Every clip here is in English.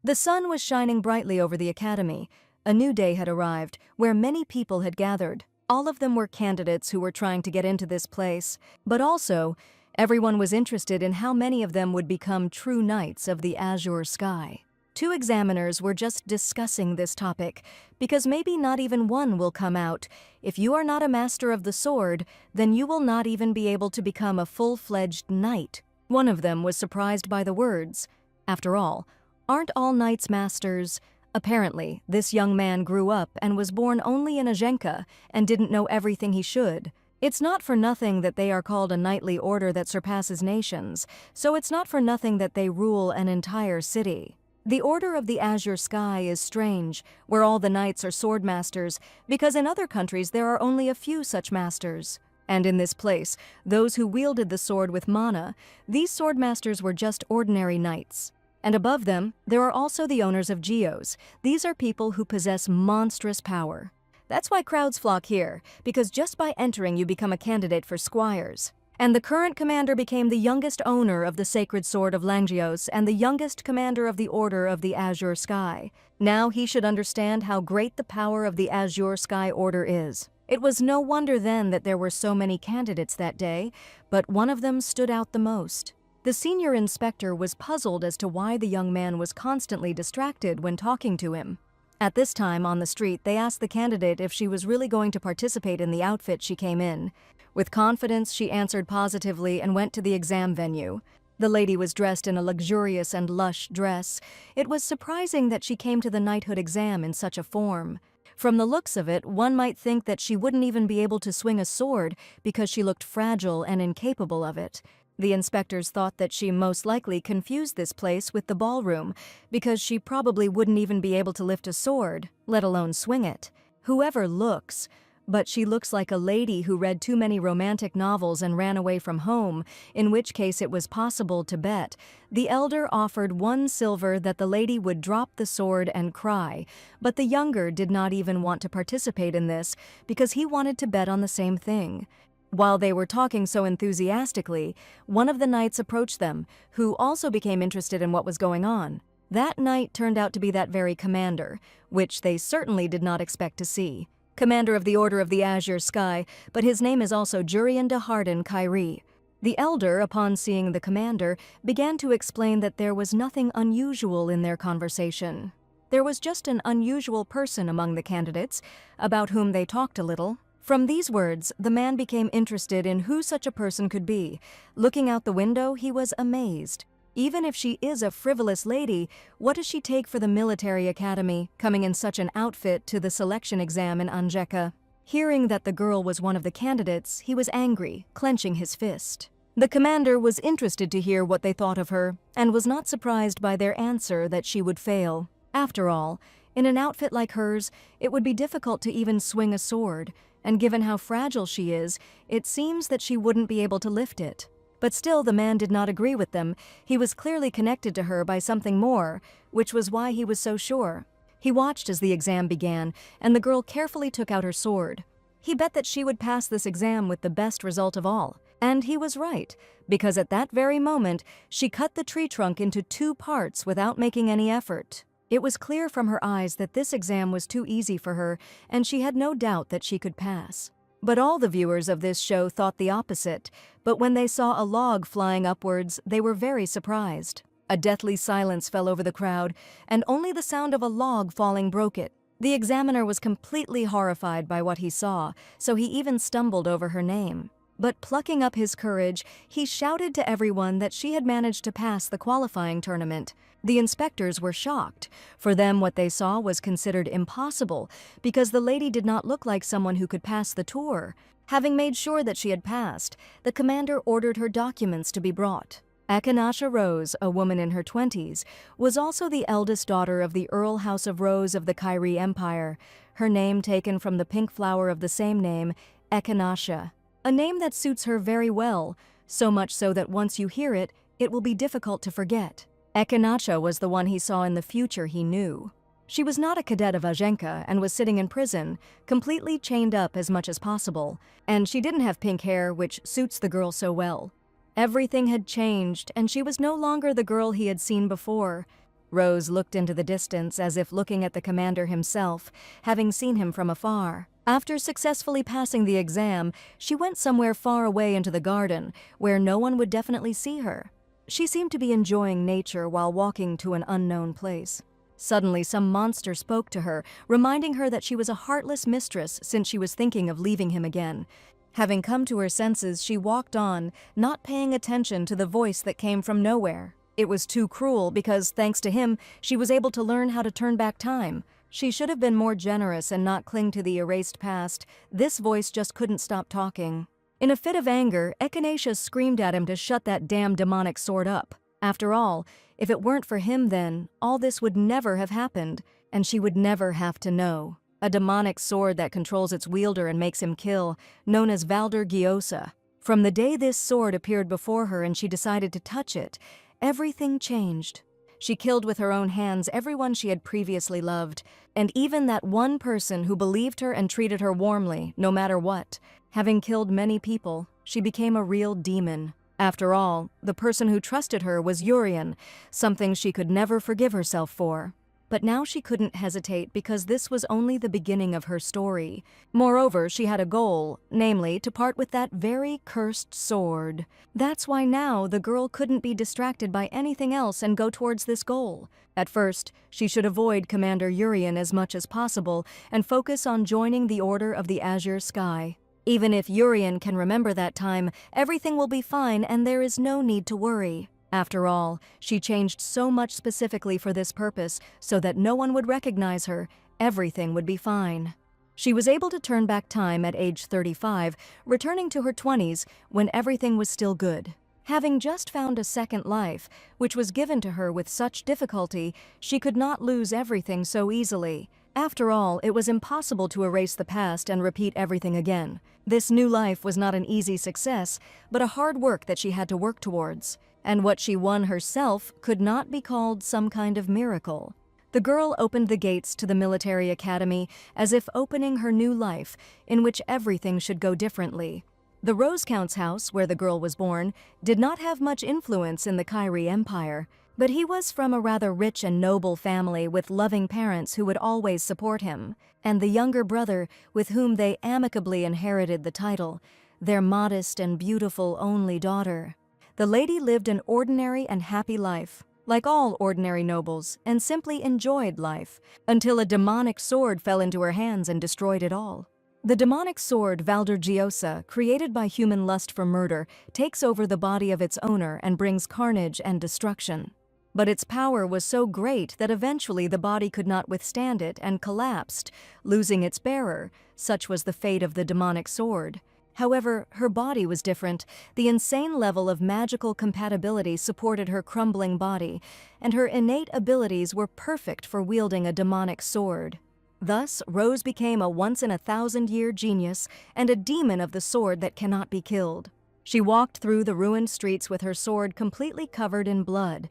The sun was shining brightly over the academy. A new day had arrived, where many people had gathered. All of them were candidates who were trying to get into this place, but also, everyone was interested in how many of them would become true knights of the azure sky. Two examiners were just discussing this topic, because maybe not even one will come out. If you are not a master of the sword, then you will not even be able to become a full-fledged knight. One of them was surprised by the words. After all, aren't all knights masters? Apparently, this young man grew up and was born only in Ajenka and didn't know everything he should. It's not for nothing that they are called a knightly order that surpasses nations, so it's not for nothing that they rule an entire city. The Order of the Azure Sky is strange, where all the knights are sword masters, because in other countries there are only a few such masters. And in this place, those who wielded the sword with mana, these sword masters were just ordinary knights. And above them, there are also the owners of geos. These are people who possess monstrous power. That's why crowds flock here, because just by entering you become a candidate for squires. And the current commander became the youngest owner of the sacred sword of Langios and the youngest commander of the Order of the Azure Sky. Now he should understand how great the power of the Azure Sky Order is. It was no wonder then that there were so many candidates that day, but one of them stood out the most. The senior inspector was puzzled as to why the young man was constantly distracted when talking to him. At this time on the street, they asked the candidate if she was really going to participate in the outfit she came in. With confidence, she answered positively and went to the exam venue. The lady was dressed in a luxurious and lush dress. It was surprising that she came to the knighthood exam in such a form. From the looks of it, one might think that she wouldn't even be able to swing a sword because she looked fragile and incapable of it. The inspectors thought that she most likely confused this place with the ballroom because she probably wouldn't even be able to lift a sword, let alone swing it. Whoever looks, but she looks like a lady who read too many romantic novels and ran away from home, in which case it was possible to bet. The elder offered 1 silver that the lady would drop the sword and cry, but the younger did not even want to participate in this because he wanted to bet on the same thing. While they were talking so enthusiastically, one of the knights approached them, who also became interested in what was going on. That knight turned out to be that very commander, which they certainly did not expect to see. Commander of the Order of the Azure Sky, but his name is also Urian de Harden Kyrie. The elder, upon seeing the commander, began to explain that there was nothing unusual in their conversation. There was just an unusual person among the candidates, about whom they talked a little. From these words, the man became interested in who such a person could be. Looking out the window, he was amazed. Even if she is a frivolous lady, what does she take for the military academy, coming in such an outfit to the selection exam in Anjeka? Hearing that the girl was one of the candidates, he was angry, clenching his fist. The commander was interested to hear what they thought of her, and was not surprised by their answer that she would fail. After all, in an outfit like hers, it would be difficult to even swing a sword, and given how fragile she is, it seems that she wouldn't be able to lift it. But still, the man did not agree with them. He was clearly connected to her by something more, which was why he was so sure. He watched as the exam began, and the girl carefully took out her sword. He bet that she would pass this exam with the best result of all. And he was right, because at that very moment, she cut the tree trunk into 2 parts without making any effort. It was clear from her eyes that this exam was too easy for her, and she had no doubt that she could pass. But all the viewers of this show thought the opposite, but when they saw a log flying upwards, they were very surprised. A deathly silence fell over the crowd, and only the sound of a log falling broke it. The examiner was completely horrified by what he saw, so he even stumbled over her name. But plucking up his courage, he shouted to everyone that she had managed to pass the qualifying tournament. The inspectors were shocked. For them, what they saw was considered impossible, because the lady did not look like someone who could pass the tour. Having made sure that she had passed, the commander ordered her documents to be brought. Akanasha Rose, a woman in her 20s, was also the eldest daughter of the Earl House of Rose of the Kyrie Empire, her name taken from the pink flower of the same name, Akanasha. A name that suits her very well, so much so that once you hear it, it will be difficult to forget. Akanasha was the one he saw in the future he knew. She was not a cadet of Ajenka and was sitting in prison, completely chained up as much as possible, and she didn't have pink hair, which suits the girl so well. Everything had changed, and she was no longer the girl he had seen before. Rose looked into the distance as if looking at the commander himself, having seen him from afar. After successfully passing the exam, she went somewhere far away into the garden, where no one would definitely see her. She seemed to be enjoying nature while walking to an unknown place. Suddenly, some monster spoke to her, reminding her that she was a heartless mistress since she was thinking of leaving him again. Having come to her senses, she walked on, not paying attention to the voice that came from nowhere. It was too cruel because, thanks to him, she was able to learn how to turn back time. She should have been more generous and not cling to the erased past. This voice just couldn't stop talking. In a fit of anger, Echinacea screamed at him to shut that damn demonic sword up. After all, if it weren't for him then, all this would never have happened, and she would never have to know. A demonic sword that controls its wielder and makes him kill, known as Valder Giosa. From the day this sword appeared before her and she decided to touch it, everything changed. She killed with her own hands everyone she had previously loved, and even that one person who believed her and treated her warmly, no matter what. Having killed many people, she became a real demon. After all, the person who trusted her was Urian, something she could never forgive herself for. But now she couldn't hesitate because this was only the beginning of her story. Moreover, she had a goal, namely to part with that very cursed sword. That's why now the girl couldn't be distracted by anything else and go towards this goal. At first, she should avoid Commander Urian as much as possible and focus on joining the Order of the Azure Sky. Even if Urian can remember that time, everything will be fine and there is no need to worry. After all, she changed so much specifically for this purpose so that no one would recognize her. Everything would be fine. She was able to turn back time at age 35, returning to her 20s when everything was still good. Having just found a second life, which was given to her with such difficulty, she could not lose everything so easily. After all, it was impossible to erase the past and repeat everything again. This new life was not an easy success, but a hard work that she had to work towards. And what she won herself could not be called some kind of miracle. The girl opened the gates to the military academy as if opening her new life, in which everything should go differently. The Rose Count's house, where the girl was born, did not have much influence in the Kyrie Empire, but he was from a rather rich and noble family with loving parents who would always support him, and the younger brother with whom they amicably inherited the title, their modest and beautiful only daughter. The lady lived an ordinary and happy life, like all ordinary nobles, and simply enjoyed life, until a demonic sword fell into her hands and destroyed it all. The demonic sword, Valder Giosa, created by human lust for murder, takes over the body of its owner and brings carnage and destruction. But its power was so great that eventually the body could not withstand it and collapsed, losing its bearer. Such was the fate of the demonic sword. However, her body was different. The insane level of magical compatibility supported her crumbling body, and her innate abilities were perfect for wielding a demonic sword. Thus, Rose became a once-in-a-thousand-year genius and a demon of the sword that cannot be killed. She walked through the ruined streets with her sword completely covered in blood.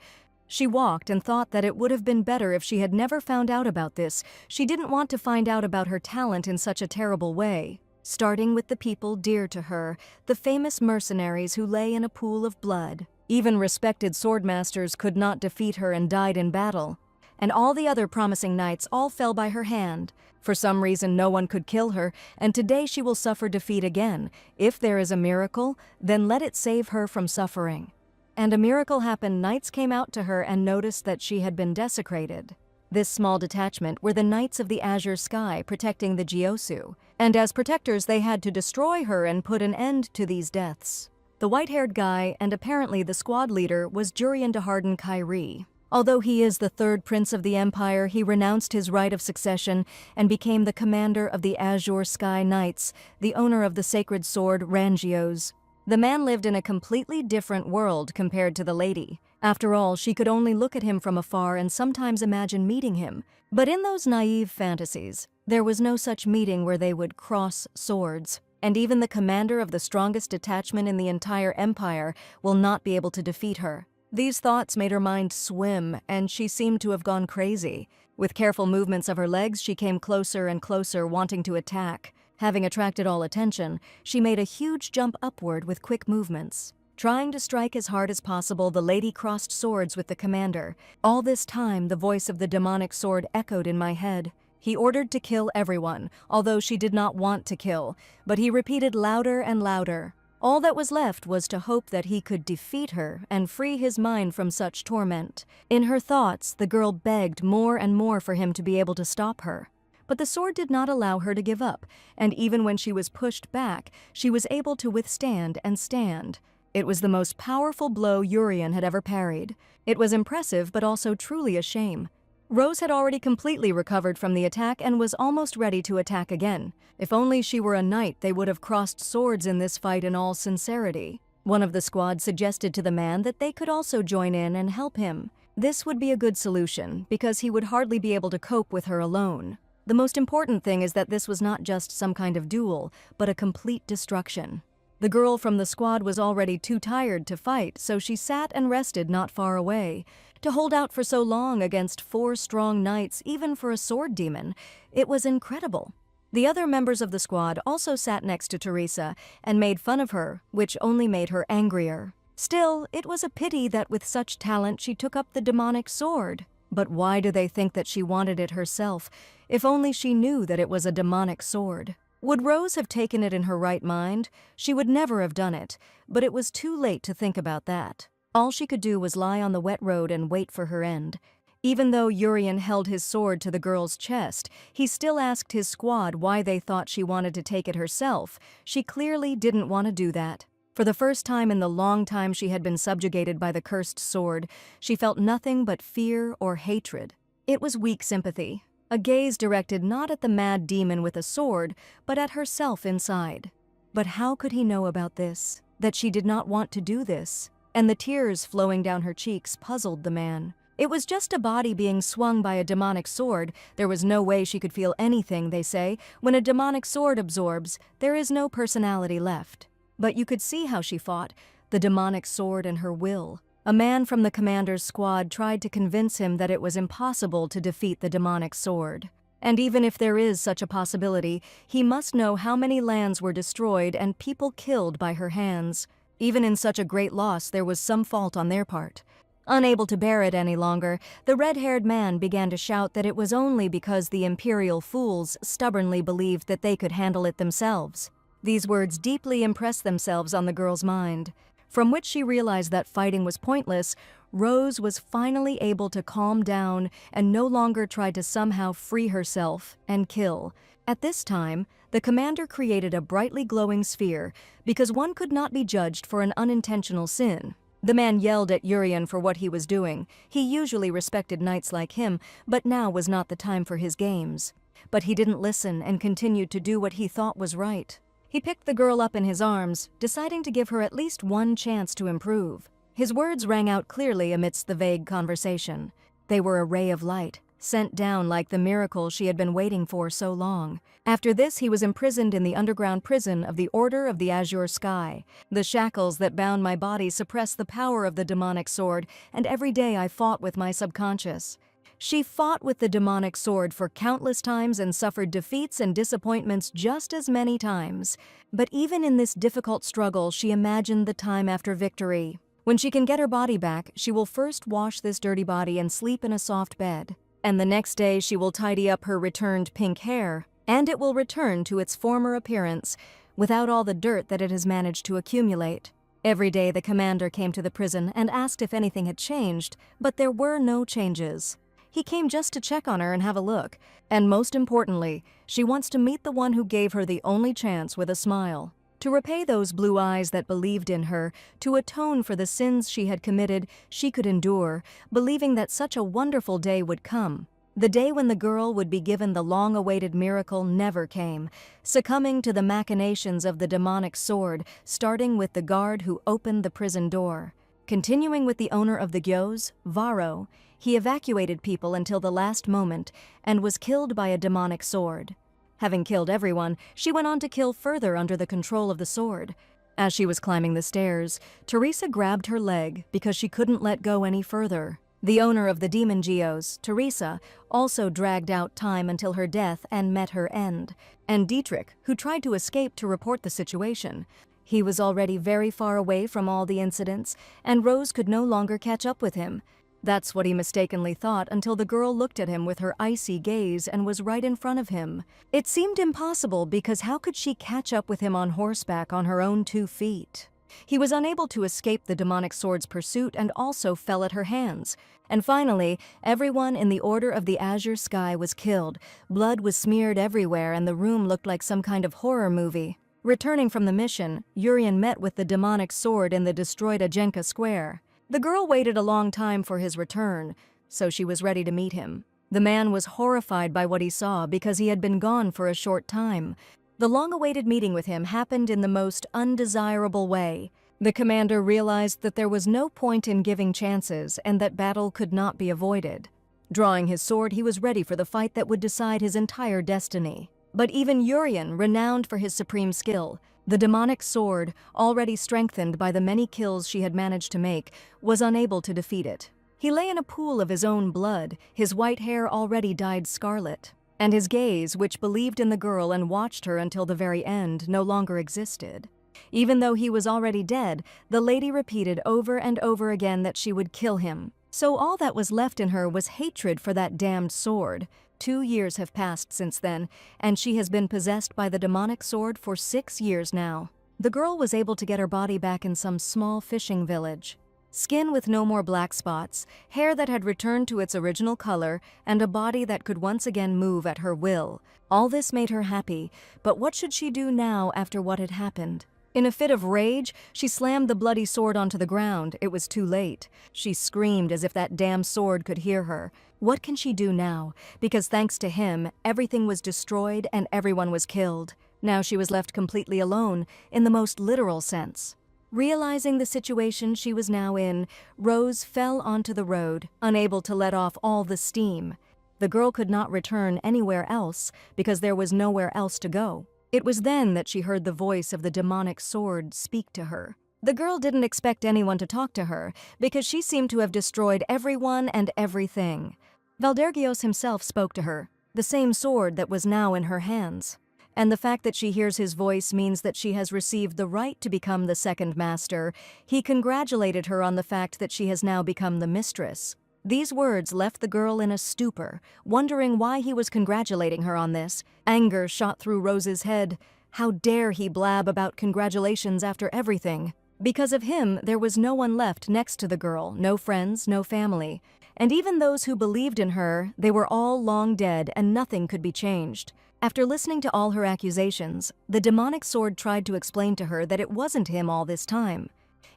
She walked and thought that it would have been better if she had never found out about this. She didn't want to find out about her talent in such a terrible way. Starting with the people dear to her, the famous mercenaries who lay in a pool of blood. Even respected swordmasters could not defeat her and died in battle. And all the other promising knights all fell by her hand. For some reason no one could kill her, and today she will suffer defeat again. If there is a miracle, then let it save her from suffering. And a miracle happened. Knights came out to her and noticed that she had been desecrated. This small detachment were the Knights of the Azure Sky protecting the Giosu, and as protectors they had to destroy her and put an end to these deaths. The white-haired guy, and apparently the squad leader, was Jurian de Harden Kyrie. Although he is the third prince of the Empire, he renounced his right of succession and became the commander of the Azure Sky Knights, the owner of the sacred sword Rangios. The man lived in a completely different world compared to the lady. After all, she could only look at him from afar and sometimes imagine meeting him. But in those naive fantasies, there was no such meeting where they would cross swords. And even the commander of the strongest detachment in the entire empire will not be able to defeat her. These thoughts made her mind swim, and she seemed to have gone crazy. With careful movements of her legs, she came closer and closer, wanting to attack. Having attracted all attention, she made a huge jump upward with quick movements. Trying to strike as hard as possible, the lady crossed swords with the commander. All this time, the voice of the demonic sword echoed in my head. He ordered to kill everyone, although she did not want to kill, but he repeated louder and louder. All that was left was to hope that he could defeat her and free his mind from such torment. In her thoughts, the girl begged more and more for him to be able to stop her. But the sword did not allow her to give up, and even when she was pushed back, she was able to withstand and stand. It was the most powerful blow Urian had ever parried. It was impressive, but also truly a shame. Rose had already completely recovered from the attack and was almost ready to attack again. If only she were a knight, they would have crossed swords in this fight in all sincerity. One of the squad suggested to the man that they could also join in and help him. This would be a good solution, because he would hardly be able to cope with her alone. The most important thing is that this was not just some kind of duel, but a complete destruction. The girl from the squad was already too tired to fight, so she sat and rested not far away. To hold out for so long against 4 strong knights, even for a sword demon, it was incredible. The other members of the squad also sat next to Teresa and made fun of her, which only made her angrier. Still, it was a pity that with such talent she took up the demonic sword. But why do they think that she wanted it herself, if only she knew that it was a demonic sword? Would Rose have taken it in her right mind? She would never have done it, but it was too late to think about that. All she could do was lie on the wet road and wait for her end. Even though Urian held his sword to the girl's chest, he still asked his squad why they thought she wanted to take it herself. She clearly didn't want to do that. For the first time in the long time she had been subjugated by the cursed sword, she felt nothing but fear or hatred. It was weak sympathy. A gaze directed not at the mad demon with a sword, but at herself inside. But how could he know about this? That she did not want to do this? And the tears flowing down her cheeks puzzled the man. It was just a body being swung by a demonic sword. There was no way she could feel anything, they say. When a demonic sword absorbs, there is no personality left. But you could see how she fought, the demonic sword and her will. A man from the commander's squad tried to convince him that it was impossible to defeat the demonic sword. And even if there is such a possibility, he must know how many lands were destroyed and people killed by her hands. Even in such a great loss, there was some fault on their part. Unable to bear it any longer, the red-haired man began to shout that it was only because the Imperial fools stubbornly believed that they could handle it themselves. These words deeply impressed themselves on the girl's mind. From which she realized that fighting was pointless, Rose was finally able to calm down and no longer try to somehow free herself and kill. At this time, the commander created a brightly glowing sphere because one could not be judged for an unintentional sin. The man yelled at Urian for what he was doing. He usually respected knights like him, but now was not the time for his games. But he didn't listen and continued to do what he thought was right. He picked the girl up in his arms, deciding to give her at least one chance to improve. His words rang out clearly amidst the vague conversation. They were a ray of light, sent down like the miracle she had been waiting for so long. After this, he was imprisoned in the underground prison of the Order of the Azure Sky. The shackles that bound my body suppressed the power of the demonic sword, and every day I fought with my subconscious. She fought with the demonic sword for countless times and suffered defeats and disappointments just as many times. But even in this difficult struggle, she imagined the time after victory. When she can get her body back, she will first wash this dirty body and sleep in a soft bed. And the next day, she will tidy up her returned pink hair, and it will return to its former appearance, without all the dirt that it has managed to accumulate. Every day, the commander came to the prison and asked if anything had changed, but there were no changes. He came just to check on her and have a look. And most importantly, she wants to meet the one who gave her the only chance with a smile. To repay those blue eyes that believed in her, to atone for the sins she had committed, she could endure, believing that such a wonderful day would come. The day when the girl would be given the long-awaited miracle never came, succumbing to the machinations of the demonic sword, starting with the guard who opened the prison door. Continuing with the owner of the Gyos, Varro, he evacuated people until the last moment and was killed by a demonic sword. Having killed everyone, she went on to kill further under the control of the sword. As she was climbing the stairs, Teresa grabbed her leg because she couldn't let go any further. The owner of the demon Geos, Teresa, also dragged out time until her death and met her end. And Dietrich, who tried to escape to report the situation. He was already very far away from all the incidents, and Rose could no longer catch up with him. That's what he mistakenly thought until the girl looked at him with her icy gaze and was right in front of him. It seemed impossible because how could she catch up with him on horseback on her own 2 feet? He was unable to escape the demonic sword's pursuit and also fell at her hands. And finally, everyone in the Order of the Azure Sky was killed. Blood was smeared everywhere and the room looked like some kind of horror movie. Returning from the mission, Urian met with the demonic sword in the destroyed Ajenka Square. The girl waited a long time for his return, so she was ready to meet him. The man was horrified by what he saw because he had been gone for a short time. The long-awaited meeting with him happened in the most undesirable way. The commander realized that there was no point in giving chances and that battle could not be avoided. Drawing his sword, he was ready for the fight that would decide his entire destiny. But even Urian, renowned for his supreme skill, the demonic sword, already strengthened by the many kills she had managed to make, was unable to defeat it. He lay in a pool of his own blood, his white hair already dyed scarlet, and his gaze, which believed in the girl and watched her until the very end, no longer existed. Even though he was already dead, the lady repeated over and over again that she would kill him. So all that was left in her was hatred for that damned sword. 2 years have passed since then, and she has been possessed by the demonic sword for 6 years now. The girl was able to get her body back in some small fishing village. Skin with no more black spots, hair that had returned to its original color, and a body that could once again move at her will. All this made her happy, but what should she do now after what had happened? In a fit of rage, she slammed the bloody sword onto the ground. It was too late. She screamed as if that damn sword could hear her. What can she do now? Because thanks to him, everything was destroyed and everyone was killed. Now she was left completely alone, in the most literal sense. Realizing the situation she was now in, Rose fell onto the road, unable to let off all the steam. The girl could not return anywhere else because there was nowhere else to go. It was then that she heard the voice of the demonic sword speak to her. The girl didn't expect anyone to talk to her because she seemed to have destroyed everyone and everything. Valdergios himself spoke to her, the same sword that was now in her hands. And the fact that she hears his voice means that she has received the right to become the second master. He congratulated her on the fact that she has now become the mistress. These words left the girl in a stupor, wondering why he was congratulating her on this. Anger shot through Rose's head. How dare he blab about congratulations after everything? Because of him, there was no one left next to the girl, no friends, no family. And even those who believed in her, they were all long dead and nothing could be changed. After listening to all her accusations, the demonic sword tried to explain to her that it wasn't him all this time.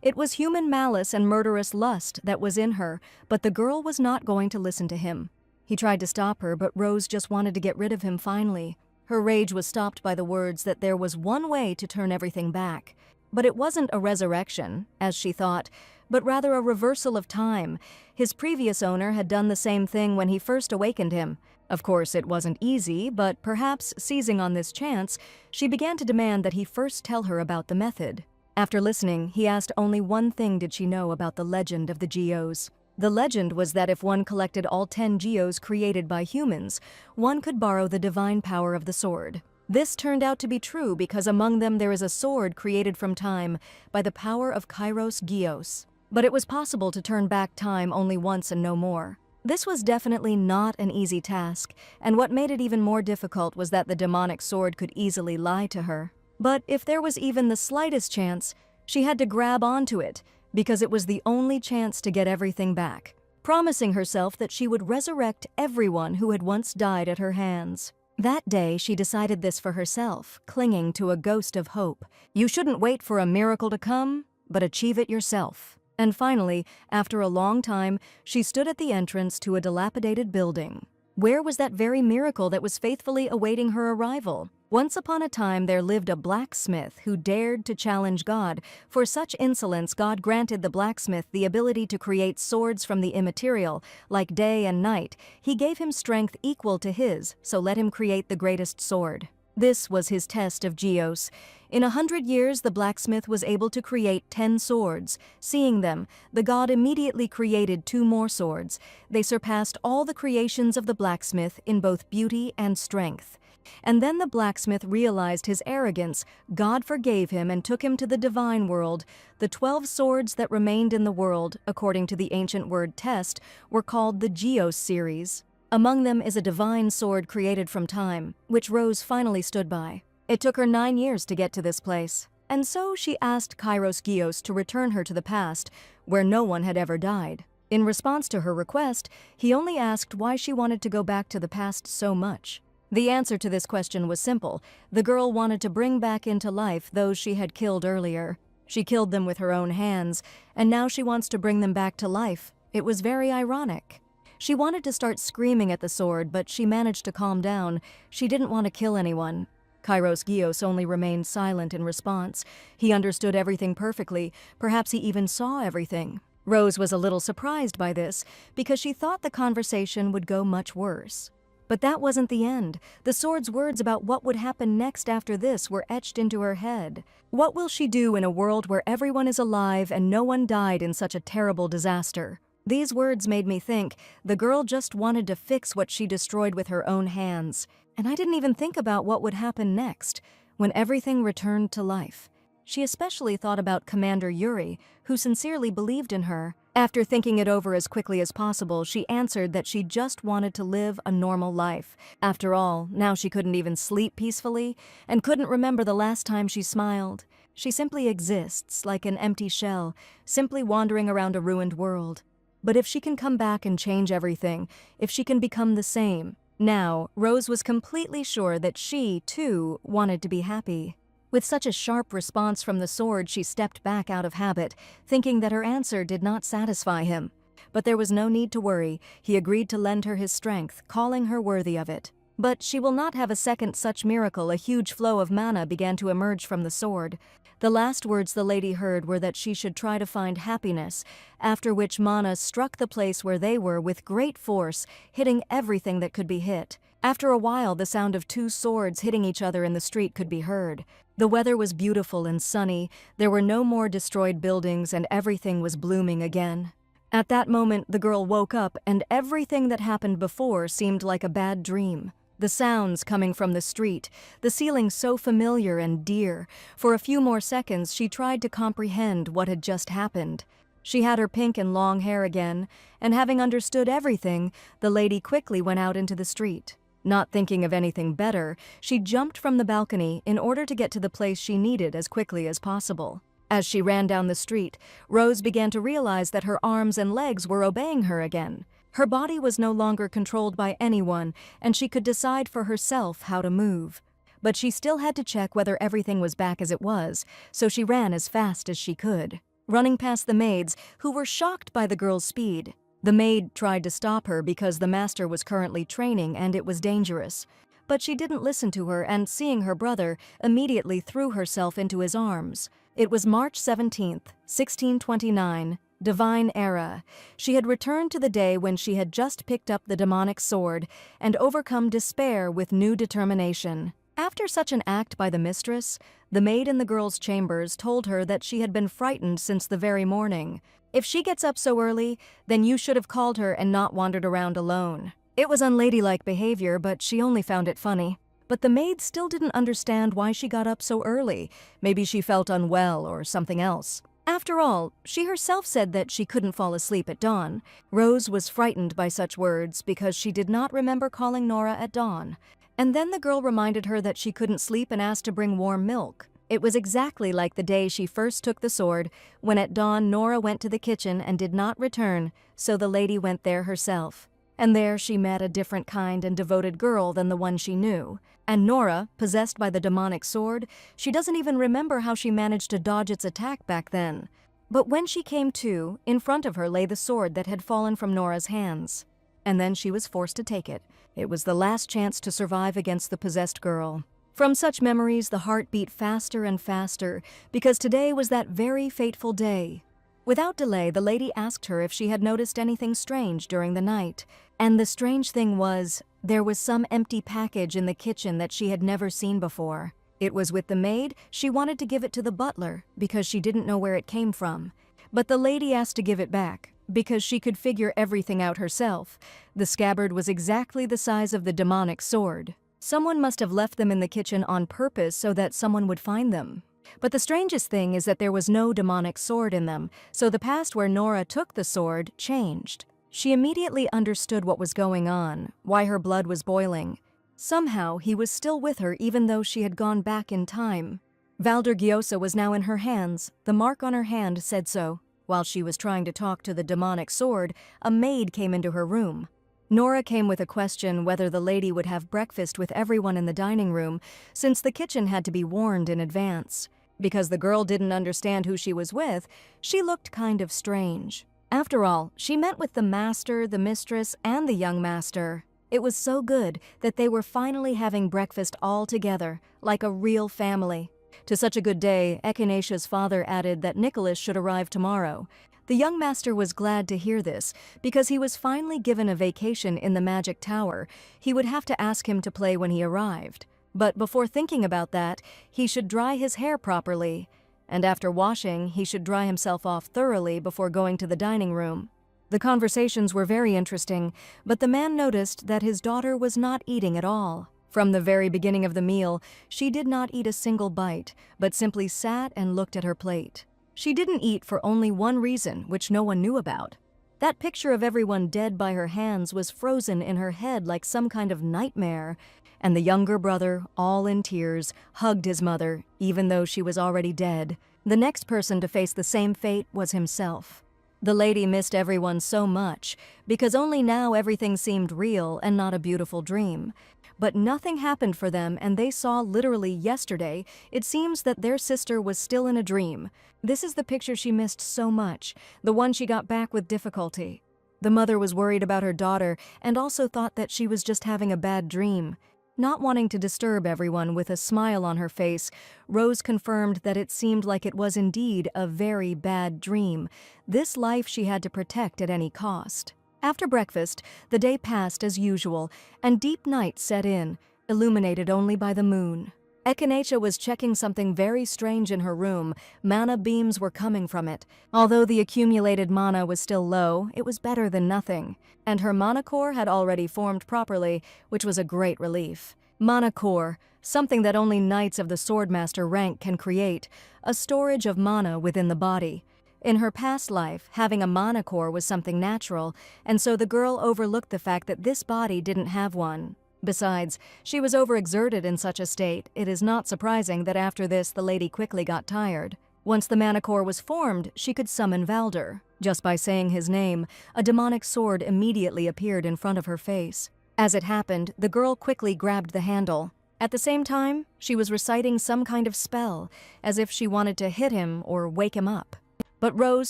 It was human malice and murderous lust that was in her, but the girl was not going to listen to him. He tried to stop her, but Rose just wanted to get rid of him finally. Her rage was stopped by the words that there was one way to turn everything back. But it wasn't a resurrection, as she thought, but rather a reversal of time. His previous owner had done the same thing when he first awakened him. Of course, it wasn't easy, but perhaps seizing on this chance, she began to demand that he first tell her about the method. After listening, he asked only one thing did she know about the legend of the geos. The legend was that if one collected all 10 geos created by humans, one could borrow the divine power of the sword. This turned out to be true because among them there is a sword created from time by the power of Kairos Geos. But it was possible to turn back time only once and no more. This was definitely not an easy task, and what made it even more difficult was that the demonic sword could easily lie to her. But if there was even the slightest chance, she had to grab onto it, because it was the only chance to get everything back, promising herself that she would resurrect everyone who had once died at her hands. That day, she decided this for herself, clinging to a ghost of hope. You shouldn't wait for a miracle to come, but achieve it yourself. And finally, after a long time, she stood at the entrance to a dilapidated building. Where was that very miracle that was faithfully awaiting her arrival? Once upon a time there lived a blacksmith who dared to challenge God. For such insolence, God granted the blacksmith the ability to create swords from the immaterial, like day and night. He gave him strength equal to his, so let him create the greatest sword. This was his test of Geos. In 100 years, the blacksmith was able to create 10 swords. Seeing them, the god immediately created 2 more swords. They surpassed all the creations of the blacksmith in both beauty and strength. And then the blacksmith realized his arrogance. God forgave him and took him to the divine world. The 12 swords that remained in the world, according to the ancient word test, were called the Geos series. Among them is a divine sword created from time, which Rose finally stood by. It took her 9 years to get to this place, and so she asked Kairos Geos to return her to the past, where no one had ever died. In response to her request, he only asked why she wanted to go back to the past so much. The answer to this question was simple. The girl wanted to bring back into life those she had killed earlier. She killed them with her own hands, and now she wants to bring them back to life. It was very ironic. She wanted to start screaming at the sword, but she managed to calm down. She didn't want to kill anyone. Kairos Geos only remained silent in response. He understood everything perfectly. Perhaps he even saw everything. Rose was a little surprised by this, because she thought the conversation would go much worse. But that wasn't the end. The sword's words about what would happen next after this were etched into her head. What will she do in a world where everyone is alive and no one died in such a terrible disaster? These words made me think the girl just wanted to fix what she destroyed with her own hands. And I didn't even think about what would happen next, when everything returned to life. She especially thought about Commander Yuri, who sincerely believed in her. After thinking it over as quickly as possible, she answered that she just wanted to live a normal life. After all, now she couldn't even sleep peacefully, and couldn't remember the last time she smiled. She simply exists, like an empty shell, simply wandering around a ruined world. But if she can come back and change everything, if she can become the same. Now, Rose was completely sure that she, too, wanted to be happy. With such a sharp response from the sword, she stepped back out of habit, thinking that her answer did not satisfy him. But there was no need to worry. He agreed to lend her his strength, calling her worthy of it. But she will not have a second such miracle. A huge flow of mana began to emerge from the sword. The last words the lady heard were that she should try to find happiness, after which mana struck the place where they were with great force, hitting everything that could be hit. After a while, the sound of 2 swords hitting each other in the street could be heard. The weather was beautiful and sunny, there were no more destroyed buildings, and everything was blooming again. At that moment, the girl woke up, and everything that happened before seemed like a bad dream. The sounds coming from the street, the ceiling so familiar and dear. For a few more seconds, she tried to comprehend what had just happened. She had her pink and long hair again, and having understood everything, the lady quickly went out into the street. Not thinking of anything better, she jumped from the balcony in order to get to the place she needed as quickly as possible. As she ran down the street, Rose began to realize that her arms and legs were obeying her again. Her body was no longer controlled by anyone, and she could decide for herself how to move. But she still had to check whether everything was back as it was, so she ran as fast as she could, running past the maids, who were shocked by the girl's speed. The maid tried to stop her because the master was currently training and it was dangerous. But she didn't listen to her, and seeing her brother, immediately threw herself into his arms. It was March 17th, 1629. Divine Era. She had returned to the day when she had just picked up the demonic sword and overcome despair with new determination. After such an act by the mistress, the maid in the girl's chambers told her that she had been frightened since the very morning. If she gets up so early, then you should have called her and not wandered around alone. It was unladylike behavior, but she only found it funny. But the maid still didn't understand why she got up so early. Maybe she felt unwell or something else. After all, she herself said that she couldn't fall asleep at dawn. Rose was frightened by such words because she did not remember calling Nora at dawn. And then the girl reminded her that she couldn't sleep and asked to bring warm milk. It was exactly like the day she first took the sword, when at dawn Nora went to the kitchen and did not return, so the lady went there herself. And there she met a different kind and devoted girl than the one she knew. And Nora, possessed by the demonic sword, she doesn't even remember how she managed to dodge its attack back then. But when she came to, in front of her lay the sword that had fallen from Nora's hands. And then she was forced to take it. It was the last chance to survive against the possessed girl. From such memories, the heart beat faster and faster, because today was that very fateful day. Without delay, the lady asked her if she had noticed anything strange during the night. And the strange thing was, there was some empty package in the kitchen that she had never seen before. It was with the maid. She wanted to give it to the butler because she didn't know where it came from. But the lady asked to give it back because she could figure everything out herself. The scabbard was exactly the size of the demonic sword. Someone must have left them in the kitchen on purpose so that someone would find them. But the strangest thing is that there was no demonic sword in them, so the past where Nora took the sword changed. She immediately understood what was going on, why her blood was boiling. Somehow, he was still with her even though she had gone back in time. Valder Gyosa was now in her hands. The mark on her hand said so. While she was trying to talk to the demonic sword, a maid came into her room. Nora came with a question whether the lady would have breakfast with everyone in the dining room, since the kitchen had to be warned in advance. Because the girl didn't understand who she was with, she looked kind of strange. After all, she met with the master, the mistress, and the young master. It was so good that they were finally having breakfast all together, like a real family. To such a good day, Echinaccia's father added that Nicholas should arrive tomorrow. The young master was glad to hear this, because he was finally given a vacation in the magic tower. He would have to ask him to play when he arrived. But before thinking about that, he should dry his hair properly. And after washing, he should dry himself off thoroughly before going to the dining room. The conversations were very interesting, but the man noticed that his daughter was not eating at all. From the very beginning of the meal, she did not eat a single bite, but simply sat and looked at her plate. She didn't eat for only one reason, which no one knew about. That picture of everyone dead by her hands was frozen in her head like some kind of nightmare, and the younger brother, all in tears, hugged his mother, even though she was already dead. The next person to face the same fate was himself. The lady missed everyone so much, because only now everything seemed real and not a beautiful dream. But nothing happened for them, and they saw literally yesterday, it seems that their sister was still in a dream. This is the picture she missed so much, the one she got back with difficulty. The mother was worried about her daughter and also thought that she was just having a bad dream. Not wanting to disturb everyone with a smile on her face, Rose confirmed that it seemed like it was indeed a very bad dream. This life she had to protect at any cost. After breakfast, the day passed as usual, and deep night set in, illuminated only by the moon. Echinaccia was checking something very strange in her room. Mana beams were coming from it. Although the accumulated mana was still low, it was better than nothing. And her mana core had already formed properly, which was a great relief. Mana core, something that only knights of the Swordmaster rank can create, a storage of mana within the body. In her past life, having a mana core was something natural, and so the girl overlooked the fact that this body didn't have one. Besides, she was overexerted in such a state. It is not surprising that after this the lady quickly got tired. Once the mana core was formed, she could summon Valder. Just by saying his name, a demonic sword immediately appeared in front of her face. As it happened, the girl quickly grabbed the handle. At the same time, she was reciting some kind of spell, as if she wanted to hit him or wake him up. But Rose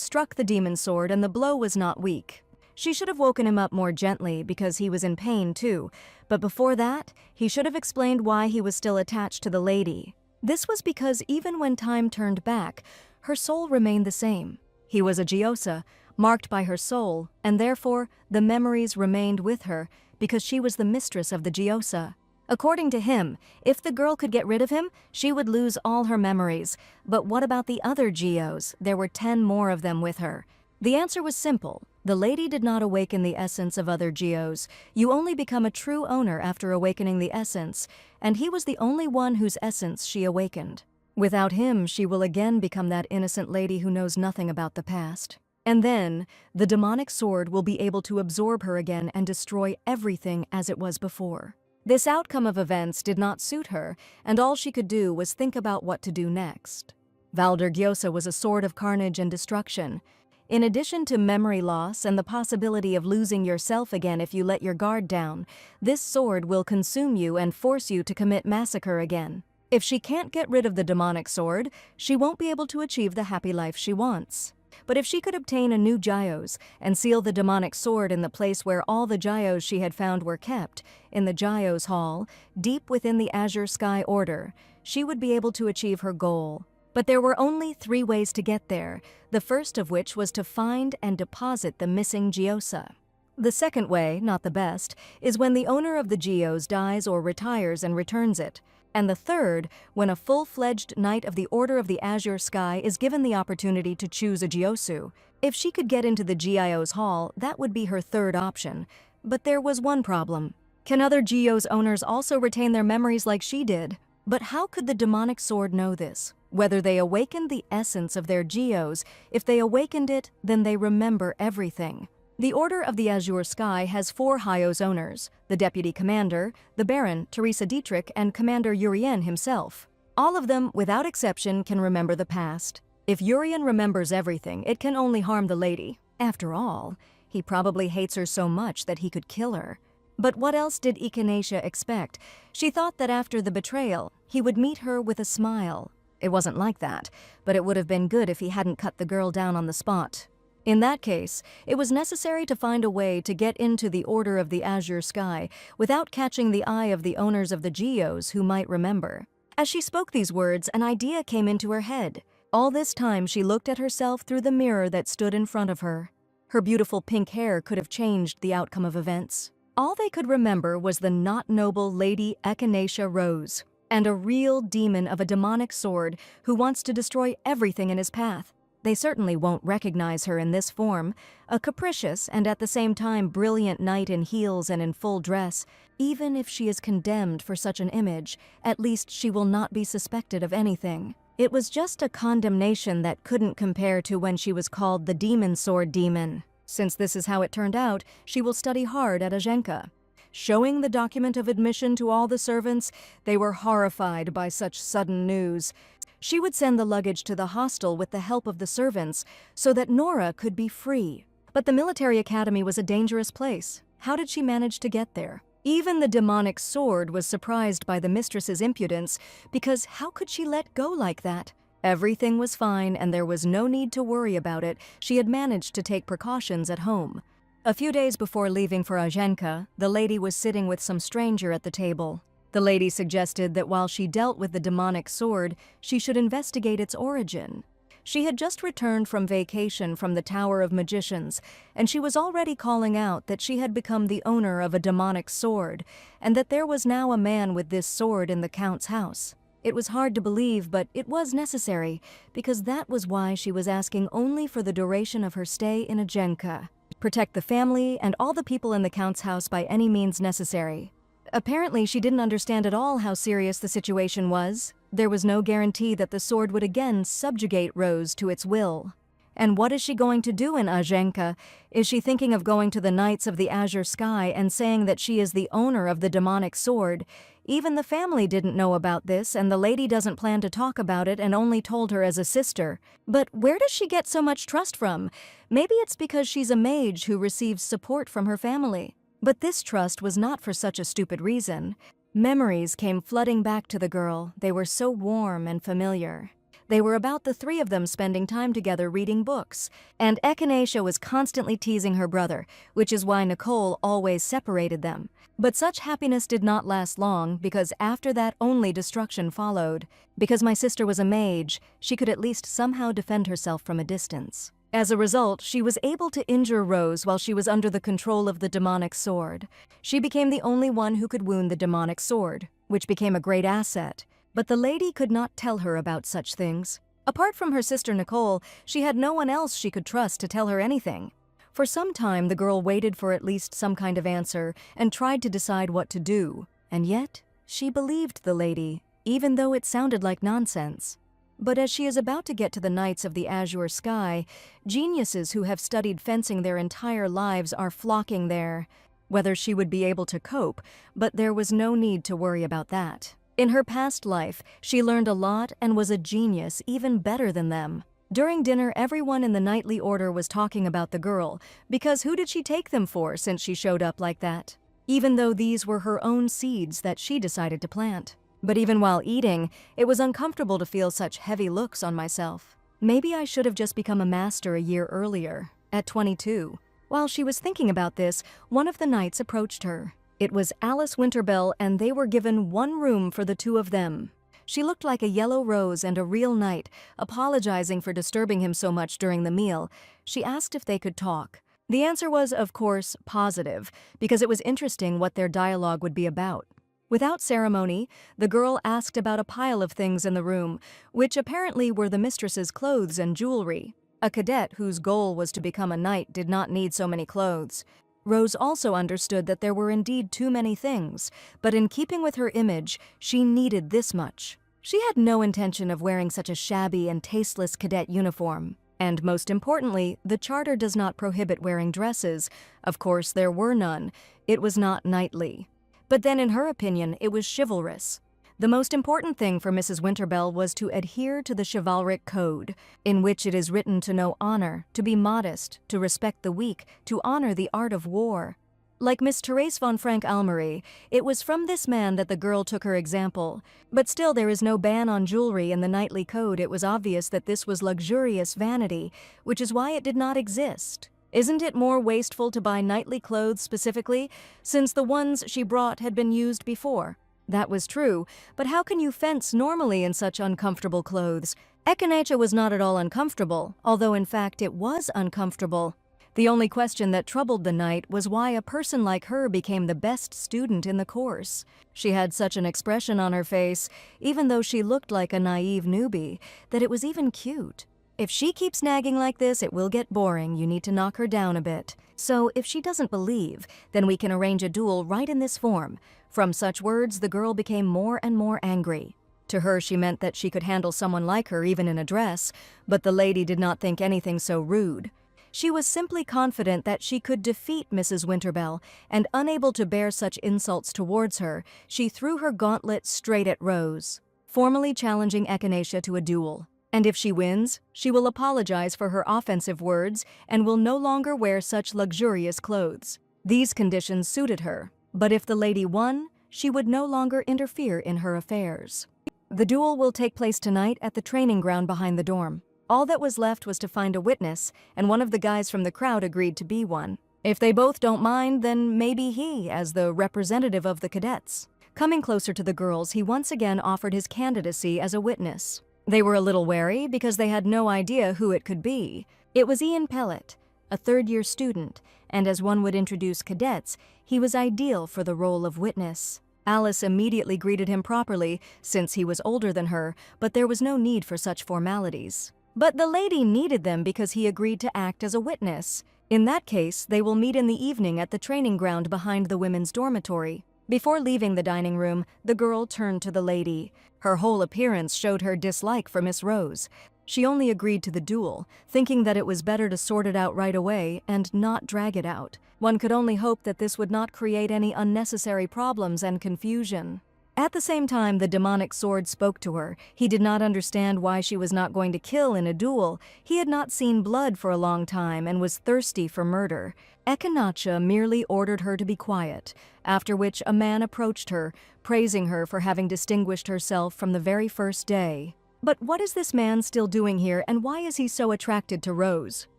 struck the demon sword and the blow was not weak. She should have woken him up more gently because he was in pain too, but before that, he should have explained why he was still attached to the lady. This was because even when time turned back, her soul remained the same. He was a Gyosa, marked by her soul, and therefore the memories remained with her because she was the mistress of the Gyosa. According to him, if the girl could get rid of him, she would lose all her memories. But what about the other Gyos? There were 10 more of them with her. The answer was simple. The lady did not awaken the essence of other Gyos. You only become a true owner after awakening the essence, and he was the only one whose essence she awakened. Without him, she will again become that innocent lady who knows nothing about the past. And then, the demonic sword will be able to absorb her again and destroy everything as it was before. This outcome of events did not suit her, and all she could do was think about what to do next. Valder Gyosa was a sword of carnage and destruction. In addition to memory loss and the possibility of losing yourself again if you let your guard down, this sword will consume you and force you to commit massacre again. If she can't get rid of the demonic sword, she won't be able to achieve the happy life she wants. But if she could obtain a new Gyos and seal the demonic sword in the place where all the Gyos she had found were kept, in the Gyos Hall, deep within the Azure Sky Order, she would be able to achieve her goal. But there were only 3 ways to get there, the first of which was to find and deposit the missing Gyoza. The second way, not the best, is when the owner of the Geos dies or retires and returns it. And the third, when a full-fledged Knight of the Order of the Azure Sky is given the opportunity to choose a Gyosu. If she could get into the GIO's hall, that would be her third option. But there was one problem. Can other Geos owners also retain their memories like she did? But how could the demonic sword know this? Whether they awakened the essence of their Geos, if they awakened it, then they remember everything. The Order of the Azure Sky has 4 Hyos owners, the Deputy Commander, the Baron, Teresa Dietrich, and Commander Urian himself. All of them, without exception, can remember the past. If Urian remembers everything, it can only harm the lady. After all, he probably hates her so much that he could kill her. But what else did Echinacea expect? She thought that after the betrayal, he would meet her with a smile. It wasn't like that, but it would have been good if he hadn't cut the girl down on the spot. In that case, it was necessary to find a way to get into the Order of the Azure Sky without catching the eye of the owners of the Geos who might remember. As she spoke these words, an idea came into her head. All this time she looked at herself through the mirror that stood in front of her. Her beautiful pink hair could have changed the outcome of events. All they could remember was the not noble Lady Echinacea Rose, and a real demon of a demonic sword who wants to destroy everything in his path. They certainly won't recognize her in this form, a capricious and at the same time brilliant knight in heels and in full dress. Even if she is condemned for such an image, at least she will not be suspected of anything. It was just a condemnation that couldn't compare to when she was called the Demon Sword Demon. Since this is how it turned out, she will study hard at Ajenka. Showing the document of admission to all the servants, they were horrified by such sudden news. She would send the luggage to the hostel with the help of the servants so that Nora could be free. But the military academy was a dangerous place. How did she manage to get there? Even the demonic sword was surprised by the mistress's impudence, because how could she let go like that? Everything was fine and there was no need to worry about it. She had managed to take precautions at home. A few days before leaving for Ajenka, the lady was sitting with some stranger at the table. The lady suggested that while she dealt with the demonic sword, she should investigate its origin. She had just returned from vacation from the Tower of Magicians, and she was already calling out that she had become the owner of a demonic sword, and that there was now a man with this sword in the Count's house. It was hard to believe, but it was necessary, because that was why she was asking only for the duration of her stay in Ajenka. Protect the family and all the people in the Count's house by any means necessary. Apparently, she didn't understand at all how serious the situation was. There was no guarantee that the sword would again subjugate Rose to its will. And what is she going to do in Ajenka? Is she thinking of going to the Knights of the Azure Sky and saying that she is the owner of the demonic sword? Even the family didn't know about this, and the lady doesn't plan to talk about it and only told her as a sister. But where does she get so much trust from? Maybe it's because she's a mage who receives support from her family. But this trust was not for such a stupid reason. Memories came flooding back to the girl. They were so warm and familiar. They were about the 3 of them spending time together reading books, and Echinacea was constantly teasing her brother, which is why Nicole always separated them. But such happiness did not last long, because after that only destruction followed. Because my sister was a mage, she could at least somehow defend herself from a distance. As a result, she was able to injure Rose while she was under the control of the demonic sword. She became the only one who could wound the demonic sword, which became a great asset. But the lady could not tell her about such things. Apart from her sister Nicole, she had no one else she could trust to tell her anything. For some time, the girl waited for at least some kind of answer and tried to decide what to do. And yet, she believed the lady, even though it sounded like nonsense. But as she is about to get to the Knights of the Azure Sky, geniuses who have studied fencing their entire lives are flocking there. Whether she would be able to cope, but there was no need to worry about that. In her past life, she learned a lot and was a genius, even better than them. During dinner, everyone in the knightly order was talking about the girl, because who did she take them for since she showed up like that? Even though these were her own seeds that she decided to plant. But even while eating, it was uncomfortable to feel such heavy looks on myself. Maybe I should have just become a master a year earlier, at 22. While she was thinking about this, one of the knights approached her. It was Alice Winterbell, and they were given one room for the 2 of them. She looked like a yellow rose and a real knight, apologizing for disturbing him so much during the meal. She asked if they could talk. The answer was, of course, positive, because it was interesting what their dialogue would be about. Without ceremony, the girl asked about a pile of things in the room, which apparently were the mistress's clothes and jewelry. A cadet whose goal was to become a knight did not need so many clothes. Rose also understood that there were indeed too many things, but in keeping with her image, she needed this much. She had no intention of wearing such a shabby and tasteless cadet uniform. And most importantly, the charter does not prohibit wearing dresses. Of course, there were none. It was not knightly. But then, in her opinion, it was chivalrous. The most important thing for Mrs. Winterbell was to adhere to the chivalric code, in which it is written to know honor, to be modest, to respect the weak, to honor the art of war. Like Miss Therese von Frank-Almery, it was from this man that the girl took her example. But still, there is no ban on jewelry in the knightly code. It was obvious that this was luxurious vanity, which is why it did not exist. Isn't it more wasteful to buy knightly clothes specifically, since the ones she brought had been used before? That was true, but how can you fence normally in such uncomfortable clothes? Echinacea was not at all uncomfortable, although in fact it was uncomfortable. The only question that troubled the knight was why a person like her became the best student in the course. She had such an expression on her face, even though she looked like a naive newbie, that it was even cute. If she keeps nagging like this, it will get boring. You need to knock her down a bit. So if she doesn't believe, then we can arrange a duel right in this form. From such words, the girl became more and more angry. To her, she meant that she could handle someone like her even in a dress, but the lady did not think anything so rude. She was simply confident that she could defeat Mrs. Winterbell, and unable to bear such insults towards her, she threw her gauntlet straight at Rose, formally challenging Echinacea to a duel. And if she wins, she will apologize for her offensive words and will no longer wear such luxurious clothes. These conditions suited her, but if the lady won, she would no longer interfere in her affairs. The duel will take place tonight at the training ground behind the dorm. All that was left was to find a witness, and one of the guys from the crowd agreed to be one. If they both don't mind, then maybe he, as the representative of the cadets. Coming closer to the girls, he once again offered his candidacy as a witness. They were a little wary because they had no idea who it could be. It was Ian Pellet, a third-year student, and as one would introduce cadets, he was ideal for the role of witness. Alice immediately greeted him properly, since he was older than her, but there was no need for such formalities. But the lady needed them because he agreed to act as a witness. In that case, they will meet in the evening at the training ground behind the women's dormitory. Before leaving the dining room, the girl turned to the lady. Her whole appearance showed her dislike for Miss Rose. She only agreed to the duel, thinking that it was better to sort it out right away and not drag it out. One could only hope that this would not create any unnecessary problems and confusion. At the same time, the demonic sword spoke to her. He did not understand why she was not going to kill in a duel. He had not seen blood for a long time and was thirsty for murder. Echinacea merely ordered her to be quiet, after which a man approached her, praising her for having distinguished herself from the very first day. But what is this man still doing here, and why is he so attracted to Rose?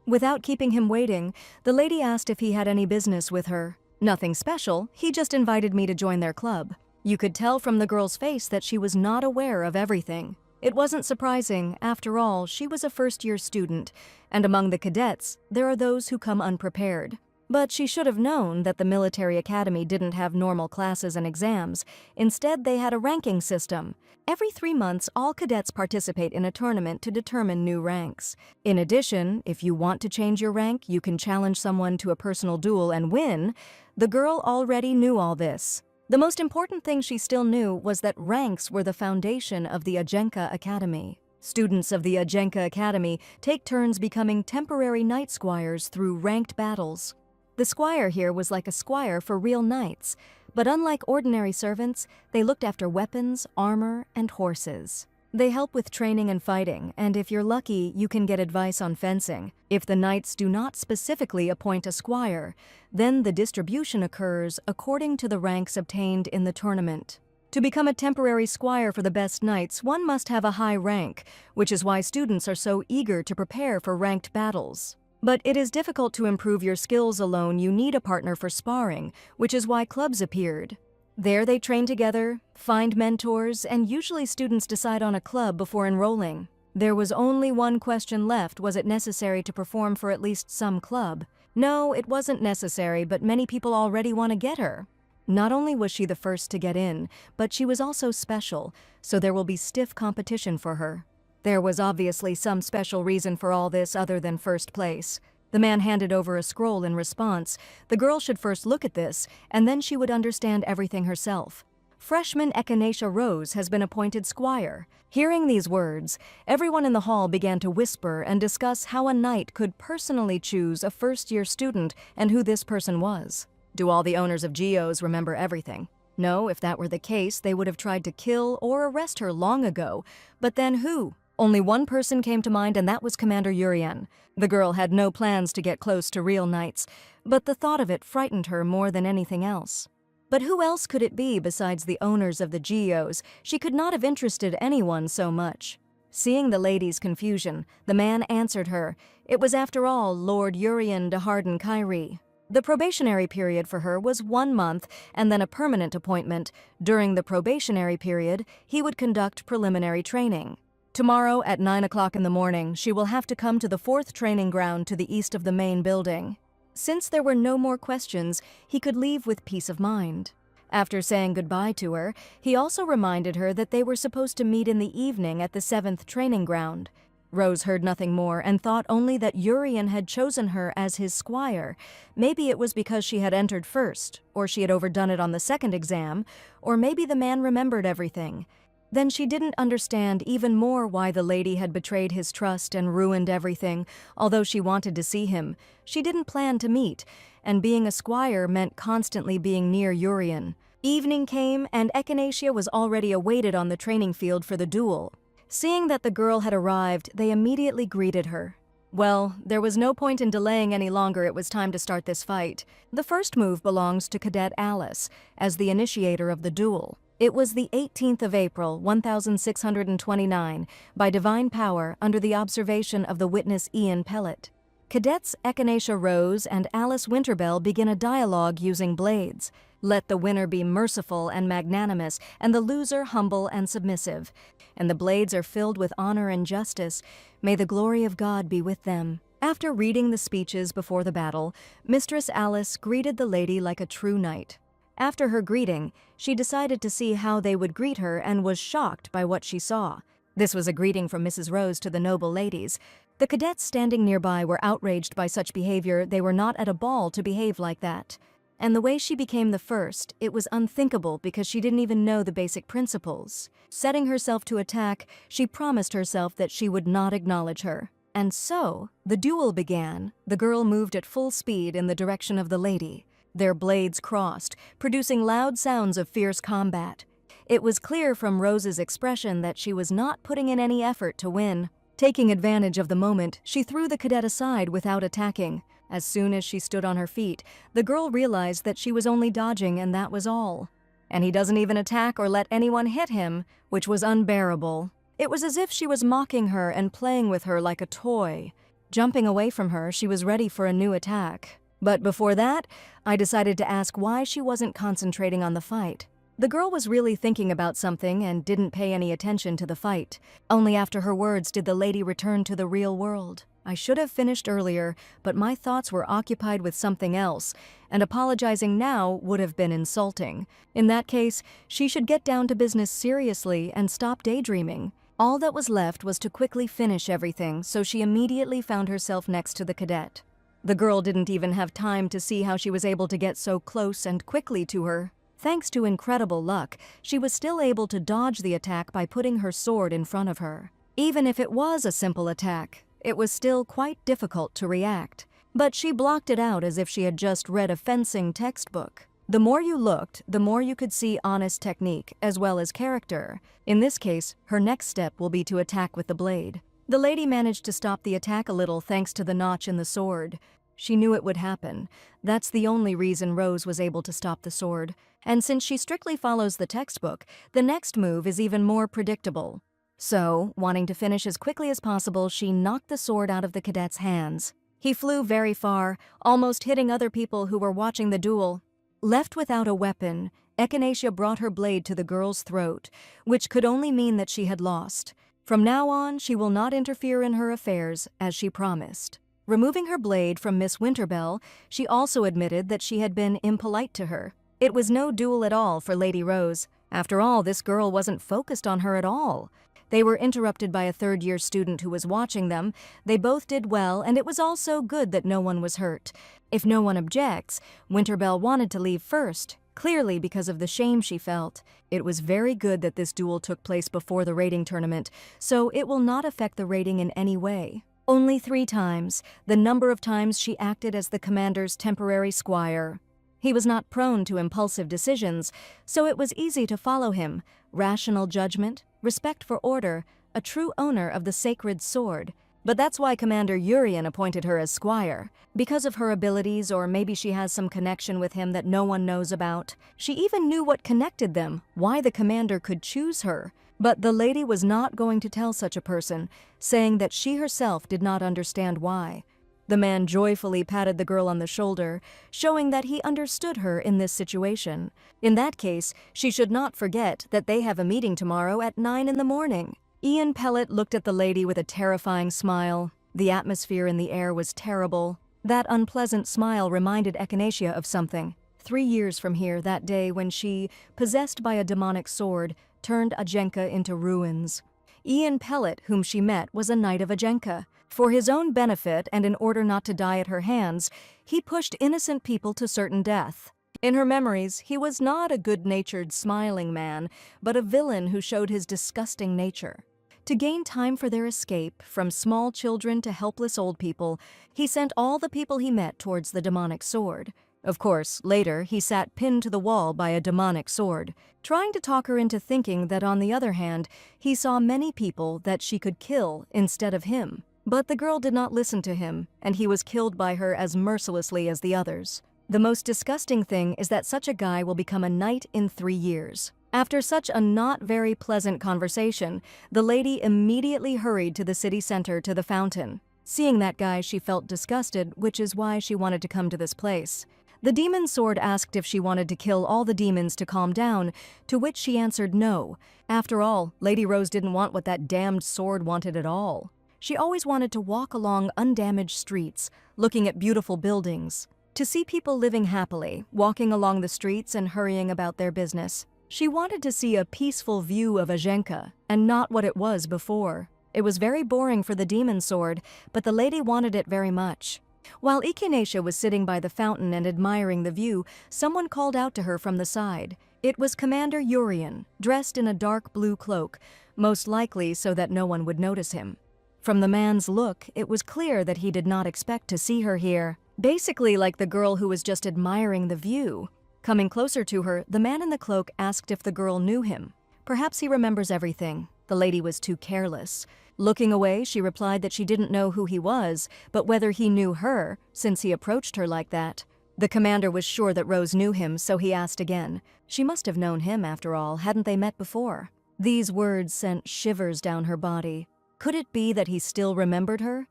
Without keeping him waiting, the lady asked if he had any business with her. Nothing special, he just invited me to join their club. You could tell from the girl's face that she was not aware of everything. It wasn't surprising. After all, she was a first-year student, and among the cadets, there are those who come unprepared. But she should have known that the military academy didn't have normal classes and exams. Instead, they had a ranking system. Every 3 months, all cadets participate in a tournament to determine new ranks. In addition, if you want to change your rank, you can challenge someone to a personal duel and win. The girl already knew all this. The most important thing she still knew was that ranks were the foundation of the Ajenka Academy. Students of the Ajenka Academy take turns becoming temporary knight squires through ranked battles. The squire here was like a squire for real knights, but unlike ordinary servants, they looked after weapons, armor, and horses. They help with training and fighting, and if you're lucky, you can get advice on fencing. If the knights do not specifically appoint a squire, then the distribution occurs according to the ranks obtained in the tournament. To become a temporary squire for the best knights, one must have a high rank, which is why students are so eager to prepare for ranked battles. But it is difficult to improve your skills alone. You need a partner for sparring, which is why clubs appeared. There they train together, find mentors, and usually students decide on a club before enrolling. There was only one question left: was it necessary to perform for at least some club? No, it wasn't necessary, but many people already want to get her. Not only was she the first to get in, but she was also special, so there will be stiff competition for her. There was obviously some special reason for all this other than first place. The man handed over a scroll in response. The girl should first look at this, and then she would understand everything herself. Freshman Echinacea Rose has been appointed squire. Hearing these words, everyone in the hall began to whisper and discuss how a knight could personally choose a first-year student and who this person was. Do all the owners of geos remember everything? No, if that were the case, they would have tried to kill or arrest her long ago. But then who? Only one person came to mind, and that was Commander Urian. The girl had no plans to get close to real knights, but the thought of it frightened her more than anything else. But who else could it be besides the owners of the geos? She could not have interested anyone so much. Seeing the lady's confusion, the man answered her. It was, after all, Lord Urian de Harden Kyrie. The probationary period for her was 1 month and then a permanent appointment. During the probationary period, he would conduct preliminary training. Tomorrow at 9 o'clock in the morning, she will have to come to the 4th training ground to the east of the main building. Since there were no more questions, he could leave with peace of mind. After saying goodbye to her, he also reminded her that they were supposed to meet in the evening at the 7th training ground. Rose heard nothing more and thought only that Urian had chosen her as his squire. Maybe it was because she had entered first, or she had overdone it on the 2nd exam, or maybe the man remembered everything. Then she didn't understand even more why the lady had betrayed his trust and ruined everything. Although she wanted to see him, she didn't plan to meet, and being a squire meant constantly being near Urian. Evening came, and Echinacea was already awaited on the training field for the duel. Seeing that the girl had arrived, they immediately greeted her. Well, there was no point in delaying any longer. It was time to start this fight. The first move belongs to Cadet Alice, as the initiator of the duel. It was the 18th of April, 1629, by divine power, under the observation of the witness Ian Pellet. Cadets Echinacea Rose and Alice Winterbell begin a dialogue using blades. Let the winner be merciful and magnanimous, and the loser humble and submissive. And the blades are filled with honor and justice. May the glory of God be with them. After reading the speeches before the battle, Mistress Alice greeted the lady like a true knight. After her greeting, she decided to see how they would greet her and was shocked by what she saw. This was a greeting from Mrs. Rose to the noble ladies. The cadets standing nearby were outraged by such behavior. They were not at a ball to behave like that. And the way she became the first, it was unthinkable because she didn't even know the basic principles. Setting herself to attack, she promised herself that she would not acknowledge her. And so, the duel began. The girl moved at full speed in the direction of the lady. Their blades crossed, producing loud sounds of fierce combat. It was clear from Rose's expression that she was not putting in any effort to win. Taking advantage of the moment, she threw the cadet aside without attacking. As soon as she stood on her feet, the girl realized that she was only dodging, and that was all. And he doesn't even attack or let anyone hit him, which was unbearable. It was as if she was mocking her and playing with her like a toy. Jumping away from her, she was ready for a new attack. But before that, I decided to ask why she wasn't concentrating on the fight. The girl was really thinking about something and didn't pay any attention to the fight. Only after her words did the lady return to the real world. I should have finished earlier, but my thoughts were occupied with something else, and apologizing now would have been insulting. In that case, she should get down to business seriously and stop daydreaming. All that was left was to quickly finish everything, so she immediately found herself next to the cadet. The girl didn't even have time to see how she was able to get so close and quickly to her. Thanks to incredible luck, she was still able to dodge the attack by putting her sword in front of her. Even if it was a simple attack, it was still quite difficult to react. But she blocked it out as if she had just read a fencing textbook. The more you looked, the more you could see honest technique as well as character. In this case, her next step will be to attack with the blade. The lady managed to stop the attack a little thanks to the notch in the sword. She knew it would happen. That's the only reason Rose was able to stop the sword. And since she strictly follows the textbook, the next move is even more predictable. So, wanting to finish as quickly as possible, she knocked the sword out of the cadet's hands. He flew very far, almost hitting other people who were watching the duel. Left without a weapon, Echinacea brought her blade to the girl's throat, which could only mean that she had lost. From now on, she will not interfere in her affairs, as she promised. Removing her blade from Miss Winterbell, she also admitted that she had been impolite to her. It was no duel at all for Lady Rose. After all, this girl wasn't focused on her at all. They were interrupted by a third-year student who was watching them. They both did well, and it was also good that no one was hurt. If no one objects, Winterbell wanted to leave first, clearly because of the shame she felt. It was very good that this duel took place before the rating tournament, so it will not affect the rating in any way. Only 3 times, the number of times she acted as the commander's temporary squire. He was not prone to impulsive decisions, so it was easy to follow him. Rational judgment, respect for order, a true owner of the sacred sword. But that's why Commander Urian appointed her as squire. Because of her abilities, or maybe she has some connection with him that no one knows about. She even knew what connected them, why the commander could choose her. But the lady was not going to tell such a person, saying that she herself did not understand why. The man joyfully patted the girl on the shoulder, showing that he understood her in this situation. In that case, she should not forget that they have a meeting tomorrow at 9 in the morning. Ian Pellet looked at the lady with a terrifying smile. The atmosphere in the air was terrible. That unpleasant smile reminded Echinacea of something. 3 years from here, that day when she, possessed by a demonic sword, turned Ajenka into ruins. Ian Pellet, whom she met, was a knight of Ajenka. For his own benefit and in order not to die at her hands, he pushed innocent people to certain death. In her memories, he was not a good-natured, smiling man, but a villain who showed his disgusting nature. To gain time for their escape, from small children to helpless old people, he sent all the people he met towards the demonic sword. Of course, later, he sat pinned to the wall by a demonic sword, trying to talk her into thinking that on the other hand, he saw many people that she could kill instead of him. But the girl did not listen to him, and he was killed by her as mercilessly as the others. The most disgusting thing is that such a guy will become a knight in 3 years. After such a not very pleasant conversation, the lady immediately hurried to the city center to the fountain. Seeing that guy, she felt disgusted, which is why she wanted to come to this place. The demon sword asked if she wanted to kill all the demons to calm down, to which she answered no. After all, Lady Rose didn't want what that damned sword wanted at all. She always wanted to walk along undamaged streets, looking at beautiful buildings, to see people living happily, walking along the streets and hurrying about their business. She wanted to see a peaceful view of Ajenka, and not what it was before. It was very boring for the demon sword, but the lady wanted it very much. While Echinacea was sitting by the fountain and admiring the view, someone called out to her from the side. It was Commander Urian, dressed in a dark blue cloak, most likely so that no one would notice him. From the man's look, it was clear that he did not expect to see her here. Basically like the girl who was just admiring the view. Coming closer to her, the man in the cloak asked if the girl knew him. Perhaps he remembers everything. The lady was too careless. Looking away, she replied that she didn't know who he was, but whether he knew her, since he approached her like that. The commander was sure that Rose knew him, so he asked again. She must have known him, after all, hadn't they met before? These words sent shivers down her body. Could it be that he still remembered her?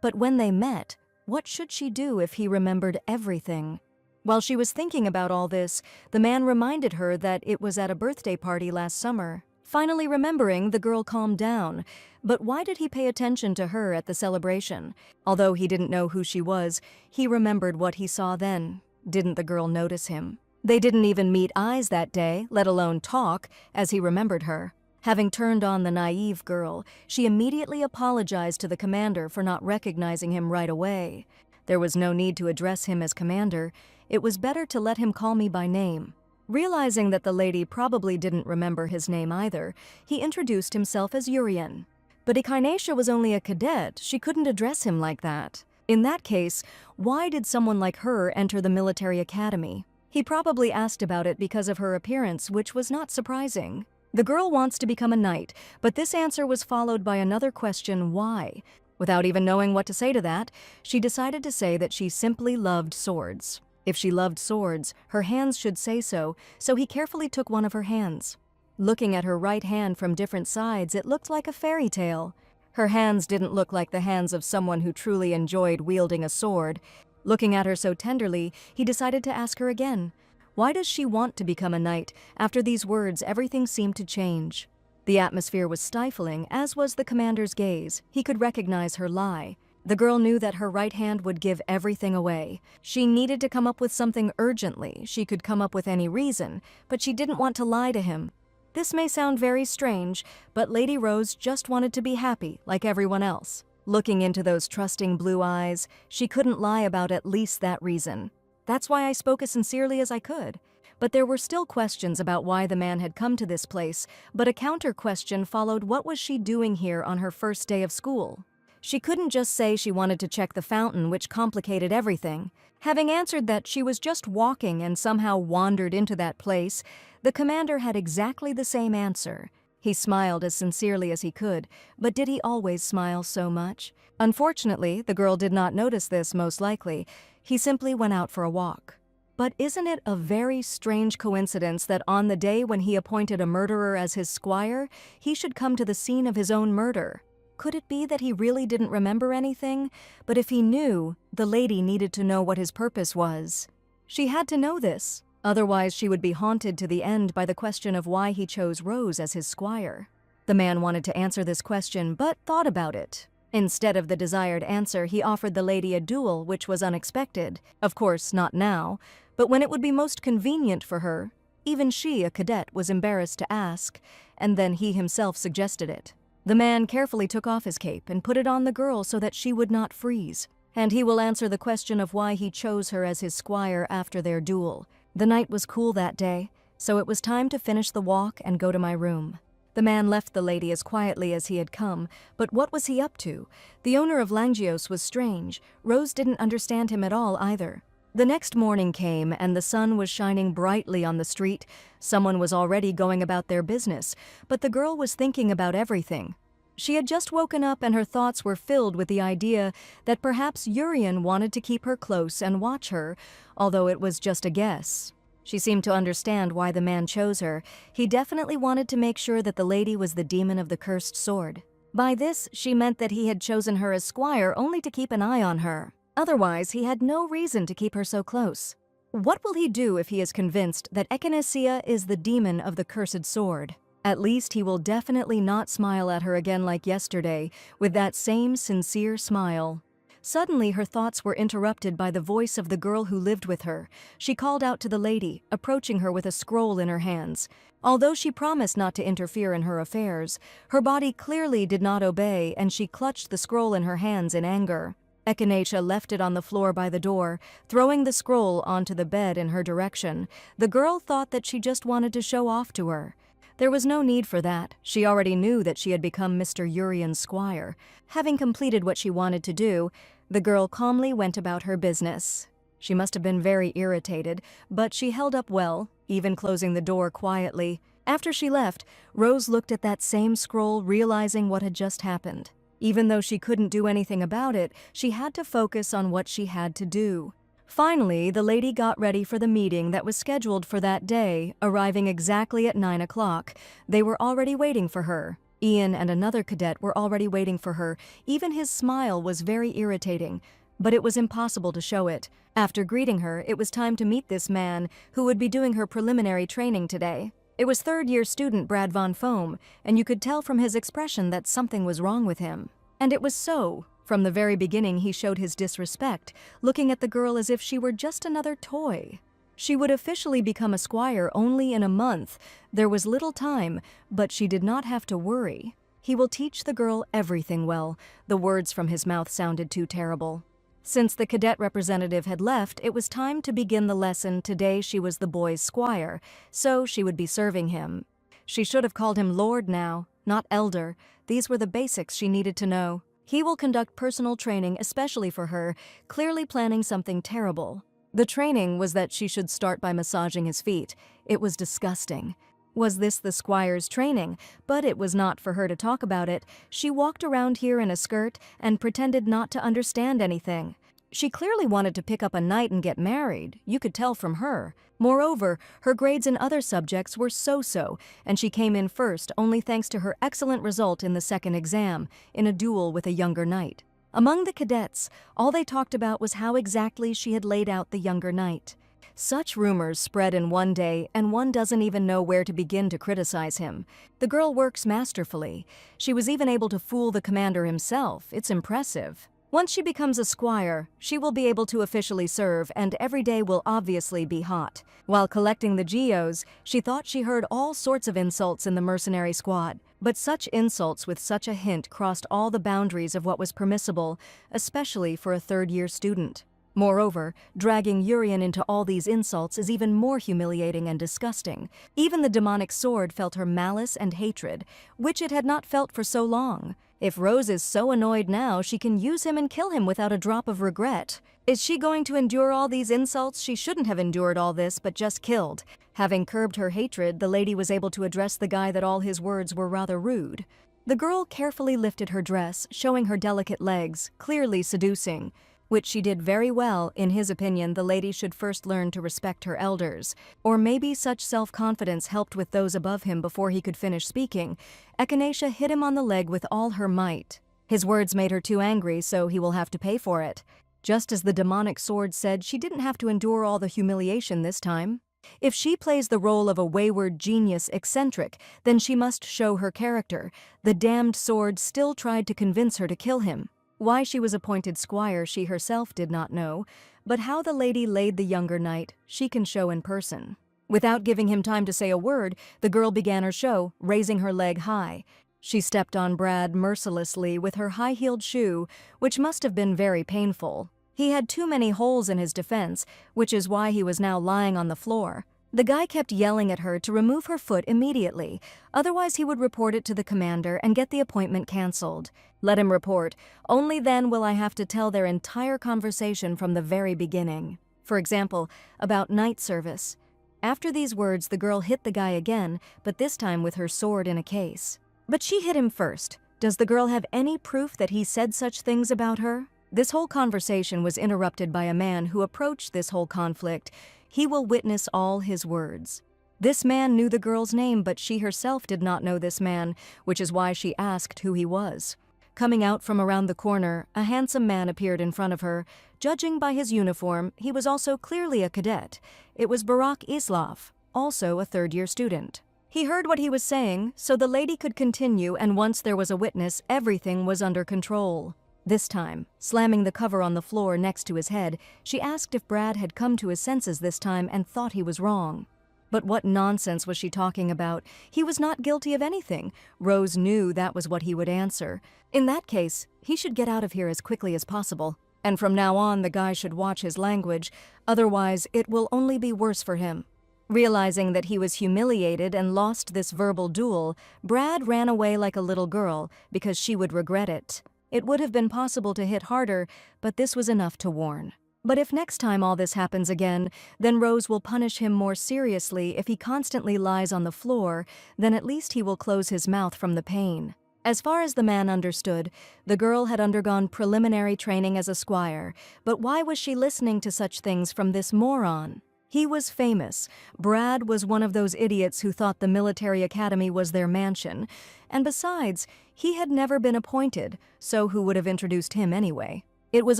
But when they met, what should she do if he remembered everything? While she was thinking about all this, the man reminded her that it was at a birthday party last summer. Finally remembering, the girl calmed down. But why did he pay attention to her at the celebration? Although he didn't know who she was, he remembered what he saw then. Didn't the girl notice him? They didn't even meet eyes that day, let alone talk, as he remembered her. Having turned on the naive girl, she immediately apologized to the commander for not recognizing him right away. There was no need to address him as commander. It was better to let him call me by name. Realizing that the lady probably didn't remember his name either, he introduced himself as Urian. But Echinacea was only a cadet. She couldn't address him like that. In that case, why did someone like her enter the military academy? He probably asked about it because of her appearance, which was not surprising. The girl wants to become a knight, but this answer was followed by another question, why? Without even knowing what to say to that, she decided to say that she simply loved swords. If she loved swords, her hands should say so, so he carefully took one of her hands. Looking at her right hand from different sides, it looked like a fairy tale. Her hands didn't look like the hands of someone who truly enjoyed wielding a sword. Looking at her so tenderly, he decided to ask her again, Why does she want to become a knight? After these words, everything seemed to change. The atmosphere was stifling, as was the commander's gaze. He could recognize her lie. The girl knew that her right hand would give everything away. She needed to come up with something urgently. She could come up with any reason, but she didn't want to lie to him. This may sound very strange, but Lady Rose just wanted to be happy, like everyone else. Looking into those trusting blue eyes, she couldn't lie about at least that reason. That's why I spoke as sincerely as I could. But there were still questions about why the man had come to this place, but a counter-question followed. What was she doing here on her first day of school? She couldn't just say she wanted to check the fountain, which complicated everything. Having answered that she was just walking and somehow wandered into that place, the commander had exactly the same answer. He smiled as sincerely as he could, but did he always smile so much? Unfortunately, the girl did not notice this, most likely. He simply went out for a walk. But isn't it a very strange coincidence that on the day when he appointed a murderer as his squire, he should come to the scene of his own murder? Could it be that he really didn't remember anything? But if he knew, the lady needed to know what his purpose was. She had to know this. Otherwise, she would be haunted to the end by the question of why he chose Rose as his squire. The man wanted to answer this question, but thought about it. Instead of the desired answer, he offered the lady a duel, which was unexpected. Of course, not now, but when it would be most convenient for her. Even she, a cadet, was embarrassed to ask, and then he himself suggested it. The man carefully took off his cape and put it on the girl so that she would not freeze. And he will answer the question of why he chose her as his squire after their duel. The night was cool that day, so it was time to finish the walk and go to my room. The man left the lady as quietly as he had come, but what was he up to? The owner of Langios was strange. Rose didn't understand him at all either. The next morning came, and the sun was shining brightly on the street. Someone was already going about their business, but the girl was thinking about everything. She had just woken up, and her thoughts were filled with the idea that perhaps Urian wanted to keep her close and watch her, although it was just a guess. She seemed to understand why the man chose her. He definitely wanted to make sure that the lady was the demon of the cursed sword. By this, she meant that he had chosen her as squire only to keep an eye on her. Otherwise, he had no reason to keep her so close. What will he do if he is convinced that Echinacea is the demon of the cursed sword? At least he will definitely not smile at her again like yesterday, with that same sincere smile. Suddenly, her thoughts were interrupted by the voice of the girl who lived with her. She called out to the lady, approaching her with a scroll in her hands. Although she promised not to interfere in her affairs, her body clearly did not obey, and she clutched the scroll in her hands in anger. Echinacea left it on the floor by the door, throwing the scroll onto the bed in her direction. The girl thought that she just wanted to show off to her. There was no need for that. She already knew that she had become Mr. Urian's squire. Having completed what she wanted to do, the girl calmly went about her business. She must have been very irritated, but she held up well, even closing the door quietly. After she left, Rose looked at that same scroll, realizing what had just happened. Even though she couldn't do anything about it, she had to focus on what she had to do. Finally, the lady got ready for the meeting that was scheduled for that day, arriving exactly at 9 o'clock. They were already waiting for her. Ian and another cadet were already waiting for her. Even his smile was very irritating, but it was impossible to show it. After greeting her, it was time to meet this man, who would be doing her preliminary training today. It was third-year student Brad von Foam, and you could tell from his expression that something was wrong with him. And it was so. From the very beginning, he showed his disrespect, looking at the girl as if she were just another toy. She would officially become a squire only in a month. There was little time, but she did not have to worry. He will teach the girl everything well. The words from his mouth sounded too terrible. Since the cadet representative had left, it was time to begin the lesson. Today she was the boy's squire, so she would be serving him. She should have called him Lord now, not Elder. These were the basics she needed to know. He will conduct personal training especially for her, clearly planning something terrible. The training was that she should start by massaging his feet. It was disgusting. Was this the squire's training? But it was not for her to talk about it. She walked around here in a skirt and pretended not to understand anything. She clearly wanted to pick up a knight and get married. You could tell from her. Moreover, her grades in other subjects were so-so, and she came in first only thanks to her excellent result in the second exam, in a duel with a younger knight. Among the cadets, all they talked about was how exactly she had laid out the younger knight. Such rumors spread in one day, and one doesn't even know where to begin to criticize him. The girl works masterfully. She was even able to fool the commander himself. It's impressive. Once she becomes a squire, she will be able to officially serve, and every day will obviously be hot. While collecting the geos, she thought she heard all sorts of insults in the mercenary squad. But such insults with such a hint crossed all the boundaries of what was permissible, especially for a third-year student. Moreover, dragging Urian into all these insults is even more humiliating and disgusting. Even the demonic sword felt her malice and hatred, which it had not felt for so long. If Rose is so annoyed now, she can use him and kill him without a drop of regret. Is she going to endure all these insults? She shouldn't have endured all this, but just killed. Having curbed her hatred, the lady was able to address the guy that all his words were rather rude. The girl carefully lifted her dress, showing her delicate legs, clearly seducing. Which she did very well. In his opinion, the lady should first learn to respect her elders. Or maybe such self-confidence helped with those above him before he could finish speaking. Echinacea hit him on the leg with all her might. His words made her too angry, so he will have to pay for it. Just as the demonic sword said, she didn't have to endure all the humiliation this time. If she plays the role of a wayward genius eccentric, then she must show her character. The damned sword still tried to convince her to kill him. Why she was appointed squire she herself did not know, but how the lady laid the younger knight she can show in person. Without giving him time to say a word, the girl began her show, raising her leg high. She stepped on Brad mercilessly with her high-heeled shoe, which must have been very painful. He had too many holes in his defense, which is why he was now lying on the floor. The guy kept yelling at her to remove her foot immediately, otherwise he would report it to the commander and get the appointment cancelled. Let him report. Only then will I have to tell their entire conversation from the very beginning. For example, about night service. After these words, the girl hit the guy again, but this time with her sword in a case. But she hit him first. Does the girl have any proof that he said such things about her? This whole conversation was interrupted by a man who approached this whole conflict. He will witness all his words. This man knew the girl's name, but she herself did not know this man, which is why she asked who he was. Coming out from around the corner, a handsome man appeared in front of her. Judging by his uniform, he was also clearly a cadet. It was Barak Islov, also a third-year student. He heard what he was saying, so the lady could continue, and once there was a witness, everything was under control. This time, slamming the cover on the floor next to his head, she asked if Brad had come to his senses this time and thought he was wrong. But what nonsense was she talking about? He was not guilty of anything. Rose knew that was what he would answer. In that case, he should get out of here as quickly as possible. And from now on, the guy should watch his language, otherwise it will only be worse for him. Realizing that he was humiliated and lost this verbal duel, Brad ran away like a little girl because she would regret it. It would have been possible to hit harder, but this was enough to warn. But if next time all this happens again, then Rose will punish him more seriously. If he constantly lies on the floor, then at least he will close his mouth from the pain. As far as the man understood, the girl had undergone preliminary training as a squire, but why was she listening to such things from this moron? He was famous. Brad was one of those idiots who thought the military academy was their mansion. And besides, he had never been appointed, so who would have introduced him anyway? It was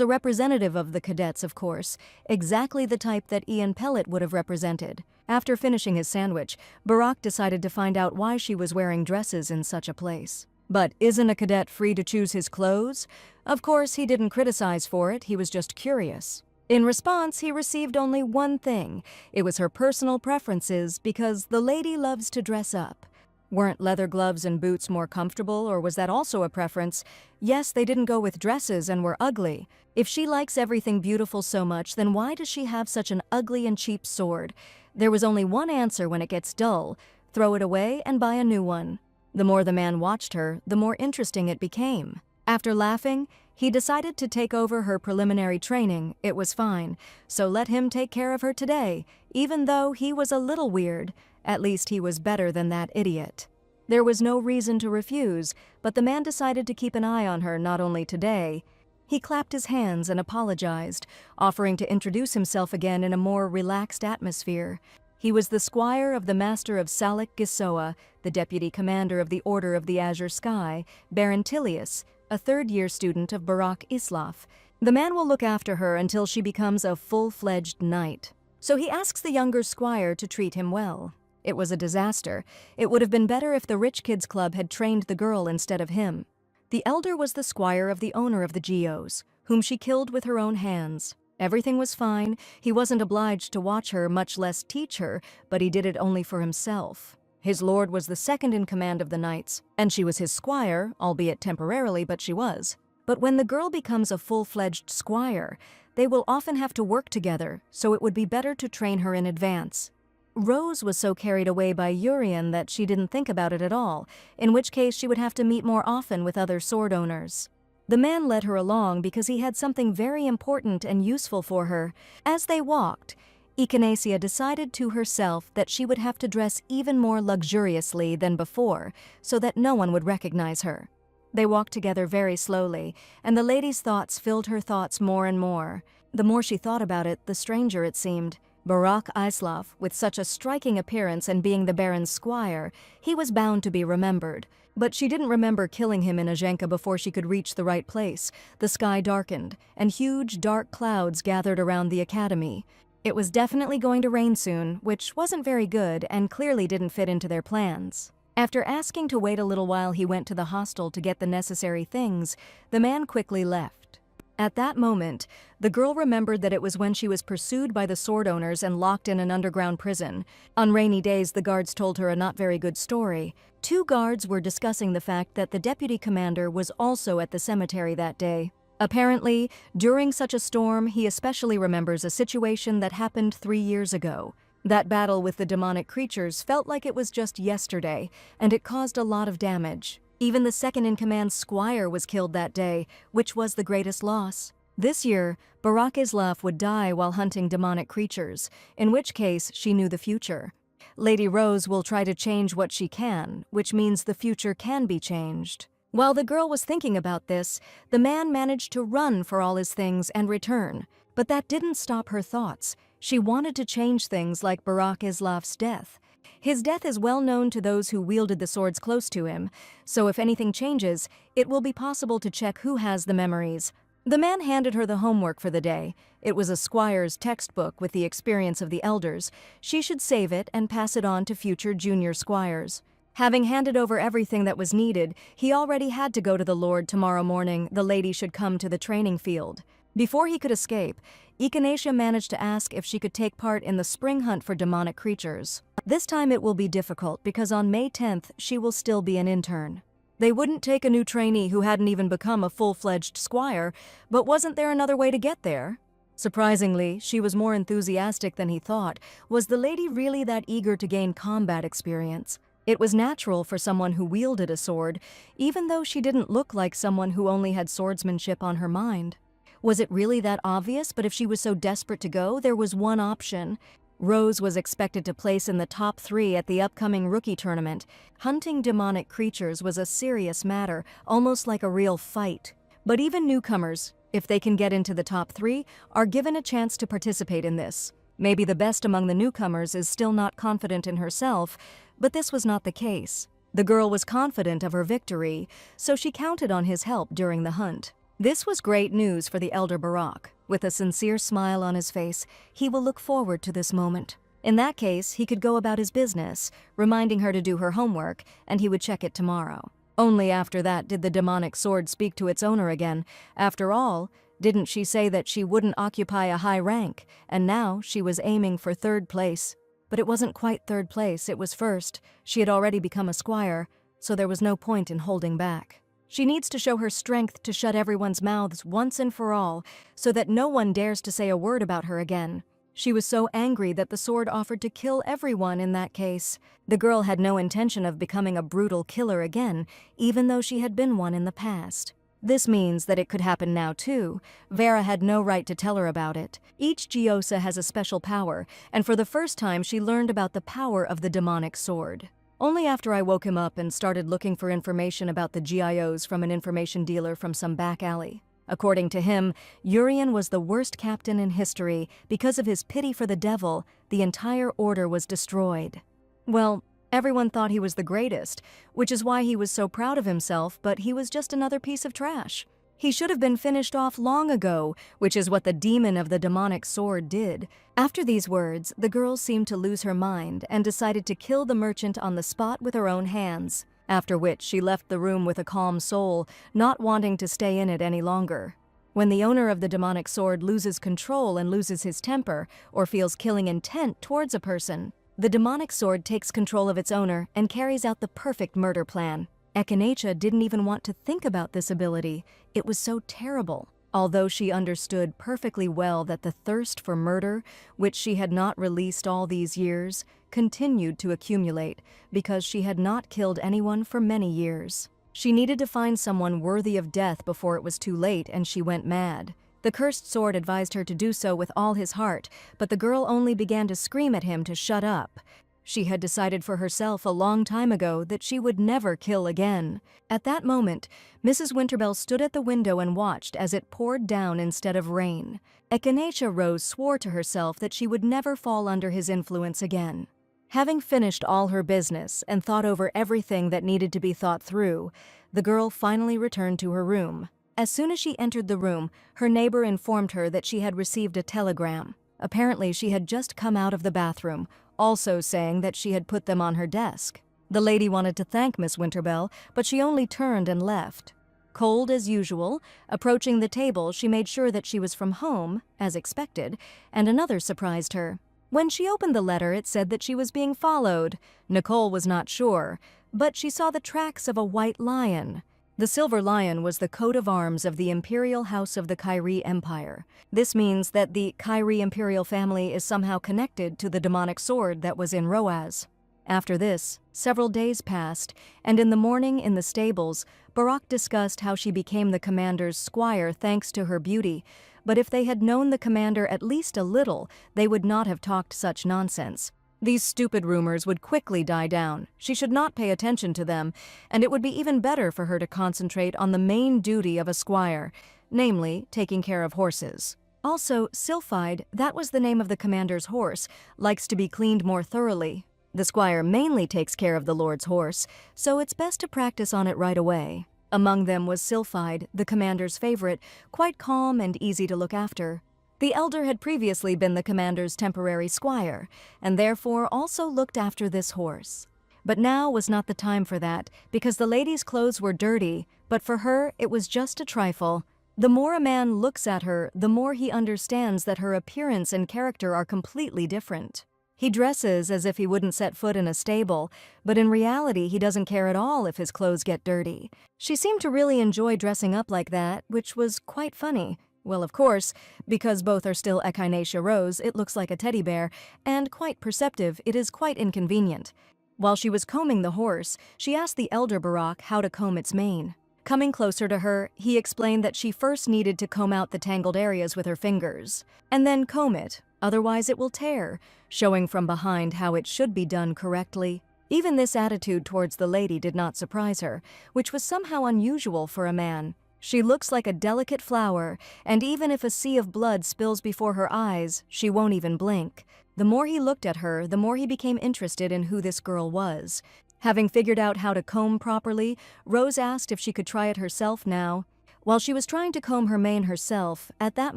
a representative of the cadets, of course, exactly the type that Ian Pellet would have represented. After finishing his sandwich, Barak decided to find out why she was wearing dresses in such a place. But isn't a cadet free to choose his clothes? Of course, he didn't criticize for it, he was just curious. In response, he received only one thing. It was her personal preferences, because the lady loves to dress up. Weren't leather gloves and boots more comfortable, or was that also a preference? Yes, they didn't go with dresses and were ugly. If she likes everything beautiful so much, then why does she have such an ugly and cheap sword? There was only one answer when it gets dull. Throw it away and buy a new one. The more the man watched her, the more interesting it became. After laughing, he decided to take over her preliminary training. It was fine, so let him take care of her today, even though he was a little weird. At least he was better than that idiot. There was no reason to refuse, but the man decided to keep an eye on her not only today. He clapped his hands and apologized, offering to introduce himself again in a more relaxed atmosphere. He was the squire of the Master of Salak Gisoa, the deputy commander of the Order of the Azure Sky, Baron Tilius, a third-year student of Barak Islov. The man will look after her until she becomes a full-fledged knight. So he asks the younger squire to treat him well. It was a disaster. It would have been better if the rich kids club had trained the girl instead of him. The elder was the squire of the owner of the geos, whom she killed with her own hands. Everything was fine. He wasn't obliged to watch her, much less teach her, but he did it only for himself. His lord was the second in command of the knights, and she was his squire, albeit temporarily, but she was. But when the girl becomes a full-fledged squire, they will often have to work together, so it would be better to train her in advance. Rose was so carried away by Urian that she didn't think about it at all, in which case she would have to meet more often with other sword owners. The man led her along because he had something very important and useful for her. As they walked, Echinacea decided to herself that she would have to dress even more luxuriously than before, so that no one would recognize her. They walked together very slowly, and the lady's thoughts filled her thoughts more and more. The more she thought about it, the stranger it seemed. Barak Islaf, with such a striking appearance and being the Baron's squire, he was bound to be remembered. But she didn't remember killing him in Ajenka before she could reach the right place. The sky darkened, and huge dark clouds gathered around the academy. It was definitely going to rain soon, which wasn't very good and clearly didn't fit into their plans. After asking to wait a little while, he went to the hostel to get the necessary things. The man quickly left. At that moment, the girl remembered that it was when she was pursued by the sword owners and locked in an underground prison. On rainy days, the guards told her a not very good story. 2 guards were discussing the fact that the deputy commander was also at the cemetery that day. Apparently, during such a storm, he especially remembers a situation that happened 3 years ago. That battle with the demonic creatures felt like it was just yesterday, and it caused a lot of damage. Even the second-in-command squire was killed that day, which was the greatest loss. This year, Barak Islaf would die while hunting demonic creatures, in which case she knew the future. Lady Rose will try to change what she can, which means the future can be changed. While the girl was thinking about this, the man managed to run for all his things and return. But that didn't stop her thoughts. She wanted to change things like Barak Islaf's death. His death is well known to those who wielded the swords close to him, so if anything changes, it will be possible to check who has the memories. The man handed her the homework for the day. It was a squire's textbook with the experience of the elders. She should save it and pass it on to future junior squires. Having handed over everything that was needed, he already had to go to the Lord tomorrow morning. The lady should come to the training field. Before he could escape, Echinacea managed to ask if she could take part in the spring hunt for demonic creatures. This time it will be difficult because on May 10th she will still be an intern. They wouldn't take a new trainee who hadn't even become a full-fledged squire, but wasn't there another way to get there? Surprisingly, she was more enthusiastic than he thought. Was the lady really that eager to gain combat experience? It was natural for someone who wielded a sword, even though she didn't look like someone who only had swordsmanship on her mind. Was it really that obvious? But if she was so desperate to go, there was one option. Rose was expected to place in the top 3 at the upcoming rookie tournament. Hunting demonic creatures was a serious matter, almost like a real fight. But even newcomers, if they can get into the top 3, are given a chance to participate in this. Maybe the best among the newcomers is still not confident in herself, but this was not the case. The girl was confident of her victory, so she counted on his help during the hunt. This was great news for the elder Barak. With a sincere smile on his face, he will look forward to this moment. In that case, he could go about his business, reminding her to do her homework, and he would check it tomorrow. Only after that did the demonic sword speak to its owner again. After all, didn't she say that she wouldn't occupy a high rank, and now she was aiming for 3rd place. But it wasn't quite 3rd place, it was 1st. She had already become a squire, so there was no point in holding back. She needs to show her strength to shut everyone's mouths once and for all, so that no one dares to say a word about her again. She was so angry that the sword offered to kill everyone in that case. The girl had no intention of becoming a brutal killer again, even though she had been one in the past. This means that it could happen now too. Vera had no right to tell her about it. Each Giosa has a special power, and for the first time she learned about the power of the demonic sword. Only after I woke him up and started looking for information about the GIOs from an information dealer from some back alley. According to him, Urian was the worst captain in history. Because of his pity for the devil, the entire order was destroyed. Well, everyone thought he was the greatest, which is why he was so proud of himself, but he was just another piece of trash. He should have been finished off long ago, which is what the demon of the demonic sword did. After these words, the girl seemed to lose her mind and decided to kill the merchant on the spot with her own hands, after which she left the room with a calm soul, not wanting to stay in it any longer. When the owner of the demonic sword loses control and loses his temper, or feels killing intent towards a person, the demonic sword takes control of its owner and carries out the perfect murder plan. Echinacea didn't even want to think about this ability. It was so terrible. Although she understood perfectly well that the thirst for murder, which she had not released all these years, continued to accumulate because she had not killed anyone for many years. She needed to find someone worthy of death before it was too late, and she went mad. The cursed sword advised her to do so with all his heart, but the girl only began to scream at him to shut up. She had decided for herself a long time ago that she would never kill again. At that moment, Mrs. Winterbell stood at the window and watched as it poured down instead of rain. Echinacea Rose swore to herself that she would never fall under his influence again. Having finished all her business and thought over everything that needed to be thought through, the girl finally returned to her room. As soon as she entered the room, her neighbor informed her that she had received a telegram. Apparently, she had just come out of the bathroom, also saying that she had put them on her desk. The lady wanted to thank Miss Winterbell, but she only turned and left. Cold as usual, approaching the table, she made sure that she was from home, as expected, and another surprised her. When she opened the letter, it said that she was being followed. Nicole was not sure, but she saw the tracks of a white lion. The silver lion was the coat of arms of the Imperial House of the Kyrie Empire. This means that the Kyrie Imperial family is somehow connected to the demonic sword that was in Roaz. After this, several days passed, and in the morning in the stables, Barak discussed how she became the commander's squire thanks to her beauty, but if they had known the commander at least a little, they would not have talked such nonsense. These stupid rumors would quickly die down. She should not pay attention to them, and it would be even better for her to concentrate on the main duty of a squire, namely, taking care of horses. Also, Sylphide, that was the name of the commander's horse, likes to be cleaned more thoroughly. The squire mainly takes care of the lord's horse, so it's best to practice on it right away. Among them was Sylphide, the commander's favorite, quite calm and easy to look after. The elder had previously been the commander's temporary squire, and therefore also looked after this horse. But now was not the time for that, because the lady's clothes were dirty, but for her it was just a trifle. The more a man looks at her, the more he understands that her appearance and character are completely different. He dresses as if he wouldn't set foot in a stable, but in reality he doesn't care at all if his clothes get dirty. She seemed to really enjoy dressing up like that, which was quite funny. Well, of course, because both are still Echinacea Rose, it looks like a teddy bear, and quite perceptive, it is quite inconvenient. While she was combing the horse, she asked the elder Barak how to comb its mane. Coming closer to her, he explained that she first needed to comb out the tangled areas with her fingers, and then comb it, otherwise it will tear, showing from behind how it should be done correctly. Even this attitude towards the lady did not surprise her, which was somehow unusual for a man. She looks like a delicate flower, and even if a sea of blood spills before her eyes, she won't even blink. The more he looked at her, the more he became interested in who this girl was. Having figured out how to comb properly, Rose asked if she could try it herself now. While she was trying to comb her mane herself, at that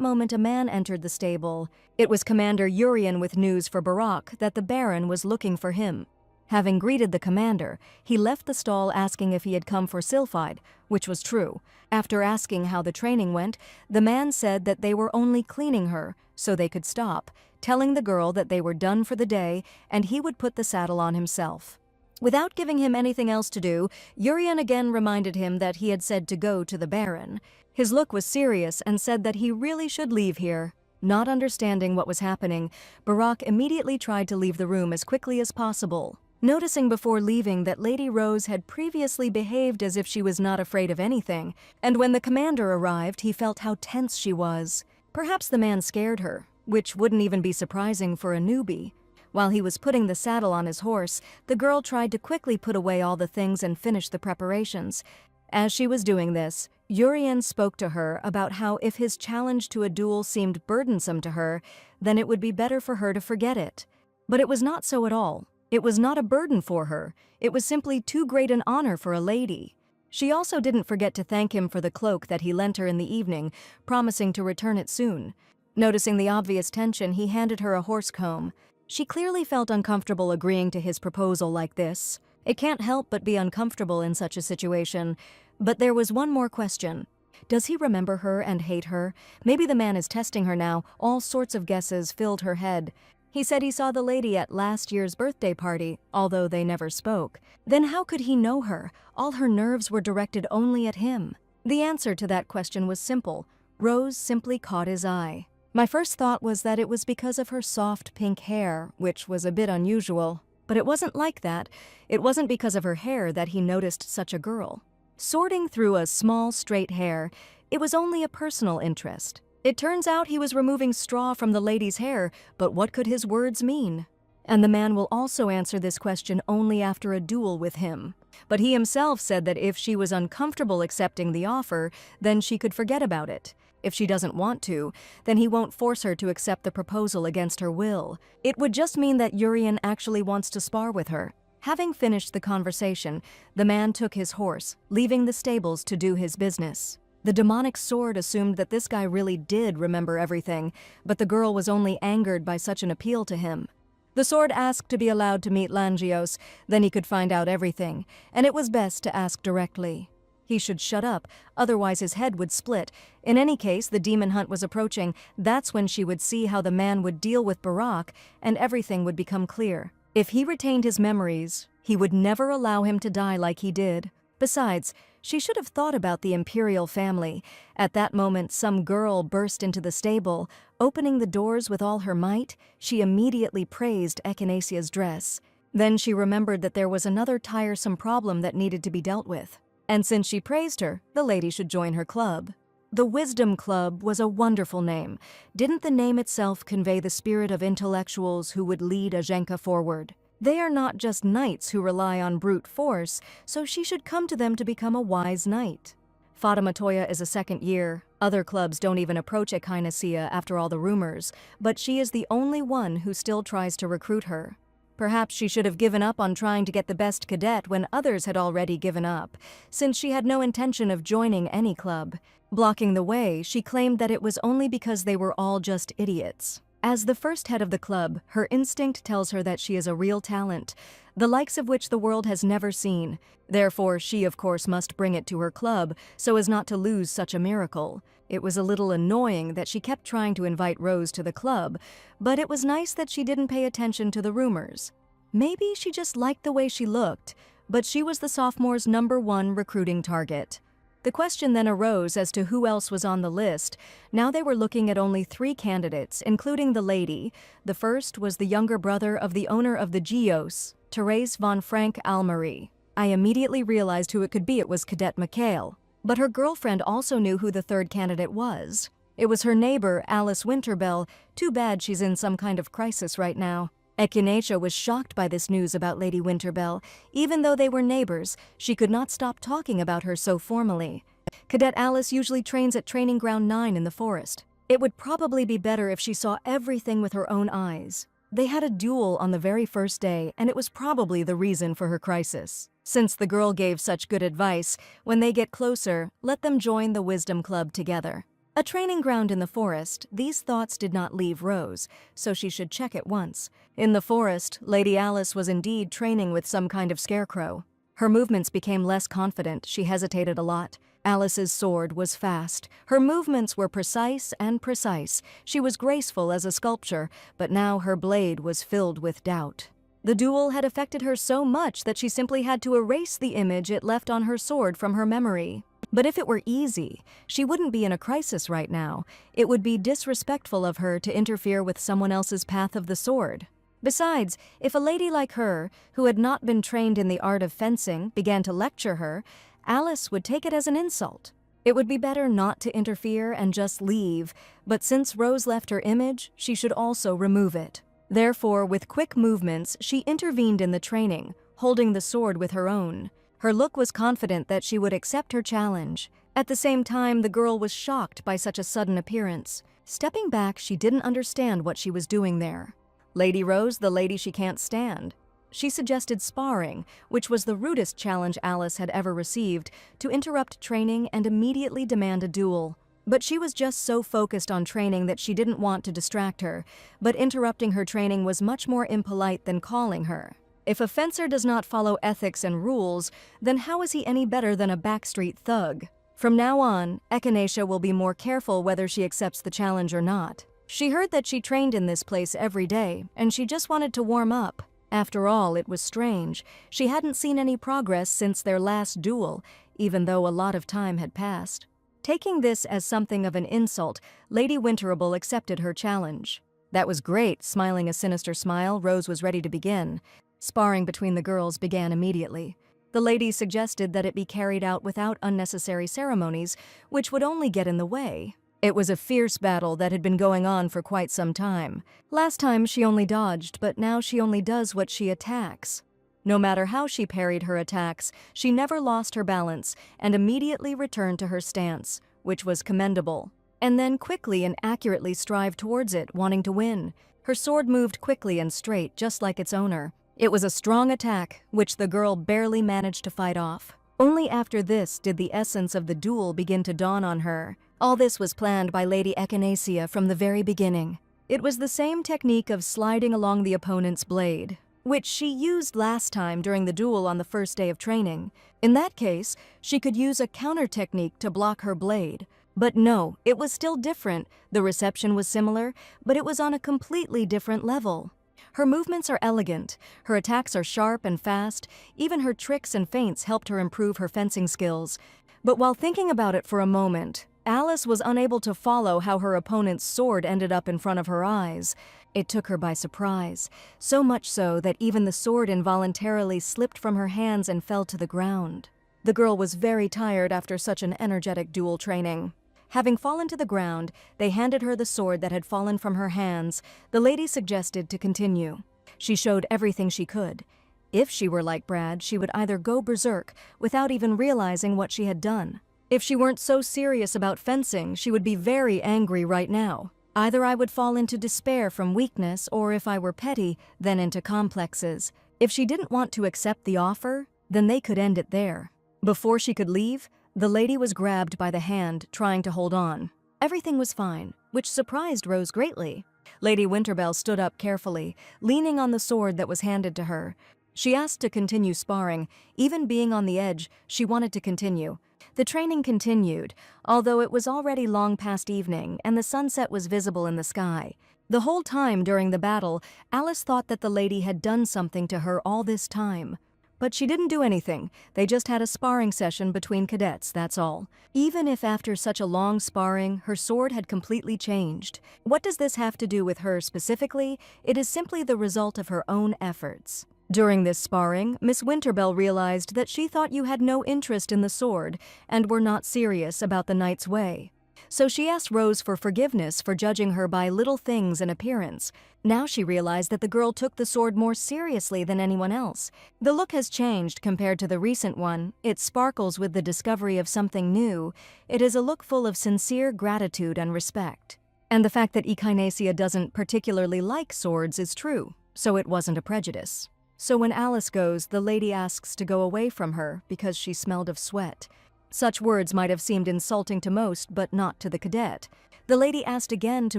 moment a man entered the stable. It was Commander Urian with news for Barak that the Baron was looking for him. Having greeted the commander, he left the stall asking if he had come for Sylphide, which was true. After asking how the training went, the man said that they were only cleaning her, so they could stop, telling the girl that they were done for the day and he would put the saddle on himself. Without giving him anything else to do, Urian again reminded him that he had said to go to the Baron. His look was serious and said that he really should leave here. Not understanding what was happening, Barak immediately tried to leave the room as quickly as possible. Noticing before leaving that Lady Rose had previously behaved as if she was not afraid of anything, and when the commander arrived, he felt how tense she was. Perhaps the man scared her, which wouldn't even be surprising for a newbie. While he was putting the saddle on his horse, the girl tried to quickly put away all the things and finish the preparations. As she was doing this, Urian spoke to her about how if his challenge to a duel seemed burdensome to her, then it would be better for her to forget it. But it was not so at all. It was not a burden for her. It was simply too great an honor for a lady. She also didn't forget to thank him for the cloak that he lent her in the evening, promising to return it soon. Noticing the obvious tension, he handed her a horse comb. She clearly felt uncomfortable agreeing to his proposal like this. It can't help but be uncomfortable in such a situation. But there was one more question. Does he remember her and hate her? Maybe the man is testing her now. All sorts of guesses filled her head. He said he saw the lady at last year's birthday party, although they never spoke. Then how could he know her? All her nerves were directed only at him. The answer to that question was simple. Rose simply caught his eye. My first thought was that it was because of her soft pink hair, which was a bit unusual. But it wasn't like that. It wasn't because of her hair that he noticed such a girl. Sorting through a small, straight hair, it was only a personal interest. It turns out he was removing straw from the lady's hair, but what could his words mean? And the man will also answer this question only after a duel with him. But he himself said that if she was uncomfortable accepting the offer, then she could forget about it. If she doesn't want to, then he won't force her to accept the proposal against her will. It would just mean that Urian actually wants to spar with her. Having finished the conversation, the man took his horse, leaving the stables to do his business. The demonic sword assumed that this guy really did remember everything, but the girl was only angered by such an appeal to him. The sword asked to be allowed to meet Langios, then he could find out everything, and it was best to ask directly. He should shut up, otherwise his head would split. In any case, the demon hunt was approaching. That's when she would see how the man would deal with Barak, and everything would become clear. If he retained his memories, he would never allow him to die like he did. Besides, she should have thought about the Imperial family. At that moment, some girl burst into the stable. Opening the doors with all her might, she immediately praised Echinaceia's dress. Then she remembered that there was another tiresome problem that needed to be dealt with. And since she praised her, the lady should join her club. The Wisdom Club was a wonderful name. Didn't the name itself convey the spirit of intellectuals who would lead Ajenka forward? They are not just knights who rely on brute force, so she should come to them to become a wise knight. Fatima Toya is a second year. Other clubs don't even approach Echinacea after all the rumors, but she is the only one who still tries to recruit her. Perhaps she should have given up on trying to get the best cadet when others had already given up, since she had no intention of joining any club. Blocking the way, she claimed that it was only because they were all just idiots. As the first head of the club, her instinct tells her that she is a real talent, the likes of which the world has never seen. Therefore, she of course must bring it to her club, so as not to lose such a miracle. It was a little annoying that she kept trying to invite Rose to the club, but it was nice that she didn't pay attention to the rumors. Maybe she just liked the way she looked, but she was the sophomore's #1 recruiting target. The question then arose as to who else was on the list. Now they were looking at only 3 candidates, including the lady. The first was the younger brother of the owner of the Geos, Therese von Frank-Almarie. I immediately realized who it could be. It was Cadet Mikhail. But her girlfriend also knew who the third candidate was. It was her neighbor, Alice Winterbell. Too bad she's in some kind of crisis right now. Echinacea was shocked by this news about Lady Winterbell. Even though they were neighbors, she could not stop talking about her so formally. Cadet Alice usually trains at Training Ground 9 in the forest. It would probably be better if she saw everything with her own eyes. They had a duel on the very first day, and it was probably the reason for her crisis. Since the girl gave such good advice, when they get closer, let them join the Wisdom Club together. A training ground in the forest, these thoughts did not leave Rose, so she should check it once. In the forest, Lady Alice was indeed training with some kind of scarecrow. Her movements became less confident. She hesitated a lot. Alice's sword was fast. Her movements were precise and precise. She was graceful as a sculpture, but now her blade was filled with doubt. The duel had affected her so much that she simply had to erase the image it left on her sword from her memory. But if it were easy, she wouldn't be in a crisis right now. It would be disrespectful of her to interfere with someone else's path of the sword. Besides, if a lady like her, who had not been trained in the art of fencing, began to lecture her, Alice would take it as an insult. It would be better not to interfere and just leave, but since Rose left her image, she should also remove it. Therefore, with quick movements, she intervened in the training, holding the sword with her own. Her look was confident that she would accept her challenge. At the same time, the girl was shocked by such a sudden appearance. Stepping back, she didn't understand what she was doing there. Lady Rose, the lady she can't stand. She suggested sparring, which was the rudest challenge Alice had ever received, to interrupt training and immediately demand a duel. But she was just so focused on training that she didn't want to distract her, but interrupting her training was much more impolite than calling her. If a fencer does not follow ethics and rules, then how is he any better than a backstreet thug? From now on, Echinacea will be more careful whether she accepts the challenge or not. She heard that she trained in this place every day, and she just wanted to warm up. After all, it was strange. She hadn't seen any progress since their last duel, even though a lot of time had passed. Taking this as something of an insult, Lady Winterable accepted her challenge. That was great. Smiling a sinister smile, Rose was ready to begin. Sparring between the girls began immediately. The lady suggested that it be carried out without unnecessary ceremonies, which would only get in the way. It was a fierce battle that had been going on for quite some time. Last time she only dodged, but now she only does what she attacks. No matter how she parried her attacks, she never lost her balance and immediately returned to her stance, which was commendable, and then quickly and accurately strived towards it, wanting to win. Her sword moved quickly and straight, just like its owner. It was a strong attack, which the girl barely managed to fight off. Only after this did the essence of the duel begin to dawn on her. All this was planned by Lady Echinacea from the very beginning. It was the same technique of sliding along the opponent's blade, which she used last time during the duel on the first day of training. In that case, she could use a counter technique to block her blade. But no, it was still different. The reception was similar, but it was on a completely different level. Her movements are elegant, her attacks are sharp and fast, even her tricks and feints helped her improve her fencing skills. But while thinking about it for a moment, Alice was unable to follow how her opponent's sword ended up in front of her eyes. It took her by surprise, so much so that even the sword involuntarily slipped from her hands and fell to the ground. The girl was very tired after such an energetic duel training. Having fallen to the ground, they handed her the sword that had fallen from her hands. The lady suggested to continue. She showed everything she could. If she were like Brad, she would either go berserk without even realizing what she had done. If she weren't so serious about fencing, she would be very angry right now. Either I would fall into despair from weakness, or if I were petty, then into complexes. If she didn't want to accept the offer, then they could end it there. Before she could leave, the lady was grabbed by the hand, trying to hold on. Everything was fine, which surprised Rose greatly. Lady Winterbell stood up carefully, leaning on the sword that was handed to her. She asked to continue sparring. Even being on the edge, she wanted to continue. The training continued, although it was already long past evening and the sunset was visible in the sky. The whole time during the battle, Alice thought that the lady had done something to her all this time. But she didn't do anything. They just had a sparring session between cadets, that's all. Even if after such a long sparring, her sword had completely changed. What does this have to do with her specifically? It is simply the result of her own efforts. During this sparring, Miss Winterbell realized that she thought you had no interest in the sword and were not serious about the knight's way. So she asked Rose for forgiveness for judging her by little things in appearance. Now she realized that the girl took the sword more seriously than anyone else. The look has changed compared to the recent one. It sparkles with the discovery of something new. It is a look full of sincere gratitude and respect. And the fact that Echinacea doesn't particularly like swords is true, so it wasn't a prejudice. So when Alice goes, the lady asks to go away from her because she smelled of sweat. Such words might have seemed insulting to most, but not to the cadet. The lady asked again to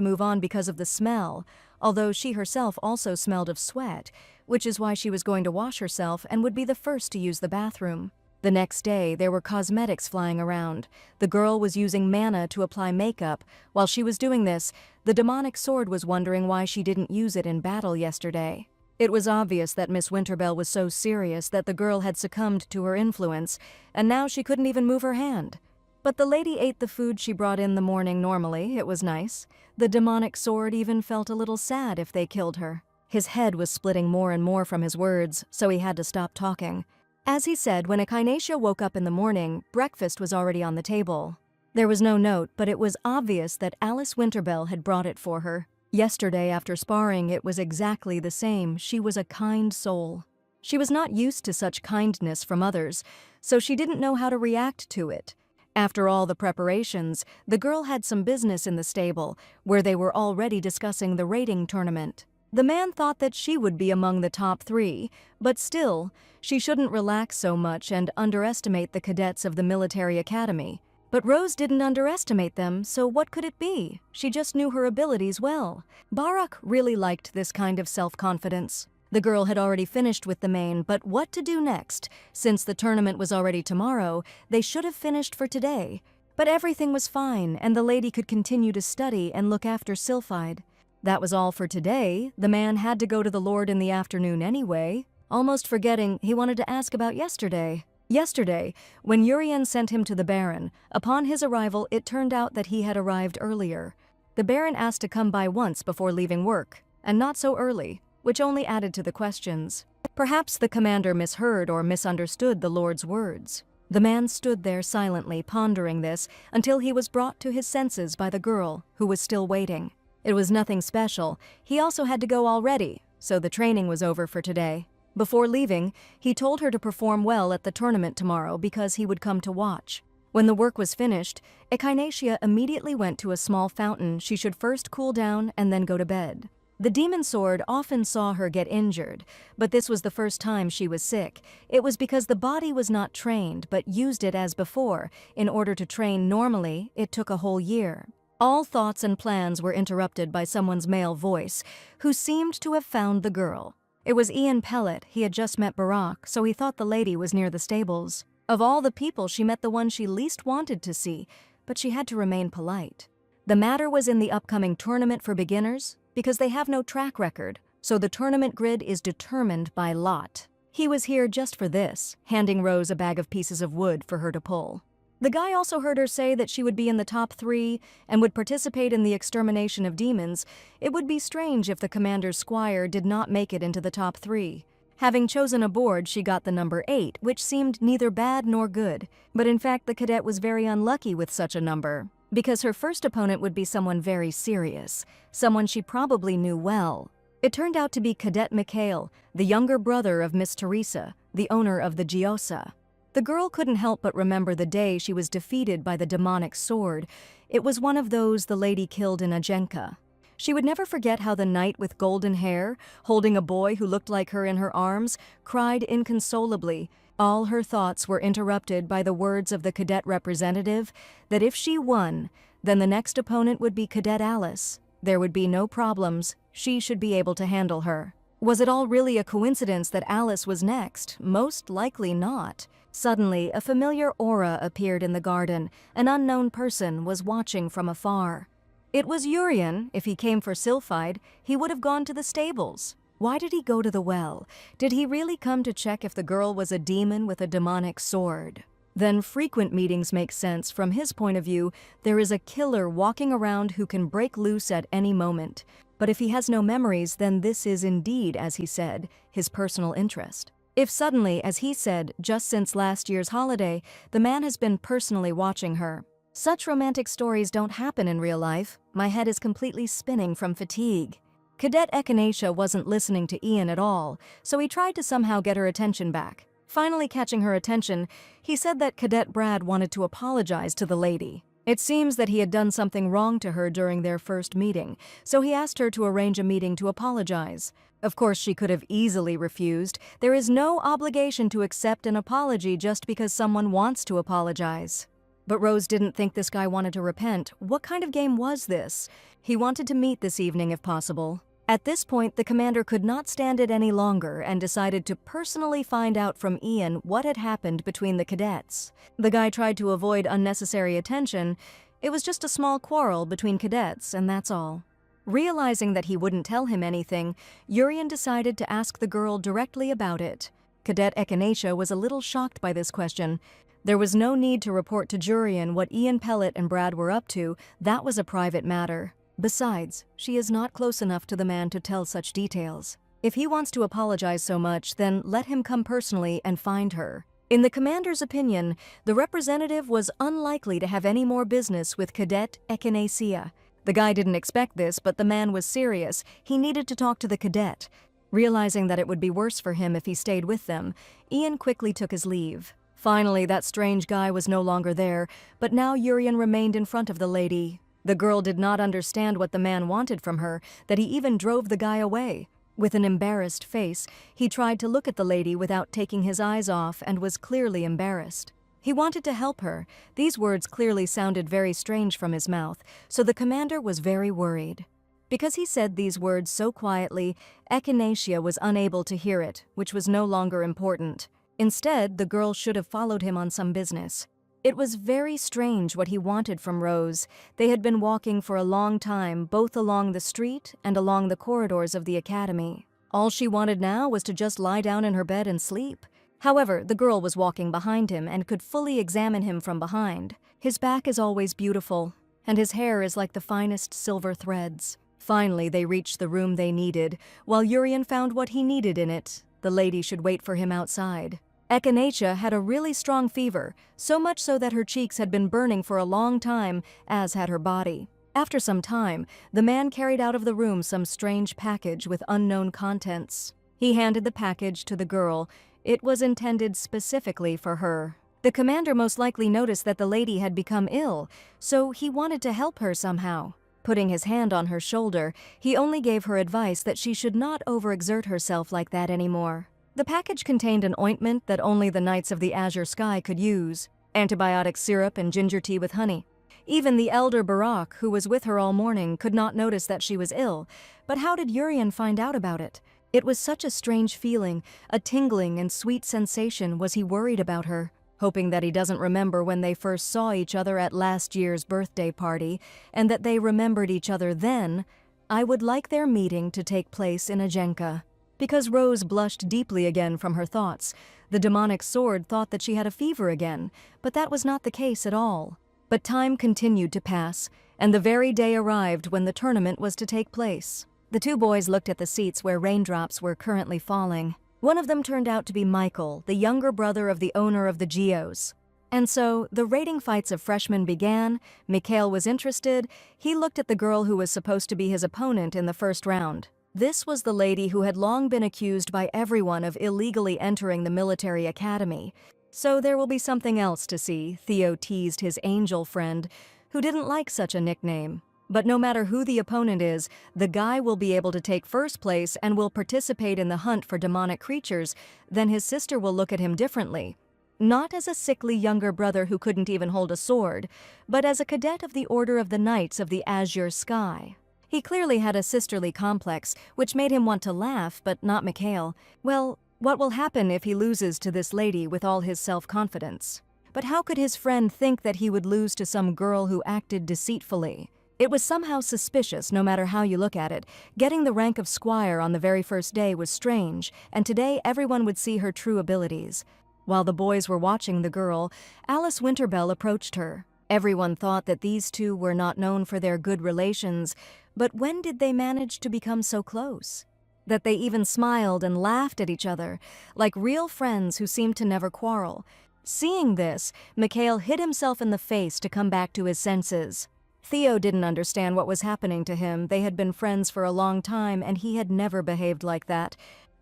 move on because of the smell, although she herself also smelled of sweat, which is why she was going to wash herself and would be the first to use the bathroom. The next day, there were cosmetics flying around. The girl was using mana to apply makeup. While she was doing this, the demonic sword was wondering why she didn't use it in battle yesterday. It was obvious that Miss Winterbell was so serious that the girl had succumbed to her influence, and now she couldn't even move her hand. But the lady ate the food she brought in the morning normally. It was nice. The demonic sword even felt a little sad if they killed her. His head was splitting more and more from his words, so he had to stop talking. As he said, when Echinacea woke up in the morning, breakfast was already on the table. There was no note, but it was obvious that Alice Winterbell had brought it for her. Yesterday, after sparring, it was exactly the same. She was a kind soul. She was not used to such kindness from others, so she didn't know how to react to it. After all the preparations, the girl had some business in the stable, where they were already discussing the raiding tournament. The man thought that she would be among the top 3, but still, she shouldn't relax so much and underestimate the cadets of the military academy. But Rose didn't underestimate them, so what could it be? She just knew her abilities well. Barak really liked this kind of self-confidence. The girl had already finished with the main, but what to do next? Since the tournament was already tomorrow, they should have finished for today. But everything was fine, and the lady could continue to study and look after Sylphide. That was all for today. The man had to go to the Lord in the afternoon anyway. Almost forgetting, he wanted to ask about yesterday. Yesterday, when Urian sent him to the Baron, upon his arrival it turned out that he had arrived earlier. The Baron asked to come by once before leaving work, and not so early, which only added to the questions. Perhaps the commander misheard or misunderstood the Lord's words. The man stood there silently pondering this until he was brought to his senses by the girl, who was still waiting. It was nothing special. He also had to go already, so the training was over for today. Before leaving, he told her to perform well at the tournament tomorrow because he would come to watch. When the work was finished, Echinacea immediately went to a small fountain she should first cool down and then go to bed. The demon sword often saw her get injured, but this was the first time she was sick. It was because the body was not trained but used it as before. In order to train normally, it took a whole year. All thoughts and plans were interrupted by someone's male voice, who seemed to have found the girl. It was Ian Pellet. He had just met Barak, so he thought the lady was near the stables. Of all the people, she met the one she least wanted to see, but she had to remain polite. The matter was in the upcoming tournament for beginners, because they have no track record, so the tournament grid is determined by lot. He was here just for this, handing Rose a bag of pieces of wood for her to pull. The guy also heard her say that she would be in the top 3 and would participate in the extermination of demons. It would be strange if the commander's squire did not make it into the top 3. Having chosen a board, she got the number 8, which seemed neither bad nor good. But in fact, the cadet was very unlucky with such a number, because her first opponent would be someone very serious, someone she probably knew well. It turned out to be Cadet Mikhail, the younger brother of Miss Teresa, the owner of the Giosa. The girl couldn't help but remember the day she was defeated by the demonic sword. It was one of those the lady killed in Ajenka. She would never forget how the knight with golden hair, holding a boy who looked like her in her arms, cried inconsolably. All her thoughts were interrupted by the words of the cadet representative that if she won, then the next opponent would be Cadet Alice. There would be no problems. She should be able to handle her. Was it all really a coincidence that Alice was next? Most likely not. Suddenly, a familiar aura appeared in the garden. An unknown person was watching from afar. It was Urian. If he came for Sylphide, he would have gone to the stables. Why did he go to the well? Did he really come to check if the girl was a demon with a demonic sword? Then frequent meetings make sense. From his point of view, there is a killer walking around who can break loose at any moment. But if he has no memories, then this is indeed, as he said, his personal interest. If suddenly, as he said, just since last year's holiday, the man has been personally watching her. Such romantic stories don't happen in real life. My head is completely spinning from fatigue. Cadet Echinacea wasn't listening to Ian at all, so he tried to somehow get her attention back. Finally catching her attention, he said that Cadet Brad wanted to apologize to the lady. It seems that he had done something wrong to her during their first meeting, so he asked her to arrange a meeting to apologize. Of course, she could have easily refused. There is no obligation to accept an apology just because someone wants to apologize. But Rose didn't think this guy wanted to repent. What kind of game was this? He wanted to meet this evening if possible. At this point, the commander could not stand it any longer and decided to personally find out from Ian what had happened between the cadets. The guy tried to avoid unnecessary attention. It was just a small quarrel between cadets, and that's all. Realizing that he wouldn't tell him anything, Urian decided to ask the girl directly about it. Cadet Echinacea was a little shocked by this question. There was no need to report to Jurian what Ian Pellet and Brad were up to. That was a private matter. Besides, she is not close enough to the man to tell such details. If he wants to apologize so much, then let him come personally and find her. In the commander's opinion, the representative was unlikely to have any more business with Cadet Echinacea. The guy didn't expect this, but the man was serious. He needed to talk to the cadet. Realizing that it would be worse for him if he stayed with them, Ian quickly took his leave. Finally, that strange guy was no longer there, but now Urian remained in front of the lady. The girl did not understand what the man wanted from her, that he even drove the guy away. With an embarrassed face, he tried to look at the lady without taking his eyes off and was clearly embarrassed. He wanted to help her. These words clearly sounded very strange from his mouth, so the commander was very worried. Because he said these words so quietly, Echinacea was unable to hear it, which was no longer important. Instead, the girl should have followed him on some business. It was very strange what he wanted from Rose. They had been walking for a long time, both along the street and along the corridors of the academy. All she wanted now was to just lie down in her bed and sleep. However, the girl was walking behind him and could fully examine him from behind. His back is always beautiful, and his hair is like the finest silver threads. Finally, they reached the room they needed. While Urian found what he needed in it, the lady should wait for him outside. Echinacea had a really strong fever, so much so that her cheeks had been burning for a long time, as had her body. After some time, the man carried out of the room some strange package with unknown contents. He handed the package to the girl. It was intended specifically for her. The commander most likely noticed that the lady had become ill, so he wanted to help her somehow. Putting his hand on her shoulder, he only gave her advice that she should not overexert herself like that anymore. The package contained an ointment that only the Knights of the Azure Sky could use, antibiotic syrup and ginger tea with honey. Even the elder Barak, who was with her all morning, could not notice that she was ill. But how did Urian find out about it? It was such a strange feeling, a tingling and sweet sensation. Was he worried about her? Hoping that he doesn't remember when they first saw each other at last year's birthday party, and that they remembered each other then, I would like their meeting to take place in Ajenka. Because Rose blushed deeply again from her thoughts. The demonic sword thought that she had a fever again, but that was not the case at all. But time continued to pass, and the very day arrived when the tournament was to take place. The two boys looked at the seats where raindrops were currently falling. One of them turned out to be Michael, the younger brother of the owner of the Geos. And so, the rating fights of freshmen began. Mikhail was interested. He looked at the girl who was supposed to be his opponent in the first round. This was the lady who had long been accused by everyone of illegally entering the military academy. So there will be something else to see, Theo teased his angel friend, who didn't like such a nickname. But no matter who the opponent is, the guy will be able to take first place and will participate in the hunt for demonic creatures. Then his sister will look at him differently. Not as a sickly younger brother who couldn't even hold a sword, but as a cadet of the Order of the Knights of the Azure Sky. He clearly had a sisterly complex, which made him want to laugh, but not Mikhail. Well, what will happen if he loses to this lady with all his self-confidence? But how could his friend think that he would lose to some girl who acted deceitfully? It was somehow suspicious, no matter how you look at it. Getting the rank of Squire on the very first day was strange, and today everyone would see her true abilities. While the boys were watching the girl, Alice Winterbell approached her. Everyone thought that these two were not known for their good relations, but when did they manage to become so close? That they even smiled and laughed at each other, like real friends who seemed to never quarrel. Seeing this, Mikhail hit himself in the face to come back to his senses. Theo didn't understand what was happening to him. They had been friends for a long time, and he had never behaved like that.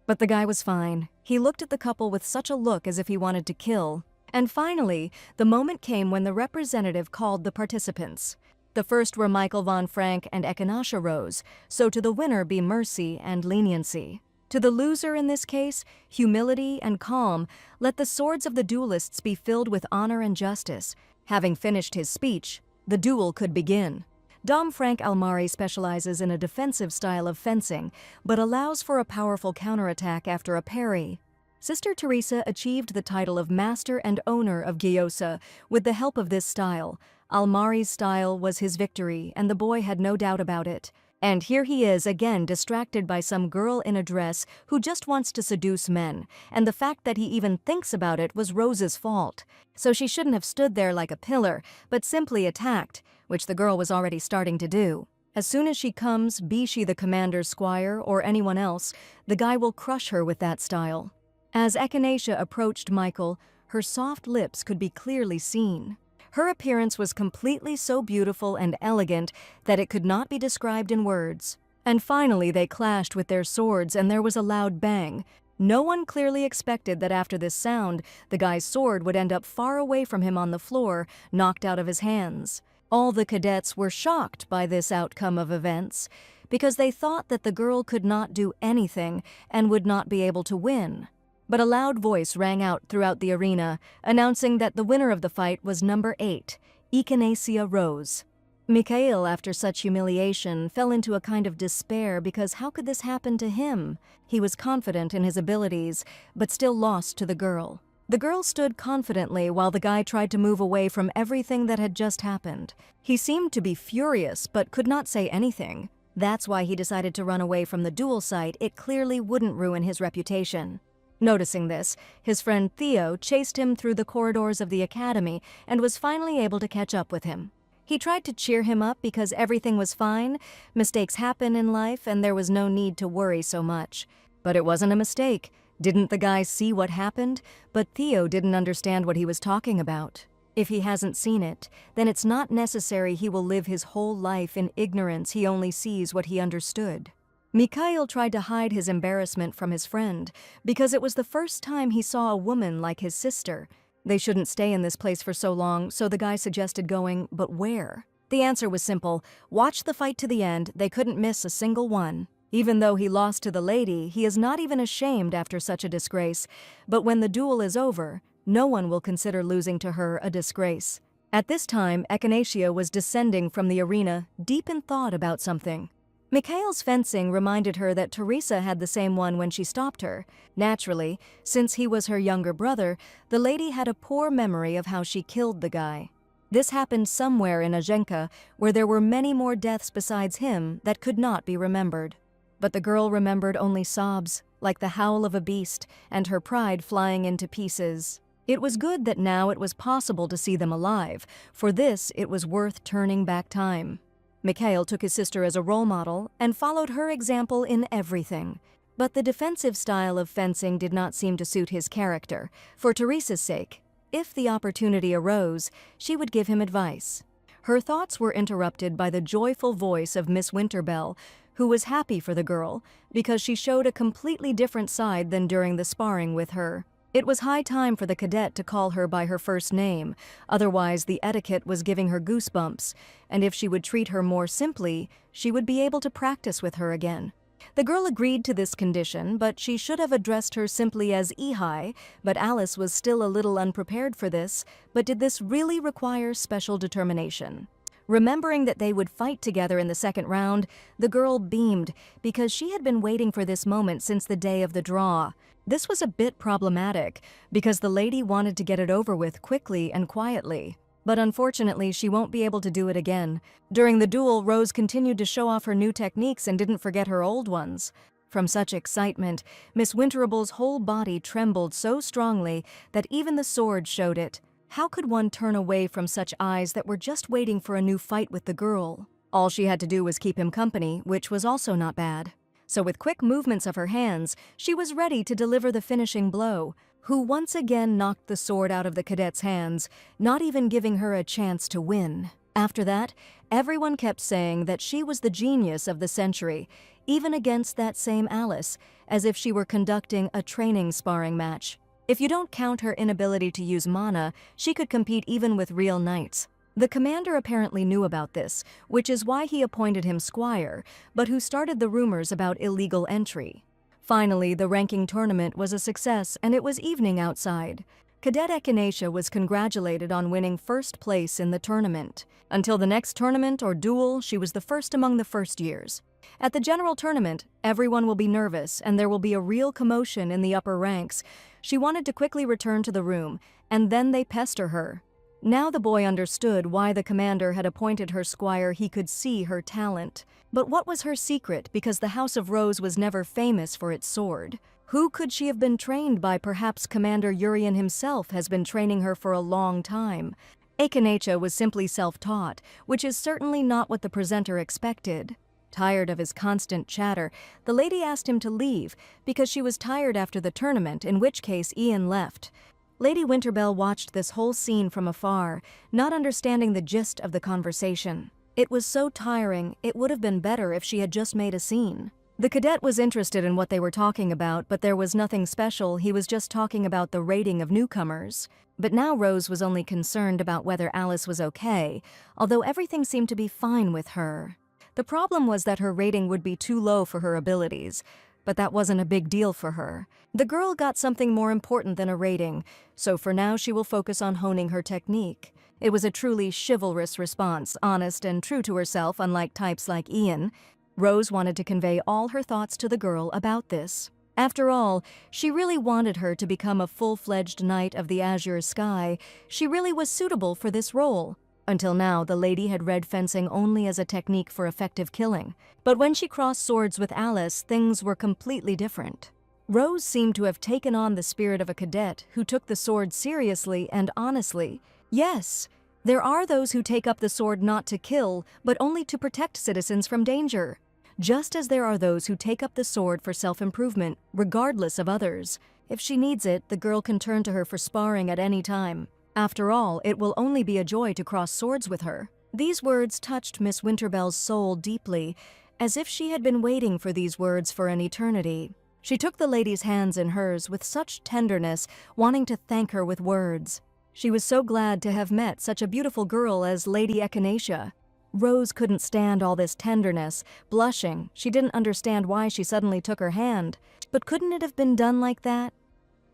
But the guy was fine. He looked at the couple with such a look as if he wanted to kill. And finally, the moment came when the representative called the participants. The first were Michael von Frank and Echinacea Rose, so to the winner be mercy and leniency. To the loser in this case, humility and calm. Let the swords of the duelists be filled with honor and justice. Having finished his speech, the duel could begin. Dom Frank Almari specializes in a defensive style of fencing, but allows for a powerful counterattack after a parry. Sister Teresa achieved the title of Master and Owner of Gyoza with the help of this style. Almari's style was his victory, and the boy had no doubt about it. And here he is again distracted by some girl in a dress who just wants to seduce men, and the fact that he even thinks about it was Rose's fault. So she shouldn't have stood there like a pillar, but simply attacked, which the girl was already starting to do. As soon as she comes, be she the commander's squire or anyone else, the guy will crush her with that style. As Echinacea approached Michael, her soft lips could be clearly seen. Her appearance was completely so beautiful and elegant that it could not be described in words. And finally they clashed with their swords and there was a loud bang. No one clearly expected that after this sound, the guy's sword would end up far away from him on the floor, knocked out of his hands. All the cadets were shocked by this outcome of events because they thought that the girl could not do anything and would not be able to win. But a loud voice rang out throughout the arena, announcing that the winner of the fight was number 8, Echinacea Rose. Mikhail, after such humiliation, fell into a kind of despair because how could this happen to him? He was confident in his abilities, but still lost to the girl. The girl stood confidently while the guy tried to move away from everything that had just happened. He seemed to be furious, but could not say anything. That's why he decided to run away from the duel site. It clearly wouldn't ruin his reputation. Noticing this, his friend Theo chased him through the corridors of the academy and was finally able to catch up with him. He tried to cheer him up because everything was fine, mistakes happen in life, and there was no need to worry so much. But it wasn't a mistake. Didn't the guy see what happened? But Theo didn't understand what he was talking about. If he hasn't seen it, then it's not necessary he will live his whole life in ignorance. He only sees what he understood. Mikhail tried to hide his embarrassment from his friend because it was the first time he saw a woman like his sister. They shouldn't stay in this place for so long, so the guy suggested going, but where? The answer was simple. Watch the fight to the end. They couldn't miss a single one. Even though he lost to the lady, he is not even ashamed after such a disgrace. But when the duel is over, no one will consider losing to her a disgrace. At this time, Echinacea was descending from the arena, deep in thought about something. Mikhail's fencing reminded her that Teresa had the same one when she stopped her. Naturally, since he was her younger brother, the lady had a poor memory of how she killed the guy. This happened somewhere in Ajenka, where there were many more deaths besides him that could not be remembered. But the girl remembered only sobs, like the howl of a beast, and her pride flying into pieces. It was good that now it was possible to see them alive. For this, it was worth turning back time. Mikhail took his sister as a role model and followed her example in everything. But the defensive style of fencing did not seem to suit his character. For Teresa's sake, if the opportunity arose, she would give him advice. Her thoughts were interrupted by the joyful voice of Miss Winterbell, who was happy for the girl because she showed a completely different side than during the sparring with her. It was high time for the cadet to call her by her first name, otherwise the etiquette was giving her goosebumps, and if she would treat her more simply, she would be able to practice with her again. The girl agreed to this condition, but she should have addressed her simply as Ehi, but Alice was still a little unprepared for this. But did this really require special determination? Remembering that they would fight together in the second round, the girl beamed because she had been waiting for this moment since the day of the draw. This was a bit problematic because the lady wanted to get it over with quickly and quietly. But unfortunately, she won't be able to do it again. During the duel, Rose continued to show off her new techniques and didn't forget her old ones. From such excitement, Miss Winterable's whole body trembled so strongly that even the sword showed it. How could one turn away from such eyes that were just waiting for a new fight with the girl? All she had to do was keep him company, which was also not bad. So with quick movements of her hands, she was ready to deliver the finishing blow, who once again knocked the sword out of the cadet's hands, not even giving her a chance to win. After that, everyone kept saying that she was the genius of the century, even against that same Alice, as if she were conducting a training sparring match. If you don't count her inability to use mana, she could compete even with real knights. The commander apparently knew about this, which is why he appointed him Squire, but who started the rumors about illegal entry. Finally, the ranking tournament was a success, and it was evening outside. Cadet Echinacea was congratulated on winning first place in the tournament. Until the next tournament or duel, she was the first among the first years. At the general tournament, everyone will be nervous, and there will be a real commotion in the upper ranks. She wanted to quickly return to the room, and then they pester her. Now the boy understood why the commander had appointed her squire. He could see her talent. But what was her secret, because the House of Rose was never famous for its sword? Who could she have been trained by? Perhaps Commander Urian himself has been training her for a long time. Echinacea was simply self-taught, which is certainly not what the presenter expected. Tired of his constant chatter, the lady asked him to leave because she was tired after the tournament, in which case Ian left. Lady Winterbell watched this whole scene from afar, not understanding the gist of the conversation. It was so tiring, it would have been better if she had just made a scene. The cadet was interested in what they were talking about, but there was nothing special. He was just talking about the rating of newcomers. But now Rose was only concerned about whether Alice was okay, although everything seemed to be fine with her. The problem was that her rating would be too low for her abilities, but that wasn't a big deal for her. The girl got something more important than a rating, so for now she will focus on honing her technique. It was a truly chivalrous response, honest and true to herself, unlike types like Ian. Rose wanted to convey all her thoughts to the girl about this. After all, she really wanted her to become a full-fledged knight of the azure sky. She really was suitable for this role. Until now, the lady had read fencing only as a technique for effective killing. But when she crossed swords with Alice, things were completely different. Rose seemed to have taken on the spirit of a cadet who took the sword seriously and honestly. Yes, there are those who take up the sword not to kill, but only to protect citizens from danger. Just as there are those who take up the sword for self-improvement, regardless of others. If she needs it, the girl can turn to her for sparring at any time. After all, it will only be a joy to cross swords with her. These words touched Miss Winterbell's soul deeply, as if she had been waiting for these words for an eternity. She took the lady's hands in hers with such tenderness, wanting to thank her with words. She was so glad to have met such a beautiful girl as Lady Echinacea. Rose couldn't stand all this tenderness. Blushing, she didn't understand why she suddenly took her hand. But couldn't it have been done like that?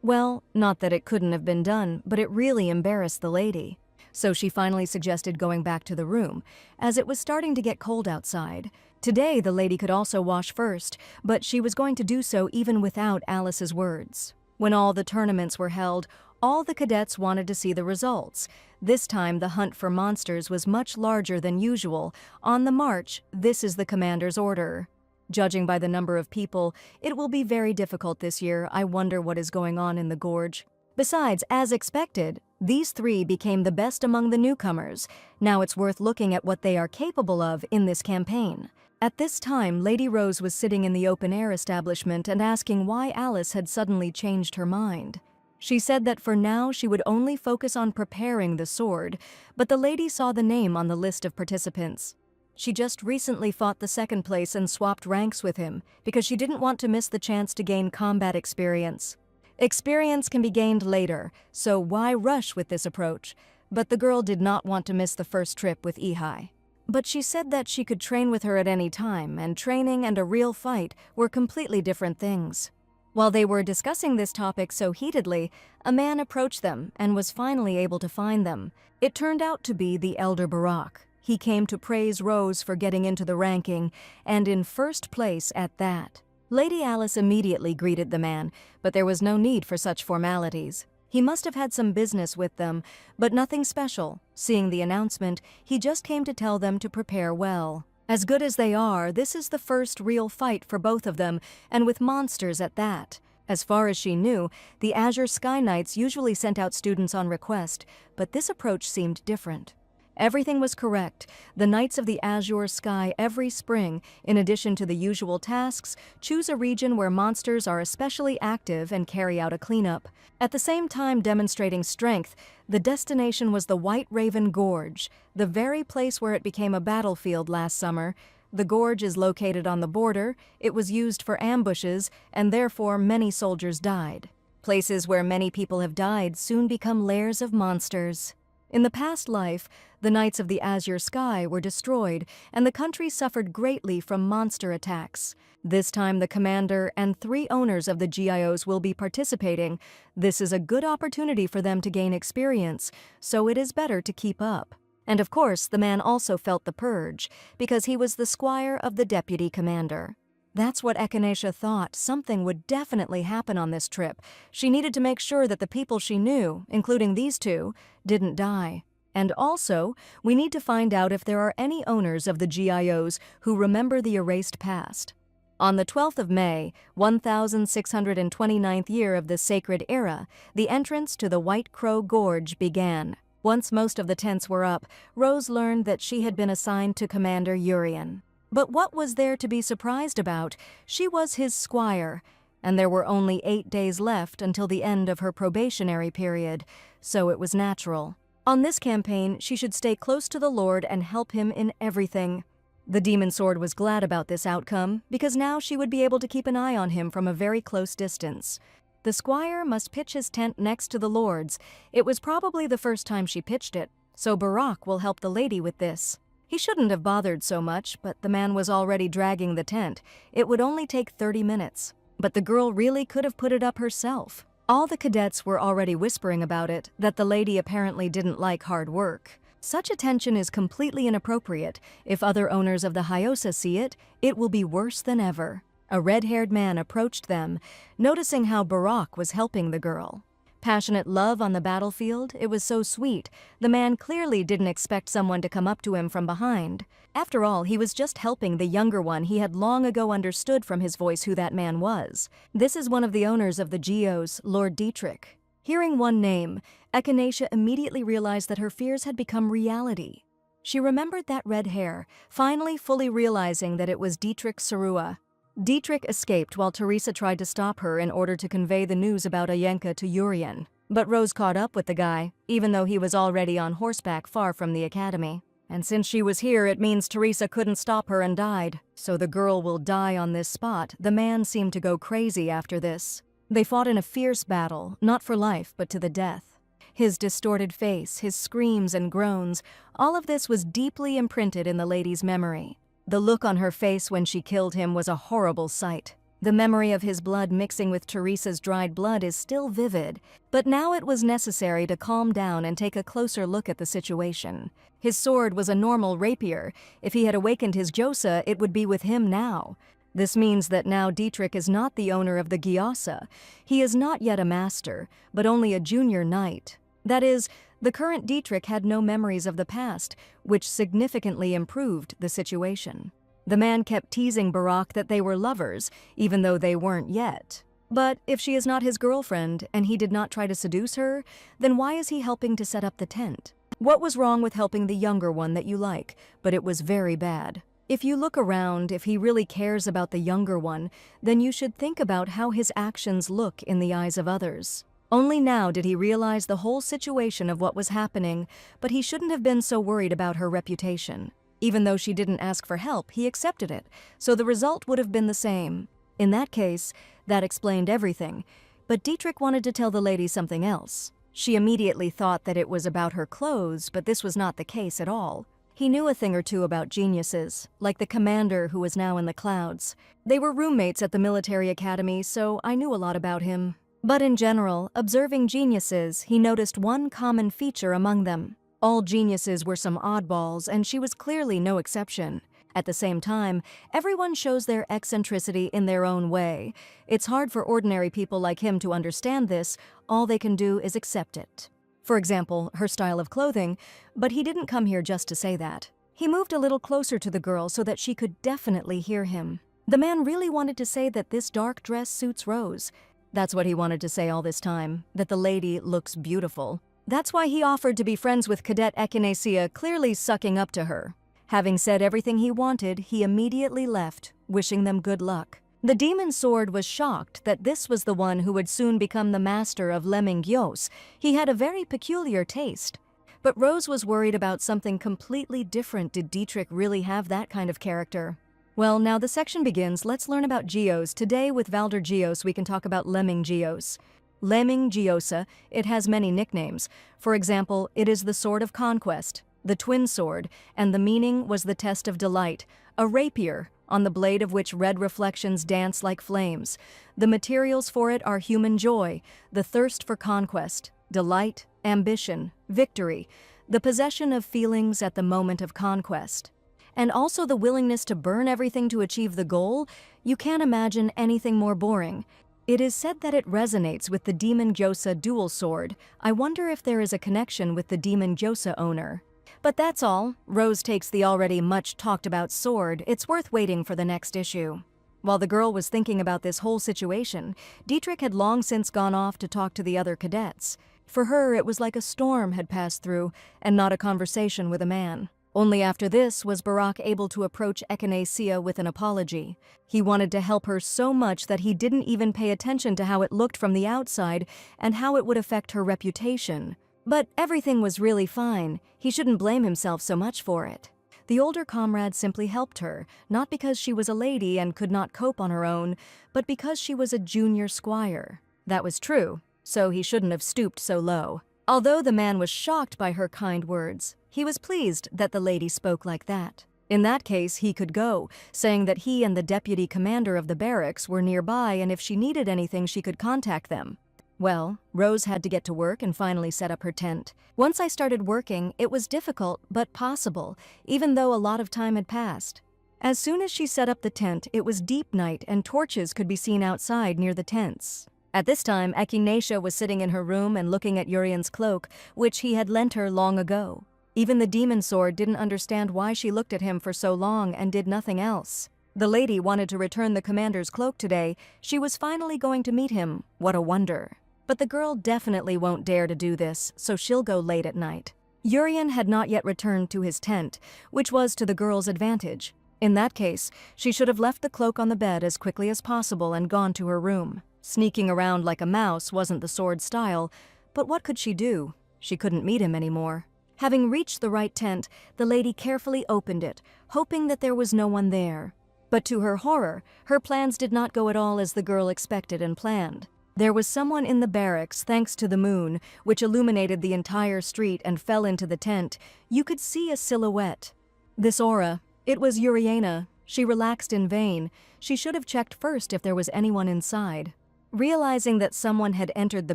Well, not that it couldn't have been done, but it really embarrassed the lady. So she finally suggested going back to the room, as it was starting to get cold outside. Today the lady could also wash first, but she was going to do so even without Alice's words. When all the tournaments were held, all the cadets wanted to see the results. This time the hunt for monsters was much larger than usual. On the march, this is the commander's order. Judging by the number of people, it will be very difficult this year. I wonder what is going on in the gorge. Besides, as expected, these three became the best among the newcomers. Now it's worth looking at what they are capable of in this campaign. At this time, Lady Rose was sitting in the open-air establishment and asking why Alice had suddenly changed her mind. She said that for now she would only focus on preparing the sword, but the lady saw the name on the list of participants. She just recently fought the second place and swapped ranks with him because she didn't want to miss the chance to gain combat experience. Experience can be gained later, so why rush with this approach? But the girl did not want to miss the first trip with Ehi. But she said that she could train with her at any time, and training and a real fight were completely different things. While they were discussing this topic so heatedly, a man approached them and was finally able to find them. It turned out to be the Elder Barak. He came to praise Rose for getting into the ranking, and in first place at that. Lady Alice immediately greeted the man, but there was no need for such formalities. He must have had some business with them, but nothing special. Seeing the announcement, he just came to tell them to prepare well. As good as they are, this is the first real fight for both of them, and with monsters at that. As far as she knew, the Azure Sky Knights usually sent out students on request, but this approach seemed different. Everything was correct. The Knights of the Azure Sky every spring, in addition to the usual tasks, choose a region where monsters are especially active and carry out a cleanup. At the same time demonstrating strength, the destination was the White Raven Gorge, the very place where it became a battlefield last summer. The gorge is located on the border, it was used for ambushes, and therefore many soldiers died. Places where many people have died soon become lairs of monsters. In the past life, the Knights of the Azure Sky were destroyed, and the country suffered greatly from monster attacks. This time the commander and 3 owners of the GIOs will be participating. This is a good opportunity for them to gain experience, so it is better to keep up. And of course, the man also felt the purge, because he was the squire of the deputy commander. That's what Echinacea thought. Something would definitely happen on this trip. She needed to make sure that the people she knew, including these 2, didn't die. And also, we need to find out if there are any owners of the GIOs who remember the erased past. On the 12th of May, 1629th year of the Sacred Era, the entrance to the White Crow Gorge began. Once most of the tents were up, Rose learned that she had been assigned to Commander Urian. But what was there to be surprised about? She was his squire, and there were only 8 days left until the end of her probationary period, so it was natural. On this campaign, she should stay close to the Lord and help him in everything. The Demon Sword was glad about this outcome, because now she would be able to keep an eye on him from a very close distance. The squire must pitch his tent next to the lord's. It was probably the first time she pitched it, so Barak will help the lady with this. He shouldn't have bothered so much, but the man was already dragging the tent. It would only take 30 minutes. But the girl really could have put it up herself. All the cadets were already whispering about it, that the lady apparently didn't like hard work. Such attention is completely inappropriate. If other owners of the Hyosa see it, it will be worse than ever. A red-haired man approached them, noticing how Barak was helping the girl. Passionate love on the battlefield, it was so sweet. The man clearly didn't expect someone to come up to him from behind. After all, he was just helping the younger one. He had long ago understood from his voice who that man was. This is one of the owners of the Geos, Lord Dietrich. Hearing one name, Echinacea immediately realized that her fears had become reality. She remembered that red hair, finally fully realizing that it was Dietrich Sarua. Dietrich escaped while Teresa tried to stop her in order to convey the news about Ayenka to Urian. But Rose caught up with the guy, even though he was already on horseback far from the academy. And since she was here, it means Teresa couldn't stop her and died. So the girl will die on this spot. The man seemed to go crazy after this. They fought in a fierce battle, not for life, but to the death. His distorted face, his screams and groans, all of this was deeply imprinted in the lady's memory. The look on her face when she killed him was a horrible sight. The memory of his blood mixing with Teresa's dried blood is still vivid, but now it was necessary to calm down and take a closer look at the situation. His sword was a normal rapier. If he had awakened his Josa, it would be with him now. This means that now Dietrich is not the owner of the Gyasa. He is not yet a master, but only a junior knight. That is, the current Dietrich had no memories of the past, which significantly improved the situation. The man kept teasing Barak that they were lovers, even though they weren't yet. But if she is not his girlfriend, and he did not try to seduce her, then why is he helping to set up the tent? What was wrong with helping the younger one that you like? But it was very bad. If you look around, if he really cares about the younger one, then you should think about how his actions look in the eyes of others. Only now did he realize the whole situation of what was happening, but he shouldn't have been so worried about her reputation. Even though she didn't ask for help, he accepted it, so the result would have been the same. In that case, that explained everything, but Dietrich wanted to tell the lady something else. She immediately thought that it was about her clothes, but this was not the case at all. He knew a thing or two about geniuses, like the commander who was now in the clouds. They were roommates at the military academy, so I knew a lot about him. But in general, observing geniuses, he noticed one common feature among them. All geniuses were some oddballs, and she was clearly no exception. At the same time, everyone shows their eccentricity in their own way. It's hard for ordinary people like him to understand this. All they can do is accept it. For example, her style of clothing, but he didn't come here just to say that. He moved a little closer to the girl so that she could definitely hear him. The man really wanted to say that this dark dress suits Rose. That's what he wanted to say all this time, that the lady looks beautiful. That's why he offered to be friends with Cadet Echinacea, clearly sucking up to her. Having said everything he wanted, he immediately left, wishing them good luck. The demon sword was shocked that this was the one who would soon become the master of Lemming Gyos. He had a very peculiar taste. But Rose was worried about something completely different. Did Dietrich really have that kind of character? Well, now the section begins. Let's learn about Geos. Today with Valder Geos, we can talk about Lemming Geos. Lemming Gyosa, it has many nicknames. For example, it is the Sword of Conquest, the Twin Sword, and the meaning was the Test of Delight, a rapier, on the blade of which red reflections dance like flames. The materials for it are human joy, the thirst for conquest, delight, ambition, victory, the possession of feelings at the moment of conquest. And also the willingness to burn everything to achieve the goal. You can't imagine anything more boring. It is said that it resonates with the Demon Gyosa dual sword. I wonder if there is a connection with the Demon Gyosa owner. But that's all. Rose takes the already much talked about sword. It's worth waiting for the next issue. While the girl was thinking about this whole situation, Dietrich had long since gone off to talk to the other cadets. For her, it was like a storm had passed through, and not a conversation with a man. Only after this was Barak able to approach Echinacea with an apology. He wanted to help her so much that he didn't even pay attention to how it looked from the outside and how it would affect her reputation. But everything was really fine. He shouldn't blame himself so much for it. The older comrade simply helped her, not because she was a lady and could not cope on her own, but because she was a junior squire. That was true, so he shouldn't have stooped so low. Although the man was shocked by her kind words, he was pleased that the lady spoke like that. In that case, he could go, saying that he and the deputy commander of the barracks were nearby and if she needed anything she could contact them. Well, Rose had to get to work and finally set up her tent. Once I started working, it was difficult but possible, even though a lot of time had passed. As soon as she set up the tent, it was deep night and torches could be seen outside near the tents. At this time, Echinacea was sitting in her room and looking at Urian's cloak, which he had lent her long ago. Even the demon sword didn't understand why she looked at him for so long and did nothing else. The lady wanted to return the commander's cloak today. She was finally going to meet him. What a wonder. But the girl definitely won't dare to do this, so she'll go late at night. Urian had not yet returned to his tent, which was to the girl's advantage. In that case, she should have left the cloak on the bed as quickly as possible and gone to her room. Sneaking around like a mouse wasn't the sword's style, but what could she do? She couldn't meet him anymore. Having reached the right tent, the lady carefully opened it, hoping that there was no one there. But to her horror, her plans did not go at all as the girl expected and planned. There was someone in the barracks thanks to the moon, which illuminated the entire street and fell into the tent. You could see a silhouette. This aura, it was Uriana. She relaxed in vain. She should have checked first if there was anyone inside. Realizing that someone had entered the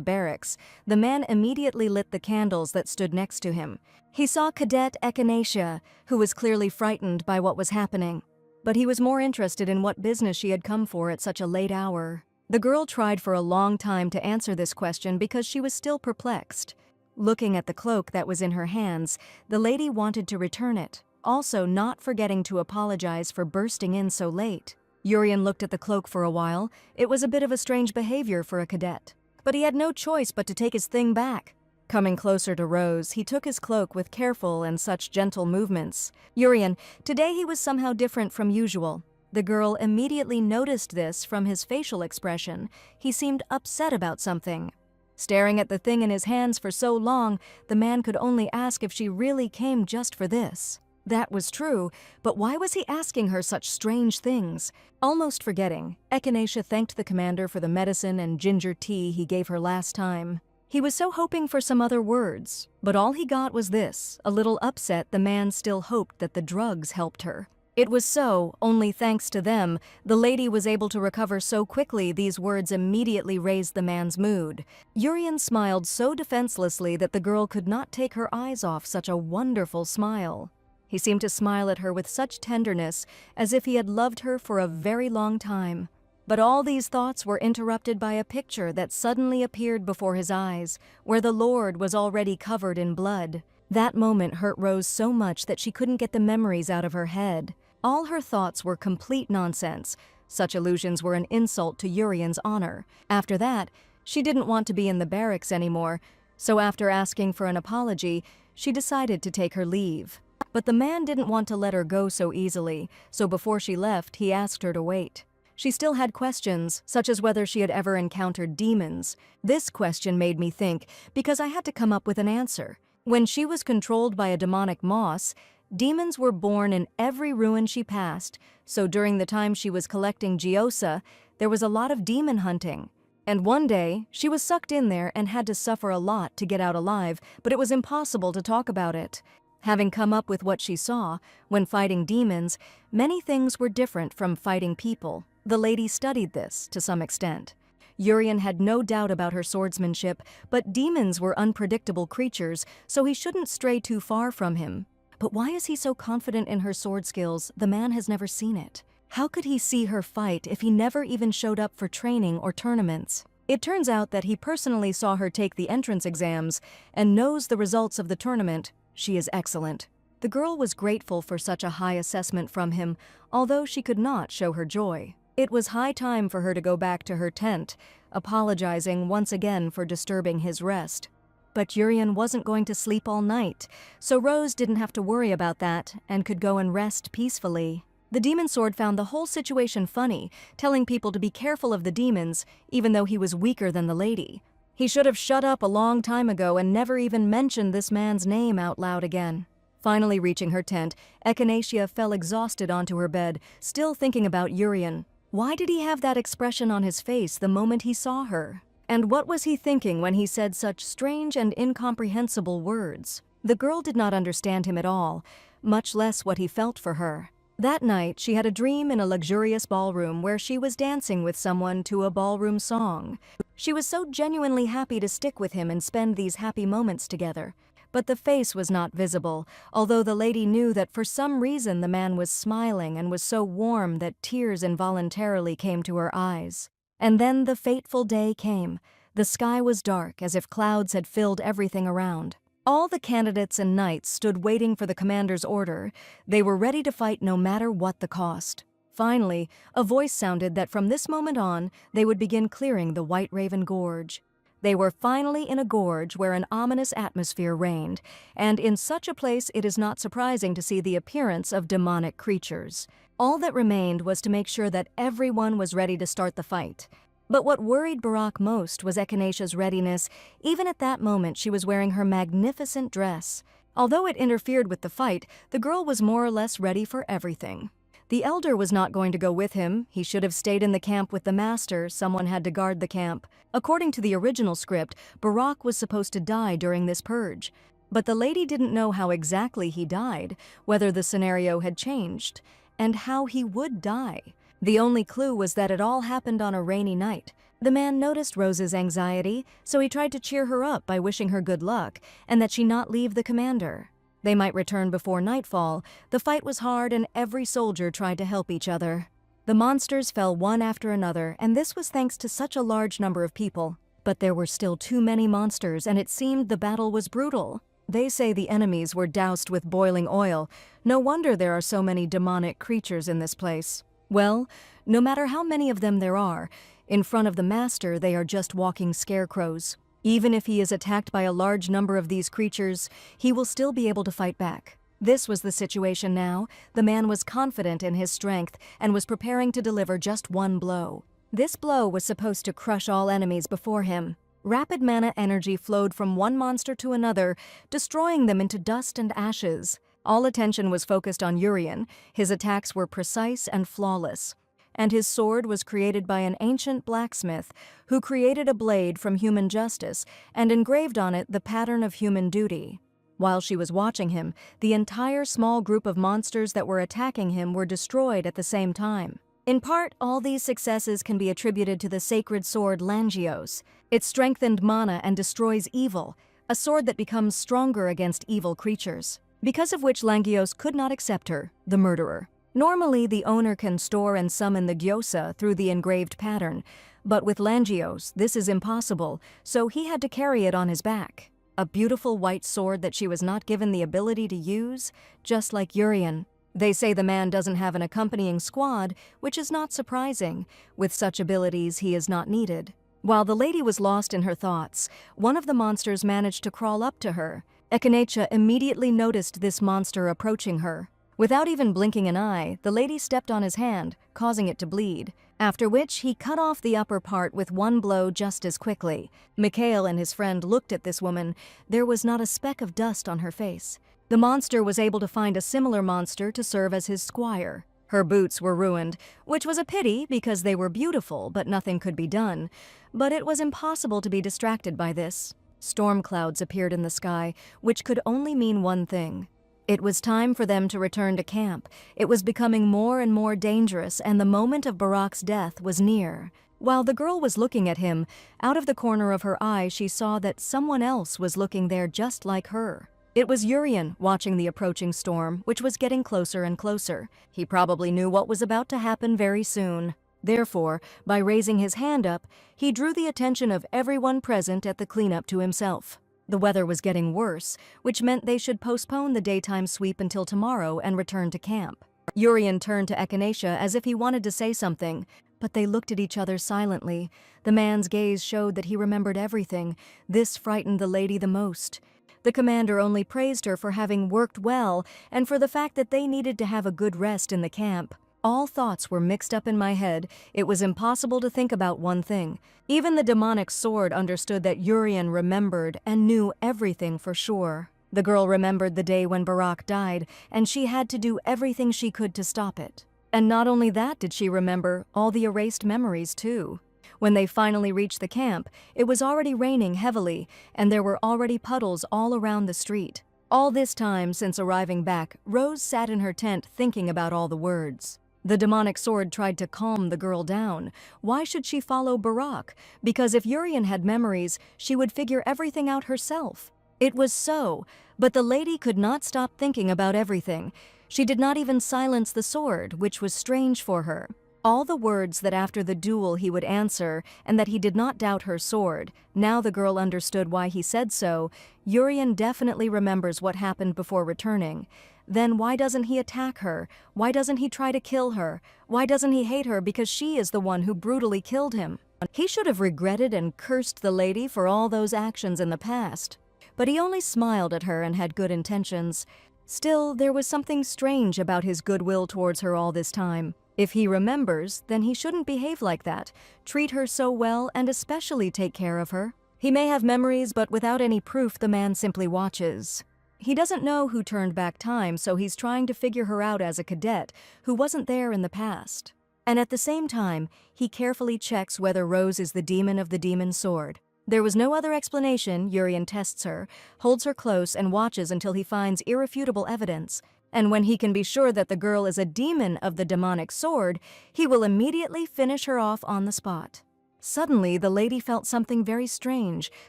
barracks, the man immediately lit the candles that stood next to him. He saw Cadet Echinacea, who was clearly frightened by what was happening. But he was more interested in what business she had come for at such a late hour. The girl tried for a long time to answer this question because she was still perplexed. Looking at the cloak that was in her hands, the lady wanted to return it, also not forgetting to apologize for bursting in so late. Urian looked at the cloak for a while. It was a bit of a strange behavior for a cadet. But he had no choice but to take his thing back. Coming closer to Rose, he took his cloak with careful and such gentle movements. Urian, today he was somehow different from usual. The girl immediately noticed this from his facial expression. He seemed upset about something. Staring at the thing in his hands for so long, the man could only ask if she really came just for this. That was true, but why was he asking her such strange things? Almost forgetting, Echinacea thanked the commander for the medicine and ginger tea he gave her last time. He was so hoping for some other words, but all he got was this. A little upset, the man still hoped that the drugs helped her. It was so, only thanks to them, the lady was able to recover so quickly. These words immediately raised the man's mood. Urian smiled so defenselessly that the girl could not take her eyes off such a wonderful smile. He seemed to smile at her with such tenderness, as if he had loved her for a very long time. But all these thoughts were interrupted by a picture that suddenly appeared before his eyes, where the Lord was already covered in blood. That moment hurt Rose so much that she couldn't get the memories out of her head. All her thoughts were complete nonsense. Such allusions were an insult to Urian's honor. After that, she didn't want to be in the barracks anymore, so after asking for an apology, she decided to take her leave. But the man didn't want to let her go so easily, so before she left, he asked her to wait. She still had questions, such as whether she had ever encountered demons. This question made me think, because I had to come up with an answer. When she was controlled by a demonic moss, demons were born in every ruin she passed, so during the time she was collecting Gyoza, there was a lot of demon hunting. And one day, she was sucked in there and had to suffer a lot to get out alive, but it was impossible to talk about it. Having come up with what she saw, when fighting demons, many things were different from fighting people. The lady studied this to some extent. Urian had no doubt about her swordsmanship, but demons were unpredictable creatures, so he shouldn't stray too far from him. But why is he so confident in her sword skills? The man has never seen it. How could he see her fight if he never even showed up for training or tournaments? It turns out that he personally saw her take the entrance exams and knows the results of the tournament. She is excellent. The girl was grateful for such a high assessment from him, although she could not show her joy. It was high time for her to go back to her tent, apologizing once again for disturbing his rest. But Urian wasn't going to sleep all night, so Rose didn't have to worry about that and could go and rest peacefully. The demon sword found the whole situation funny, telling people to be careful of the demons, even though he was weaker than the lady. He should have shut up a long time ago and never even mentioned this man's name out loud again. Finally reaching her tent, Echinacea fell exhausted onto her bed, still thinking about Urian. Why did he have that expression on his face the moment he saw her? And what was he thinking when he said such strange and incomprehensible words? The girl did not understand him at all, much less what he felt for her. That night, she had a dream in a luxurious ballroom where she was dancing with someone to a ballroom song. She was so genuinely happy to stick with him and spend these happy moments together. But the face was not visible, although the lady knew that for some reason the man was smiling and was so warm that tears involuntarily came to her eyes. And then the fateful day came. The sky was dark, as if clouds had filled everything around. All the candidates and knights stood waiting for the commander's order. They were ready to fight no matter what the cost. Finally, a voice sounded that from this moment on, they would begin clearing the White Raven Gorge. They were finally in a gorge where an ominous atmosphere reigned, and in such a place it is not surprising to see the appearance of demonic creatures. All that remained was to make sure that everyone was ready to start the fight. But what worried Barak most was Echinaccia's readiness. Even at that moment, she was wearing her magnificent dress. Although it interfered with the fight, the girl was more or less ready for everything. The elder was not going to go with him. He should have stayed in the camp with the master. Someone had to guard the camp. According to the original script, Barak was supposed to die during this purge. But the lady didn't know how exactly he died, whether the scenario had changed, and how he would die. The only clue was that it all happened on a rainy night. The man noticed Rose's anxiety, so he tried to cheer her up by wishing her good luck and that she not leave the commander. They might return before nightfall. The fight was hard and every soldier tried to help each other. The monsters fell one after another, and this was thanks to such a large number of people. But there were still too many monsters, and it seemed the battle was brutal. They say the enemies were doused with boiling oil. No wonder there are so many demonic creatures in this place. Well, no matter how many of them there are, in front of the master they are just walking scarecrows. Even if he is attacked by a large number of these creatures, he will still be able to fight back. This was the situation now. The man was confident in his strength and was preparing to deliver just one blow. This blow was supposed to crush all enemies before him. Rapid mana energy flowed from one monster to another, destroying them into dust and ashes. All attention was focused on Urian. His attacks were precise and flawless. And his sword was created by an ancient blacksmith who created a blade from human justice and engraved on it the pattern of human duty. While she was watching him, the entire small group of monsters that were attacking him were destroyed at the same time. In part, all these successes can be attributed to the sacred sword Langios. It strengthened mana and destroys evil, a sword that becomes stronger against evil creatures. Because of which Langios could not accept her, the murderer. Normally, the owner can store and summon the Gyosa through the engraved pattern, but with Langios, this is impossible, so he had to carry it on his back. A beautiful white sword that she was not given the ability to use, just like Urian. They say the man doesn't have an accompanying squad, which is not surprising. With such abilities, he is not needed. While the lady was lost in her thoughts, one of the monsters managed to crawl up to her. Echinaccia immediately noticed this monster approaching her. Without even blinking an eye, the lady stepped on his hand, causing it to bleed, after which he cut off the upper part with one blow just as quickly. Mikhail and his friend looked at this woman. There was not a speck of dust on her face. The monster was able to find a similar monster to serve as his squire. Her boots were ruined, which was a pity because they were beautiful, but nothing could be done. But it was impossible to be distracted by this. Storm clouds appeared in the sky, which could only mean one thing. It was time for them to return to camp. It was becoming more and more dangerous, and the moment of Barak's death was near. While the girl was looking at him, out of the corner of her eye she saw that someone else was looking there just like her. It was Urian watching the approaching storm, which was getting closer and closer. He probably knew what was about to happen very soon. Therefore, by raising his hand up, he drew the attention of everyone present at the cleanup to himself. The weather was getting worse, which meant they should postpone the daytime sweep until tomorrow and return to camp. Urian turned to Echinaccia as if he wanted to say something, but they looked at each other silently. The man's gaze showed that he remembered everything. This frightened the lady the most. The commander only praised her for having worked well and for the fact that they needed to have a good rest in the camp. All thoughts were mixed up in my head. It was impossible to think about one thing. Even the demonic sword understood that Urian remembered and knew everything for sure. The girl remembered the day when Barak died, and she had to do everything she could to stop it. And not only that did she remember, all the erased memories too. When they finally reached the camp, it was already raining heavily, and there were already puddles all around the street. All this time since arriving back, Rose sat in her tent thinking about all the words. The demonic sword tried to calm the girl down. Why should she follow Barak? Because if Urian had memories, she would figure everything out herself. It was so, but the lady could not stop thinking about everything. She did not even silence the sword, which was strange for her. All the words that after the duel he would answer, and that he did not doubt her sword. Now the girl understood why he said so. Urian definitely remembers what happened before returning. Then why doesn't he attack her? Why doesn't he try to kill her? Why doesn't he hate her because she is the one who brutally killed him? He should have regretted and cursed the lady for all those actions in the past. But he only smiled at her and had good intentions. Still, there was something strange about his goodwill towards her all this time. If he remembers, then he shouldn't behave like that, treat her so well and especially take care of her. He may have memories, but without any proof, the man simply watches. He doesn't know who turned back time, so he's trying to figure her out as a cadet who wasn't there in the past. And at the same time, he carefully checks whether Rose is the demon of the demon sword. There was no other explanation. Urian tests her, holds her close, and watches until he finds irrefutable evidence. And when he can be sure that the girl is a demon of the demonic sword, he will immediately finish her off on the spot. Suddenly, the lady felt something very strange,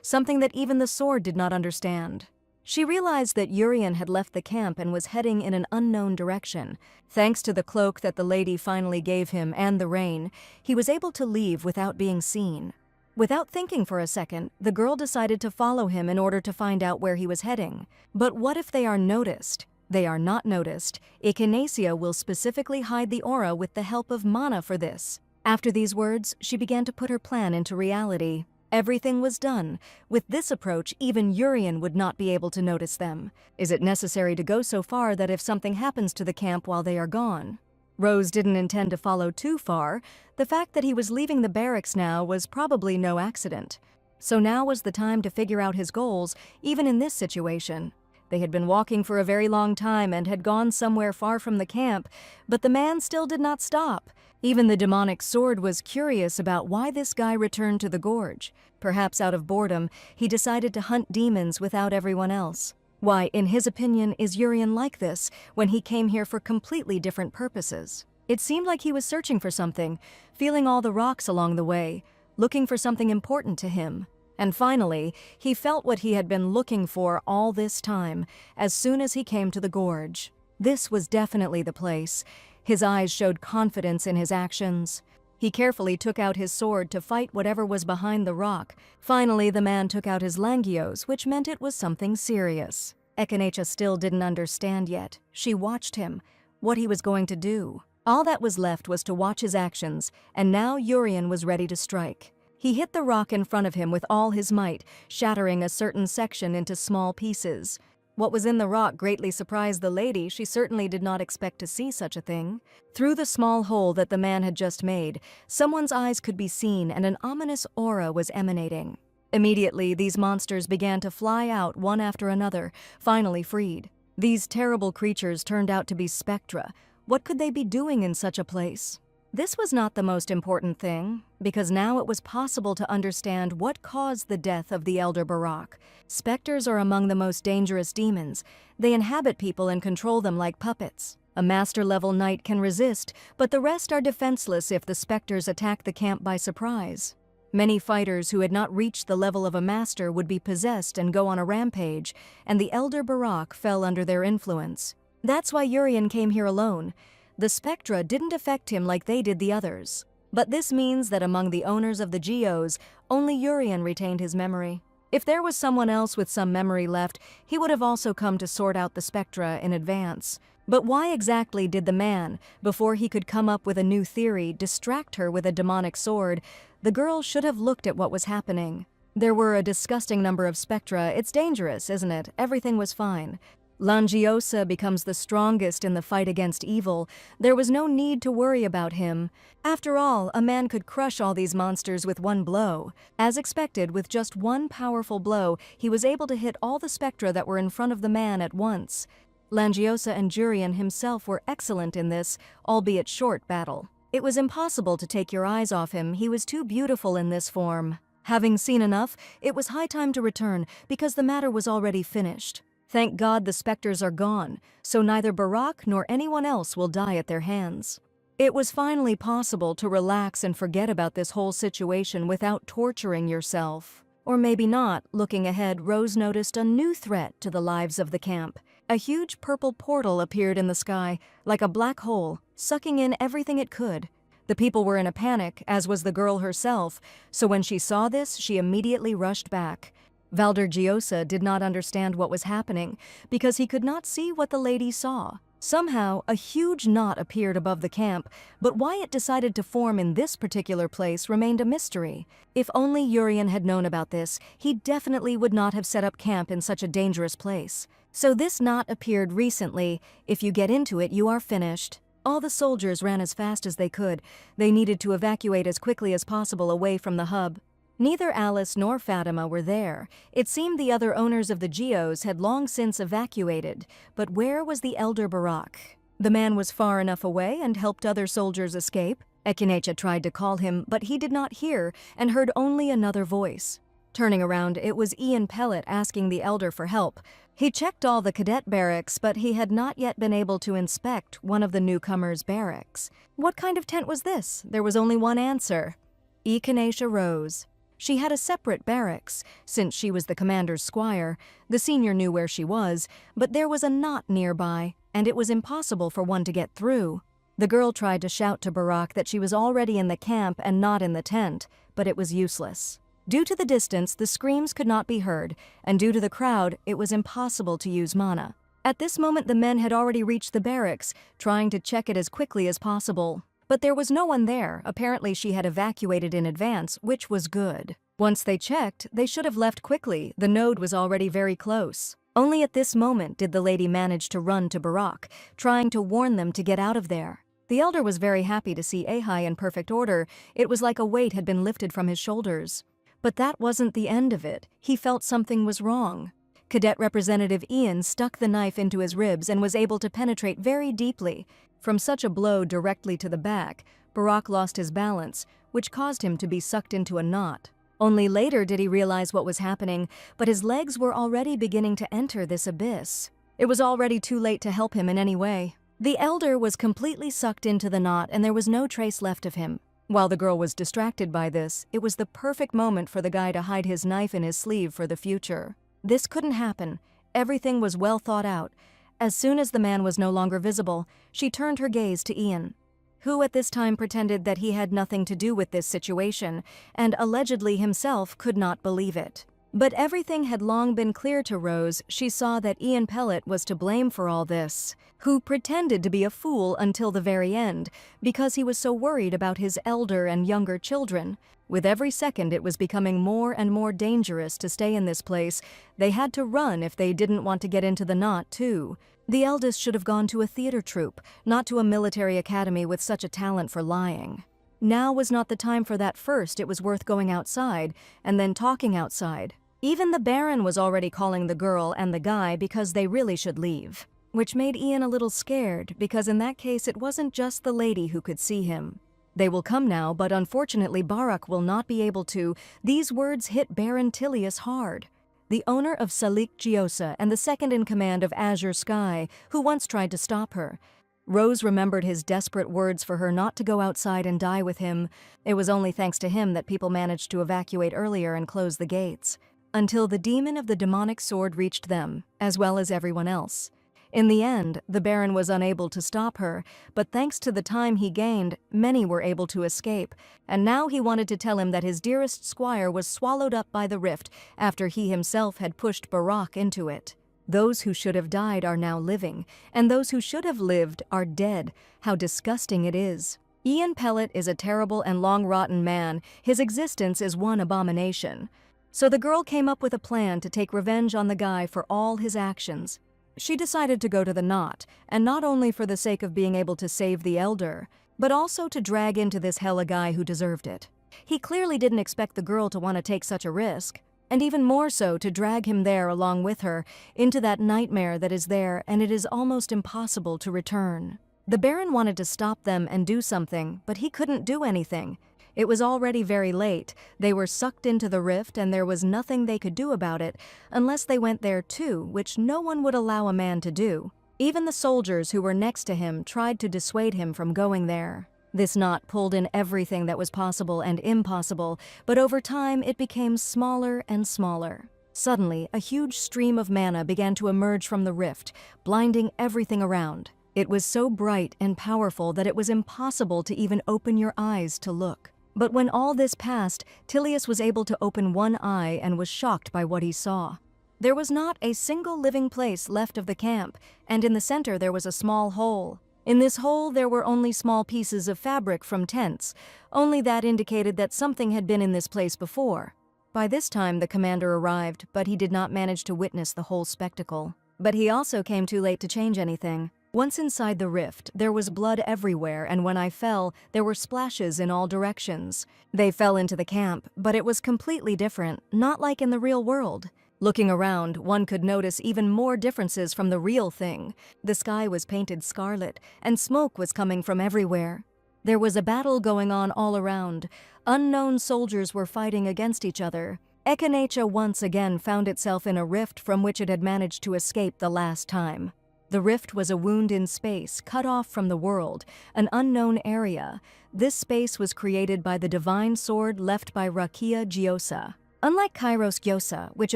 something that even the sword did not understand. She realized that Urian had left the camp and was heading in an unknown direction. Thanks to the cloak that the lady finally gave him and the rain, he was able to leave without being seen. Without thinking for a second, the girl decided to follow him in order to find out where he was heading. But what if they are noticed? They are not noticed. Echinacea will specifically hide the aura with the help of mana for this. After these words, she began to put her plan into reality. Everything was done. With this approach, even Urian would not be able to notice them. Is it necessary to go so far that if something happens to the camp while they are gone? Rose didn't intend to follow too far. The fact that he was leaving the barracks now was probably no accident. So now was the time to figure out his goals, even in this situation. They had been walking for a very long time and had gone somewhere far from the camp, but the man still did not stop. Even the demonic sword was curious about why this guy returned to the gorge. Perhaps out of boredom, he decided to hunt demons without everyone else. Why, in his opinion, is Urian like this when he came here for completely different purposes? It seemed like he was searching for something, feeling all the rocks along the way, looking for something important to him. And finally, he felt what he had been looking for all this time, as soon as he came to the gorge. This was definitely the place. His eyes showed confidence in his actions. He carefully took out his sword to fight whatever was behind the rock. Finally, the man took out his langios, which meant it was something serious. Echinacea still didn't understand yet. She watched him, what he was going to do. All that was left was to watch his actions, and now Urian was ready to strike. He hit the rock in front of him with all his might, shattering a certain section into small pieces. What was in the rock greatly surprised the lady. She certainly did not expect to see such a thing. Through the small hole that the man had just made, someone's eyes could be seen and an ominous aura was emanating. Immediately, these monsters began to fly out one after another, finally freed. These terrible creatures turned out to be spectra. What could they be doing in such a place? This was not the most important thing, because now it was possible to understand what caused the death of the elder Barak. Specters are among the most dangerous demons. They inhabit people and control them like puppets. A master-level knight can resist, but the rest are defenseless if the specters attack the camp by surprise. Many fighters who had not reached the level of a master would be possessed and go on a rampage, and the elder Barak fell under their influence. That's why Urian came here alone. The spectra didn't affect him like they did the others. But this means that among the owners of the geos, only Urian retained his memory. If there was someone else with some memory left, he would have also come to sort out the spectra in advance. But why exactly did the man, before he could come up with a new theory, distract her with a demonic sword? The girl should have looked at what was happening. There were a disgusting number of spectra. It's dangerous, isn't it? Everything was fine. Langiosa becomes the strongest in the fight against evil. There was no need to worry about him. After all, a man could crush all these monsters with one blow. As expected, with just one powerful blow, he was able to hit all the spectra that were in front of the man at once. Langiosa and Urian himself were excellent in this, albeit short, battle. It was impossible to take your eyes off him, he was too beautiful in this form. Having seen enough, it was high time to return, because the matter was already finished. Thank God the specters are gone, so neither Barak nor anyone else will die at their hands. It was finally possible to relax and forget about this whole situation without torturing yourself. Or maybe not. Looking ahead, Rose noticed a new threat to the lives of the camp. A huge purple portal appeared in the sky, like a black hole, sucking in everything it could. The people were in a panic, as was the girl herself, so when she saw this, she immediately rushed back. Valder Giosa did not understand what was happening, because he could not see what the lady saw. Somehow, a huge knot appeared above the camp, but why it decided to form in this particular place remained a mystery. If only Urian had known about this, he definitely would not have set up camp in such a dangerous place. So this knot appeared recently. If you get into it, you are finished. All the soldiers ran as fast as they could. They needed to evacuate as quickly as possible away from the hub. Neither Alice nor Fatima were there. It seemed the other owners of the Geos had long since evacuated. But where was the elder Barak? The man was far enough away and helped other soldiers escape. Echinacea tried to call him, but he did not hear and heard only another voice. Turning around, it was Ian Pellet asking the elder for help. He checked all the cadet barracks, but he had not yet been able to inspect one of the newcomers' barracks. What kind of tent was this? There was only one answer. Echinacea rose. She had a separate barracks. Since she was the commander's squire, the senior knew where she was, but there was a knot nearby, and it was impossible for one to get through. The girl tried to shout to Barak that she was already in the camp and not in the tent, but it was useless. Due to the distance, the screams could not be heard, and due to the crowd, it was impossible to use mana. At this moment, the men had already reached the barracks, trying to check it as quickly as possible. But there was no one there. Apparently she had evacuated in advance, which was good. Once they checked, they should have left quickly. The node was already very close. Only at this moment did the lady manage to run to Barak, trying to warn them to get out of there. The elder was very happy to see Ahai in perfect order. It was like a weight had been lifted from his shoulders. But that wasn't the end of it. He felt something was wrong. Cadet Representative Ian stuck the knife into his ribs and was able to penetrate very deeply. From such a blow directly to the back, Barak lost his balance, which caused him to be sucked into a knot. Only later did he realize what was happening, but his legs were already beginning to enter this abyss. It was already too late to help him in any way. The elder was completely sucked into the knot and there was no trace left of him. While the girl was distracted by this, it was the perfect moment for the guy to hide his knife in his sleeve for the future. This couldn't happen. Everything was well thought out. As soon as the man was no longer visible, she turned her gaze to Ian, who at this time pretended that he had nothing to do with this situation, and allegedly himself could not believe it. But everything had long been clear to Rose. She saw that Ian Pellet was to blame for all this, who pretended to be a fool until the very end, because he was so worried about his elder and younger children. With every second it was becoming more and more dangerous to stay in this place. They had to run if they didn't want to get into the knot, too. The eldest should have gone to a theater troupe, not to a military academy with such a talent for lying. Now was not the time for that. First, it was worth going outside, and then talking outside. Even the Baron was already calling the girl and the guy because they really should leave. Which made Ian a little scared, because in that case it wasn't just the lady who could see him. They will come now, but unfortunately Barak will not be able to. These words hit Baron Tilius hard. The owner of Salik Giosa and the second in command of Azure Sky, who once tried to stop her. Rose remembered his desperate words for her not to go outside and die with him. It was only thanks to him that people managed to evacuate earlier and close the gates. Until the demon of the demonic sword reached them, as well as everyone else. In the end, the Baron was unable to stop her, but thanks to the time he gained, many were able to escape, and now he wanted to tell him that his dearest squire was swallowed up by the rift after he himself had pushed Barak into it. Those who should have died are now living, and those who should have lived are dead. How disgusting it is. Ian Pellet is a terrible and long-rotten man. His existence is one abomination. So the girl came up with a plan to take revenge on the guy for all his actions. She decided to go to the knot, and not only for the sake of being able to save the elder, but also to drag into this hell a guy who deserved it. He clearly didn't expect the girl to want to take such a risk, and even more so to drag him there along with her, into that nightmare that is there and it is almost impossible to return. The Baron wanted to stop them and do something, but he couldn't do anything. It was already very late. They were sucked into the rift and there was nothing they could do about it unless they went there too, which no one would allow a man to do. Even the soldiers who were next to him tried to dissuade him from going there. This knot pulled in everything that was possible and impossible, but over time it became smaller and smaller. Suddenly, a huge stream of mana began to emerge from the rift, blinding everything around. It was so bright and powerful that it was impossible to even open your eyes to look. But when all this passed, Tilius was able to open one eye and was shocked by what he saw. There was not a single living place left of the camp, and in the center there was a small hole. In this hole there were only small pieces of fabric from tents. Only that indicated that something had been in this place before. By this time the commander arrived, but he did not manage to witness the whole spectacle. But he also came too late to change anything. Once inside the rift, there was blood everywhere, and when I fell, there were splashes in all directions. They fell into the camp, but it was completely different, not like in the real world. Looking around, one could notice even more differences from the real thing. The sky was painted scarlet, and smoke was coming from everywhere. There was a battle going on all around. Unknown soldiers were fighting against each other. Echinacea once again found itself in a rift from which it had managed to escape the last time. The rift was a wound in space, cut off from the world, an unknown area. This space was created by the divine sword left by Rakia Gyosa. Unlike Kairos Gyosa, which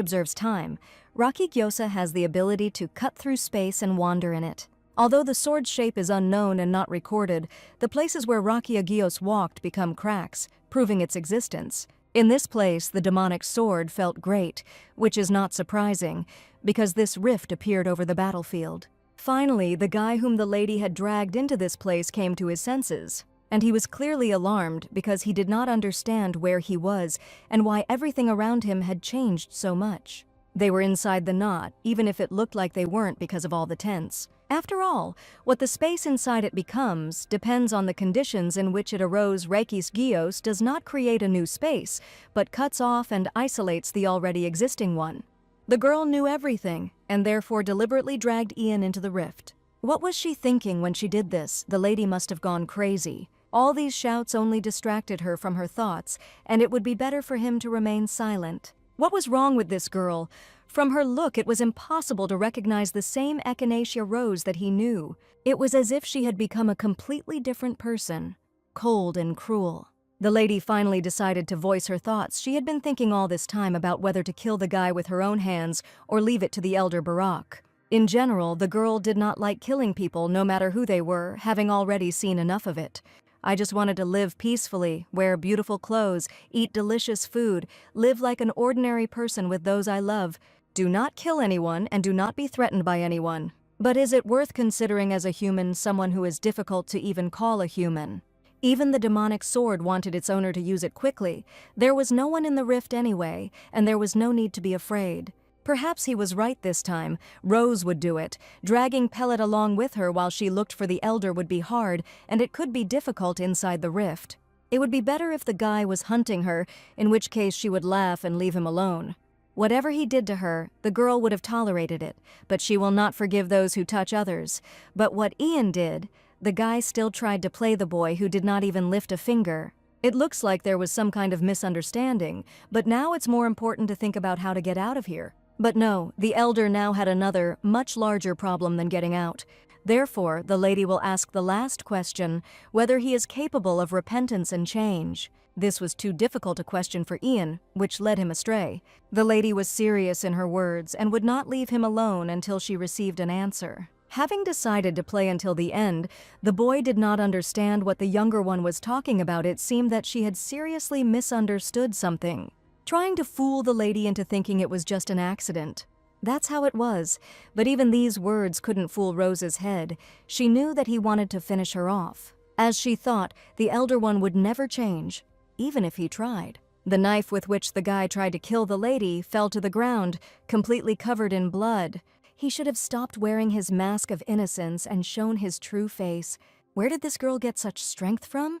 observes time, Raki Gyosa has the ability to cut through space and wander in it. Although the sword's shape is unknown and not recorded, the places where Rakia Gyos walked become cracks, proving its existence. In this place, the demonic sword felt great, which is not surprising, because this rift appeared over the battlefield. Finally, the guy whom the lady had dragged into this place came to his senses, and he was clearly alarmed because he did not understand where he was and why everything around him had changed so much. They were inside the knot, even if it looked like they weren't because of all the tents. After all, what the space inside it becomes depends on the conditions in which it arose. Reikis Gios does not create a new space, but cuts off and isolates the already existing one. The girl knew everything, and therefore deliberately dragged Ian into the rift. What was she thinking when she did this? The lady must have gone crazy. All these shouts only distracted her from her thoughts, and it would be better for him to remain silent. What was wrong with this girl? From her look, it was impossible to recognize the same Echinacea Rose that he knew. It was as if she had become a completely different person, cold and cruel. The lady finally decided to voice her thoughts. She had been thinking all this time about whether to kill the guy with her own hands or leave it to the elder Barak. In general, the girl did not like killing people, no matter who they were, having already seen enough of it. I just wanted to live peacefully, wear beautiful clothes, eat delicious food, live like an ordinary person with those I love. Do not kill anyone and do not be threatened by anyone. But is it worth considering as a human someone who is difficult to even call a human? Even the demonic sword wanted its owner to use it quickly. There was no one in the rift anyway, and there was no need to be afraid. Perhaps he was right this time. Rose would do it. Dragging Pellet along with her while she looked for the elder would be hard, and it could be difficult inside the rift. It would be better if the guy was hunting her, in which case she would laugh and leave him alone. Whatever he did to her, the girl would have tolerated it, but she will not forgive those who touch others. But what Ian did, the guy still tried to play the boy who did not even lift a finger. It looks like there was some kind of misunderstanding, but now it's more important to think about how to get out of here. But no, the elder now had another, much larger problem than getting out. Therefore, the lady will ask the last question, whether he is capable of repentance and change. This was too difficult a question for Ian, which led him astray. The lady was serious in her words and would not leave him alone until she received an answer. Having decided to play until the end, the boy did not understand what the younger one was talking about. It seemed that she had seriously misunderstood something, trying to fool the lady into thinking it was just an accident. That's how it was, but even these words couldn't fool Rose's head. She knew that he wanted to finish her off. As she thought, the elder one would never change, even if he tried. The knife with which the guy tried to kill the lady fell to the ground, completely covered in blood. He should have stopped wearing his mask of innocence and shown his true face. Where did this girl get such strength from?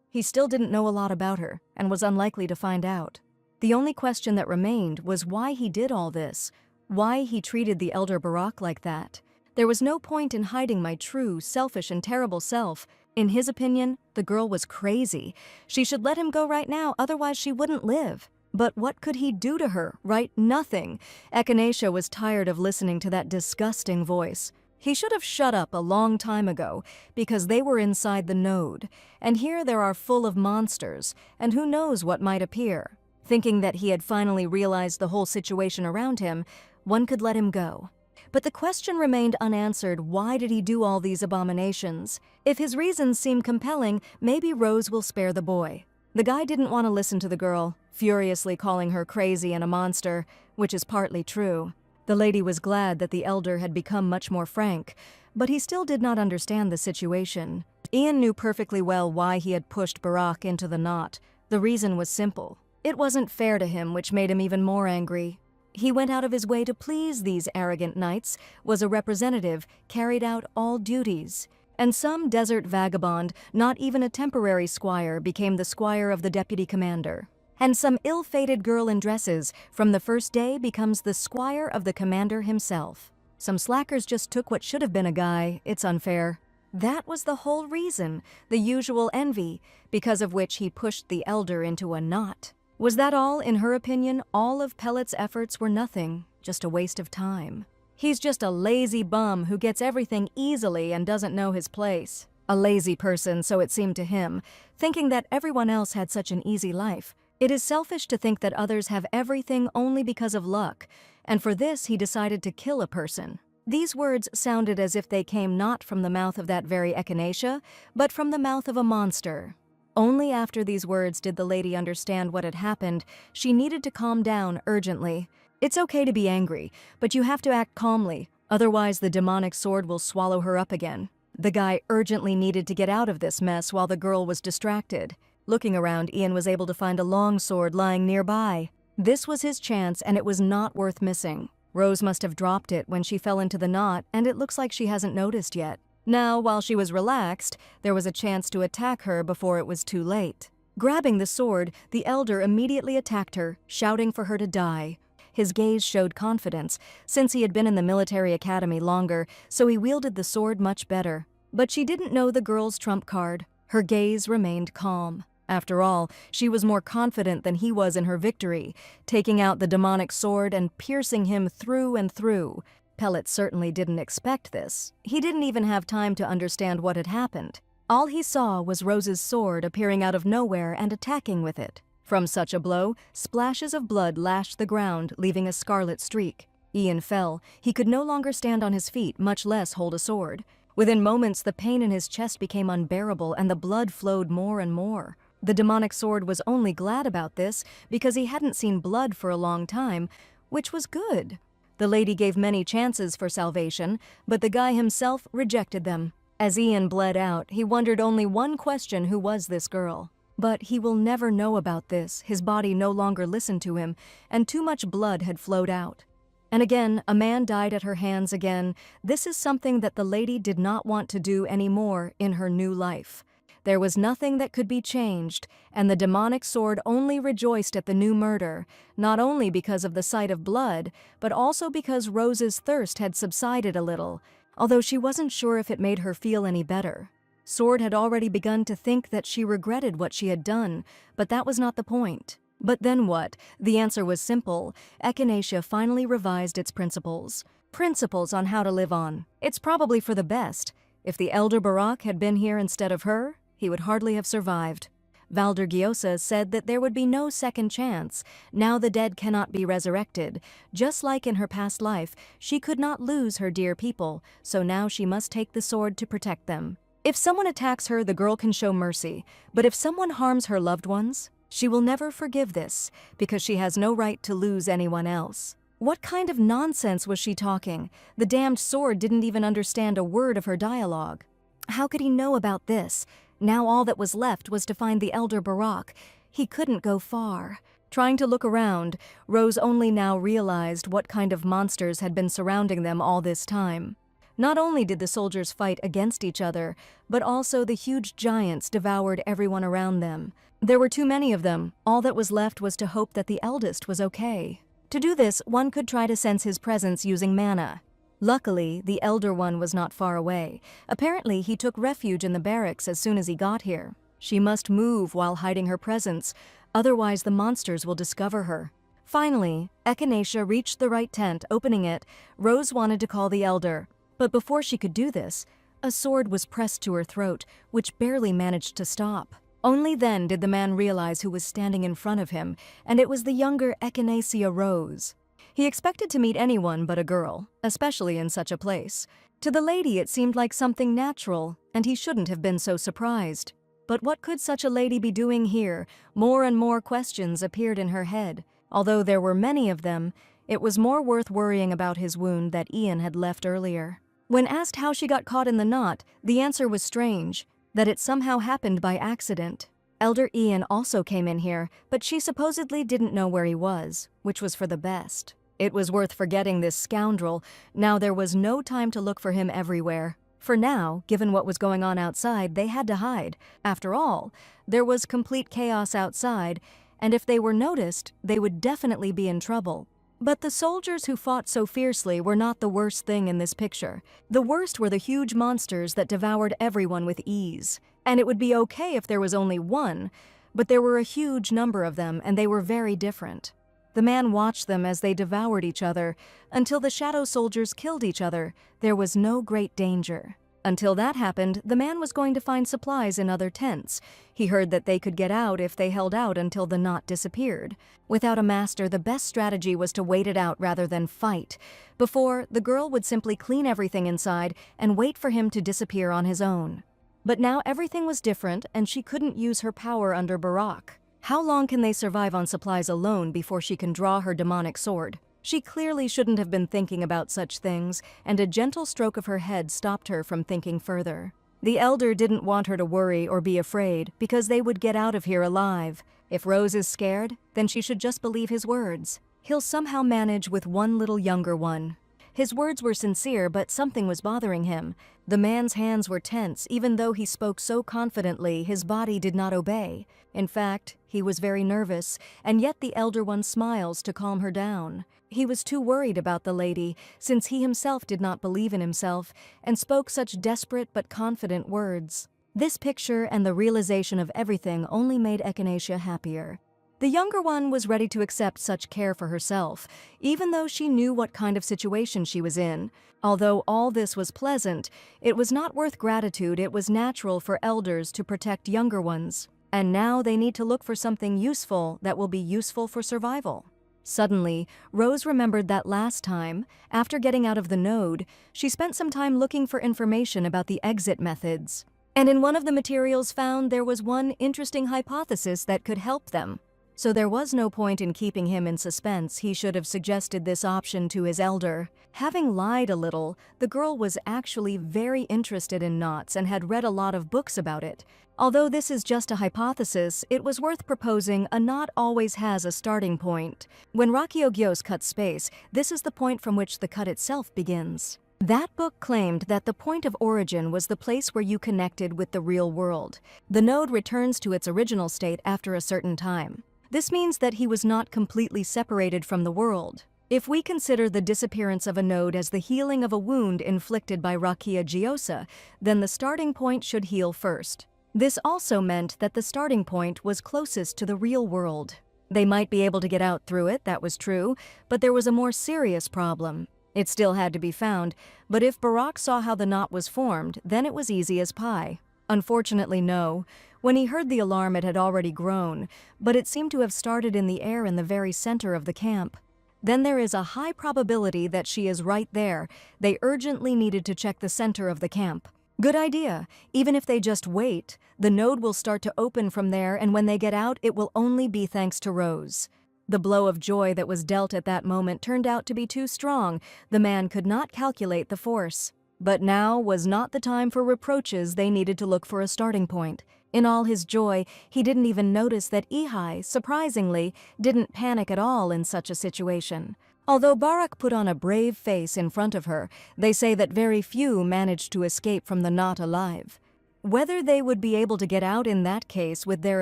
He still didn't know a lot about her, and was unlikely to find out. The only question that remained was why he did all this, why he treated the elder Barak like that. There was no point in hiding my true, selfish, and terrible self. In his opinion, the girl was crazy. She should let him go right now, otherwise she wouldn't live. But what could he do to her, right? Nothing. Echinacea was tired of listening to that disgusting voice. He should have shut up a long time ago, because they were inside the node, and here there are full of monsters, and who knows what might appear. Thinking that he had finally realized the whole situation around him, one could let him go. But the question remained unanswered: why did he do all these abominations? If his reasons seem compelling, maybe Rose will spare the boy. The guy didn't want to listen to the girl, furiously calling her crazy and a monster, which is partly true. The lady was glad that the elder had become much more frank, but he still did not understand the situation. Ian knew perfectly well why he had pushed Barack into the knot. The reason was simple. It wasn't fair to him, which made him even more angry. He went out of his way to please these arrogant knights, was a representative, carried out all duties. And some desert vagabond, not even a temporary squire, became the squire of the deputy commander. And some ill-fated girl in dresses, from the first day, becomes the squire of the commander himself. Some slackers just took what should have been a guy. It's unfair. That was the whole reason, the usual envy, because of which he pushed the elder into a knot. Was that all? In her opinion, all of Pellet's efforts were nothing, just a waste of time. He's just a lazy bum who gets everything easily and doesn't know his place. A lazy person, so it seemed to him, thinking that everyone else had such an easy life. It is selfish to think that others have everything only because of luck, and for this he decided to kill a person. These words sounded as if they came not from the mouth of that very Echinacea, but from the mouth of a monster. Only after these words did the lady understand what had happened. She needed to calm down urgently. It's okay to be angry, but you have to act calmly, otherwise the demonic sword will swallow her up again. The guy urgently needed to get out of this mess while the girl was distracted. Looking around, Ian was able to find a long sword lying nearby. This was his chance, and it was not worth missing. Rose must have dropped it when she fell into the knot, and it looks like she hasn't noticed yet. Now, while she was relaxed, there was a chance to attack her before it was too late. Grabbing the sword, the elder immediately attacked her, shouting for her to die. His gaze showed confidence, since he had been in the military academy longer, so he wielded the sword much better. But she didn't know the girl's trump card. Her gaze remained calm. After all, she was more confident than he was in her victory, taking out the demonic sword and piercing him through and through. Pellet certainly didn't expect this. He didn't even have time to understand what had happened. All he saw was Rose's sword appearing out of nowhere and attacking with it. From such a blow, splashes of blood lashed the ground, leaving a scarlet streak. Ian fell. He could no longer stand on his feet, much less hold a sword. Within moments, the pain in his chest became unbearable and the blood flowed more and more. The demonic sword was only glad about this because he hadn't seen blood for a long time, which was good. The lady gave many chances for salvation, but the guy himself rejected them. As Ian bled out, he wondered only one question: who was this girl? But he will never know about this. His body no longer listened to him, and too much blood had flowed out. And again, a man died at her hands again. This is something that the lady did not want to do anymore in her new life. There was nothing that could be changed, and the demonic sword only rejoiced at the new murder, not only because of the sight of blood, but also because Rose's thirst had subsided a little, although she wasn't sure if it made her feel any better. Sword had already begun to think that she regretted what she had done, but that was not the point. But then what? The answer was simple. Echinacea finally revised its principles. Principles on how to live on. It's probably for the best. If the elder Barack had been here instead of her, he would hardly have survived. Valder Giosa said that there would be no second chance. Now the dead cannot be resurrected. Just like in her past life, she could not lose her dear people, so now she must take the sword to protect them. If someone attacks her, the girl can show mercy, but if someone harms her loved ones, she will never forgive this, because she has no right to lose anyone else. What kind of nonsense was she talking? The damned sword didn't even understand a word of her dialogue. How could he know about this? Now all that was left was to find the elder Barack. He couldn't go far. Trying to look around, Rose only now realized what kind of monsters had been surrounding them all this time. Not only did the soldiers fight against each other, but also the huge giants devoured everyone around them. There were too many of them. All that was left was to hope that the eldest was okay. To do this, one could try to sense his presence using mana. Luckily, the elder one was not far away. Apparently, he took refuge in the barracks as soon as he got here. She must move while hiding her presence, otherwise the monsters will discover her. Finally, Echinacea reached the right tent. Opening it, Rose wanted to call the elder, but before she could do this, a sword was pressed to her throat, which barely managed to stop. Only then did the man realize who was standing in front of him, and it was the younger Echinacea Rose. He expected to meet anyone but a girl, especially in such a place. To the lady it seemed like something natural, and he shouldn't have been so surprised. But what could such a lady be doing here? More and more questions appeared in her head. Although there were many of them, it was more worth worrying about his wound that Ian had left earlier. When asked how she got caught in the knot, the answer was strange, that it somehow happened by accident. Elder Ian also came in here, but she supposedly didn't know where he was, which was for the best. It was worth forgetting this scoundrel. Now there was no time to look for him everywhere. For now, given what was going on outside, they had to hide. After all, there was complete chaos outside, and if they were noticed, they would definitely be in trouble. But the soldiers who fought so fiercely were not the worst thing in this picture. The worst were the huge monsters that devoured everyone with ease. And it would be okay if there was only one, but there were a huge number of them, and they were very different. The man watched them as they devoured each other. Until the shadow soldiers killed each other, there was no great danger. Until that happened, the man was going to find supplies in other tents. He heard that they could get out if they held out until the knot disappeared. Without a master, the best strategy was to wait it out rather than fight. Before, the girl would simply clean everything inside and wait for him to disappear on his own. But now everything was different, and she couldn't use her power under Barak. How long can they survive on supplies alone before she can draw her demonic sword? She clearly shouldn't have been thinking about such things, and a gentle stroke of her head stopped her from thinking further. The elder didn't want her to worry or be afraid, because they would get out of here alive. If Rose is scared, then she should just believe his words. He'll somehow manage with one little younger one. His words were sincere, but something was bothering him. The man's hands were tense. Even though he spoke so confidently, his body did not obey. In fact, he was very nervous, and yet the elder one smiles to calm her down. He was too worried about the lady, since he himself did not believe in himself, and spoke such desperate but confident words. This picture and the realization of everything only made Echinacea happier. The younger one was ready to accept such care for herself, even though she knew what kind of situation she was in. Although all this was pleasant, it was not worth gratitude. It was natural for elders to protect younger ones. And now they need to look for something useful that will be useful for survival. Suddenly, Rose remembered that last time, after getting out of the node, she spent some time looking for information about the exit methods. And in one of the materials found, there was one interesting hypothesis that could help them. So there was no point in keeping him in suspense. He should have suggested this option to his elder. Having lied a little, the girl was actually very interested in knots and had read a lot of books about it. Although this is just a hypothesis, it was worth proposing. A knot always has a starting point. When Rakyogyos cut space, this is the point from which the cut itself begins. That book claimed that the point of origin was the place where you connected with the real world. The node returns to its original state after a certain time. This means that he was not completely separated from the world. If we consider the disappearance of a node as the healing of a wound inflicted by Rakyogyos, then the starting point should heal first. This also meant that the starting point was closest to the real world. They might be able to get out through it, that was true, but there was a more serious problem. It still had to be found, but if Barak saw how the knot was formed, then it was easy as pie. Unfortunately, no. When he heard the alarm, it had already grown, but it seemed to have started in the air in the very center of the camp. Then there is a high probability that she is right there. They urgently needed to check the center of the camp. Good idea. Even if they just wait, the node will start to open from there, and when they get out, it will only be thanks to Rose. The blow of joy that was dealt at that moment turned out to be too strong. The man could not calculate the force. But now was not the time for reproaches. They needed to look for a starting point. In all his joy, he didn't even notice that Ihai, surprisingly, didn't panic at all in such a situation. Although Barak put on a brave face in front of her, they say that very few managed to escape from the knot alive. Whether they would be able to get out in that case with their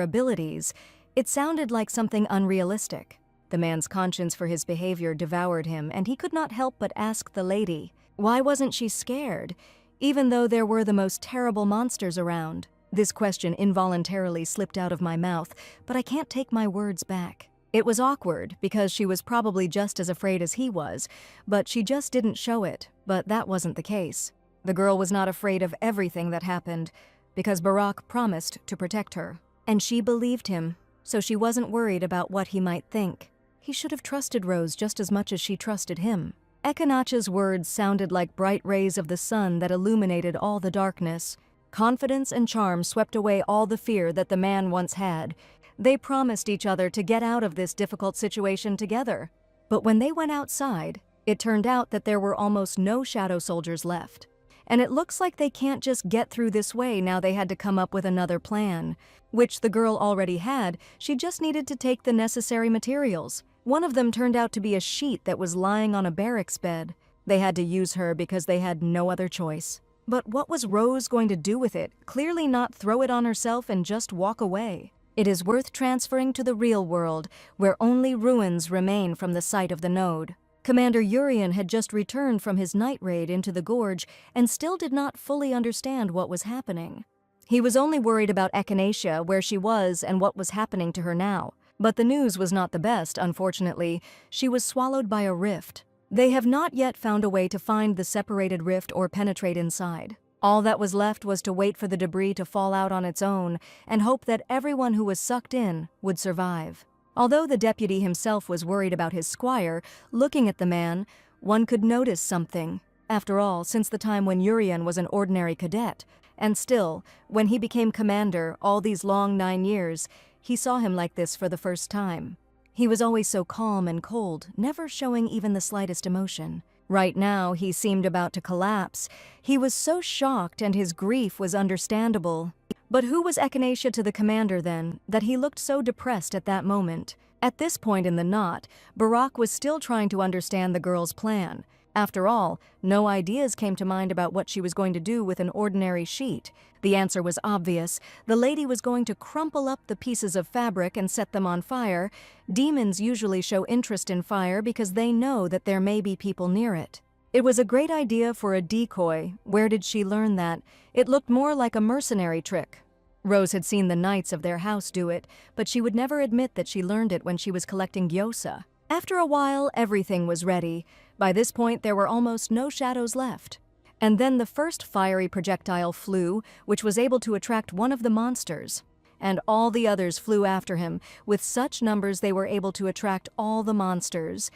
abilities, it sounded like something unrealistic. The man's conscience for his behavior devoured him, and he could not help but ask the lady, Why wasn't she scared, even though there were the most terrible monsters around? This question involuntarily slipped out of my mouth, but I can't take my words back. It was awkward because she was probably just as afraid as he was, but she just didn't show it. But that wasn't the case. The girl was not afraid of everything that happened because Barack promised to protect her. And she believed him, so she wasn't worried about what he might think. He should have trusted Rose just as much as she trusted him. Ekanacha's words sounded like bright rays of the sun that illuminated all the darkness. Confidence and charm swept away all the fear that the man once had. They promised each other to get out of this difficult situation together. But when they went outside, it turned out that there were almost no shadow soldiers left. And it looks like they can't just get through this way now. They had to come up with another plan, which the girl already had. She just needed to take the necessary materials. One of them turned out to be a sheet that was lying on a barracks bed. They had to use her because they had no other choice. But what was Rose going to do with it? Clearly not throw it on herself and just walk away. It is worth transferring to the real world, where only ruins remain from the site of the node. Commander Urian had just returned from his night raid into the gorge and still did not fully understand what was happening. He was only worried about Echinacea, where she was and what was happening to her now. But the news was not the best, unfortunately. She was swallowed by a rift. They have not yet found a way to find the separated rift or penetrate inside. All that was left was to wait for the debris to fall out on its own and hope that everyone who was sucked in would survive. Although the deputy himself was worried about his squire, looking at the man, one could notice something. After all, since the time when Urian was an ordinary cadet, and still, when he became commander all these long 9 years, he saw him like this for the first time. He was always so calm and cold, never showing even the slightest emotion. Right now, he seemed about to collapse. He was so shocked and his grief was understandable. But who was Echinacea to the commander then, that he looked so depressed at that moment? At this point in the knot, Barack was still trying to understand the girl's plan. After all, no ideas came to mind about what she was going to do with an ordinary sheet. The answer was obvious. The lady was going to crumple up the pieces of fabric and set them on fire. Demons usually show interest in fire because they know that there may be people near it. It was a great idea for a decoy. Where did she learn that? It looked more like a mercenary trick. Rose had seen the knights of their house do it, but she would never admit that she learned it when she was collecting gyoza. After a while, everything was ready. By this point, there were almost no shadows left. And then the first fiery projectile flew, which was able to attract one of the monsters. And all the others flew after him. With such numbers, they were able to attract all the monsters.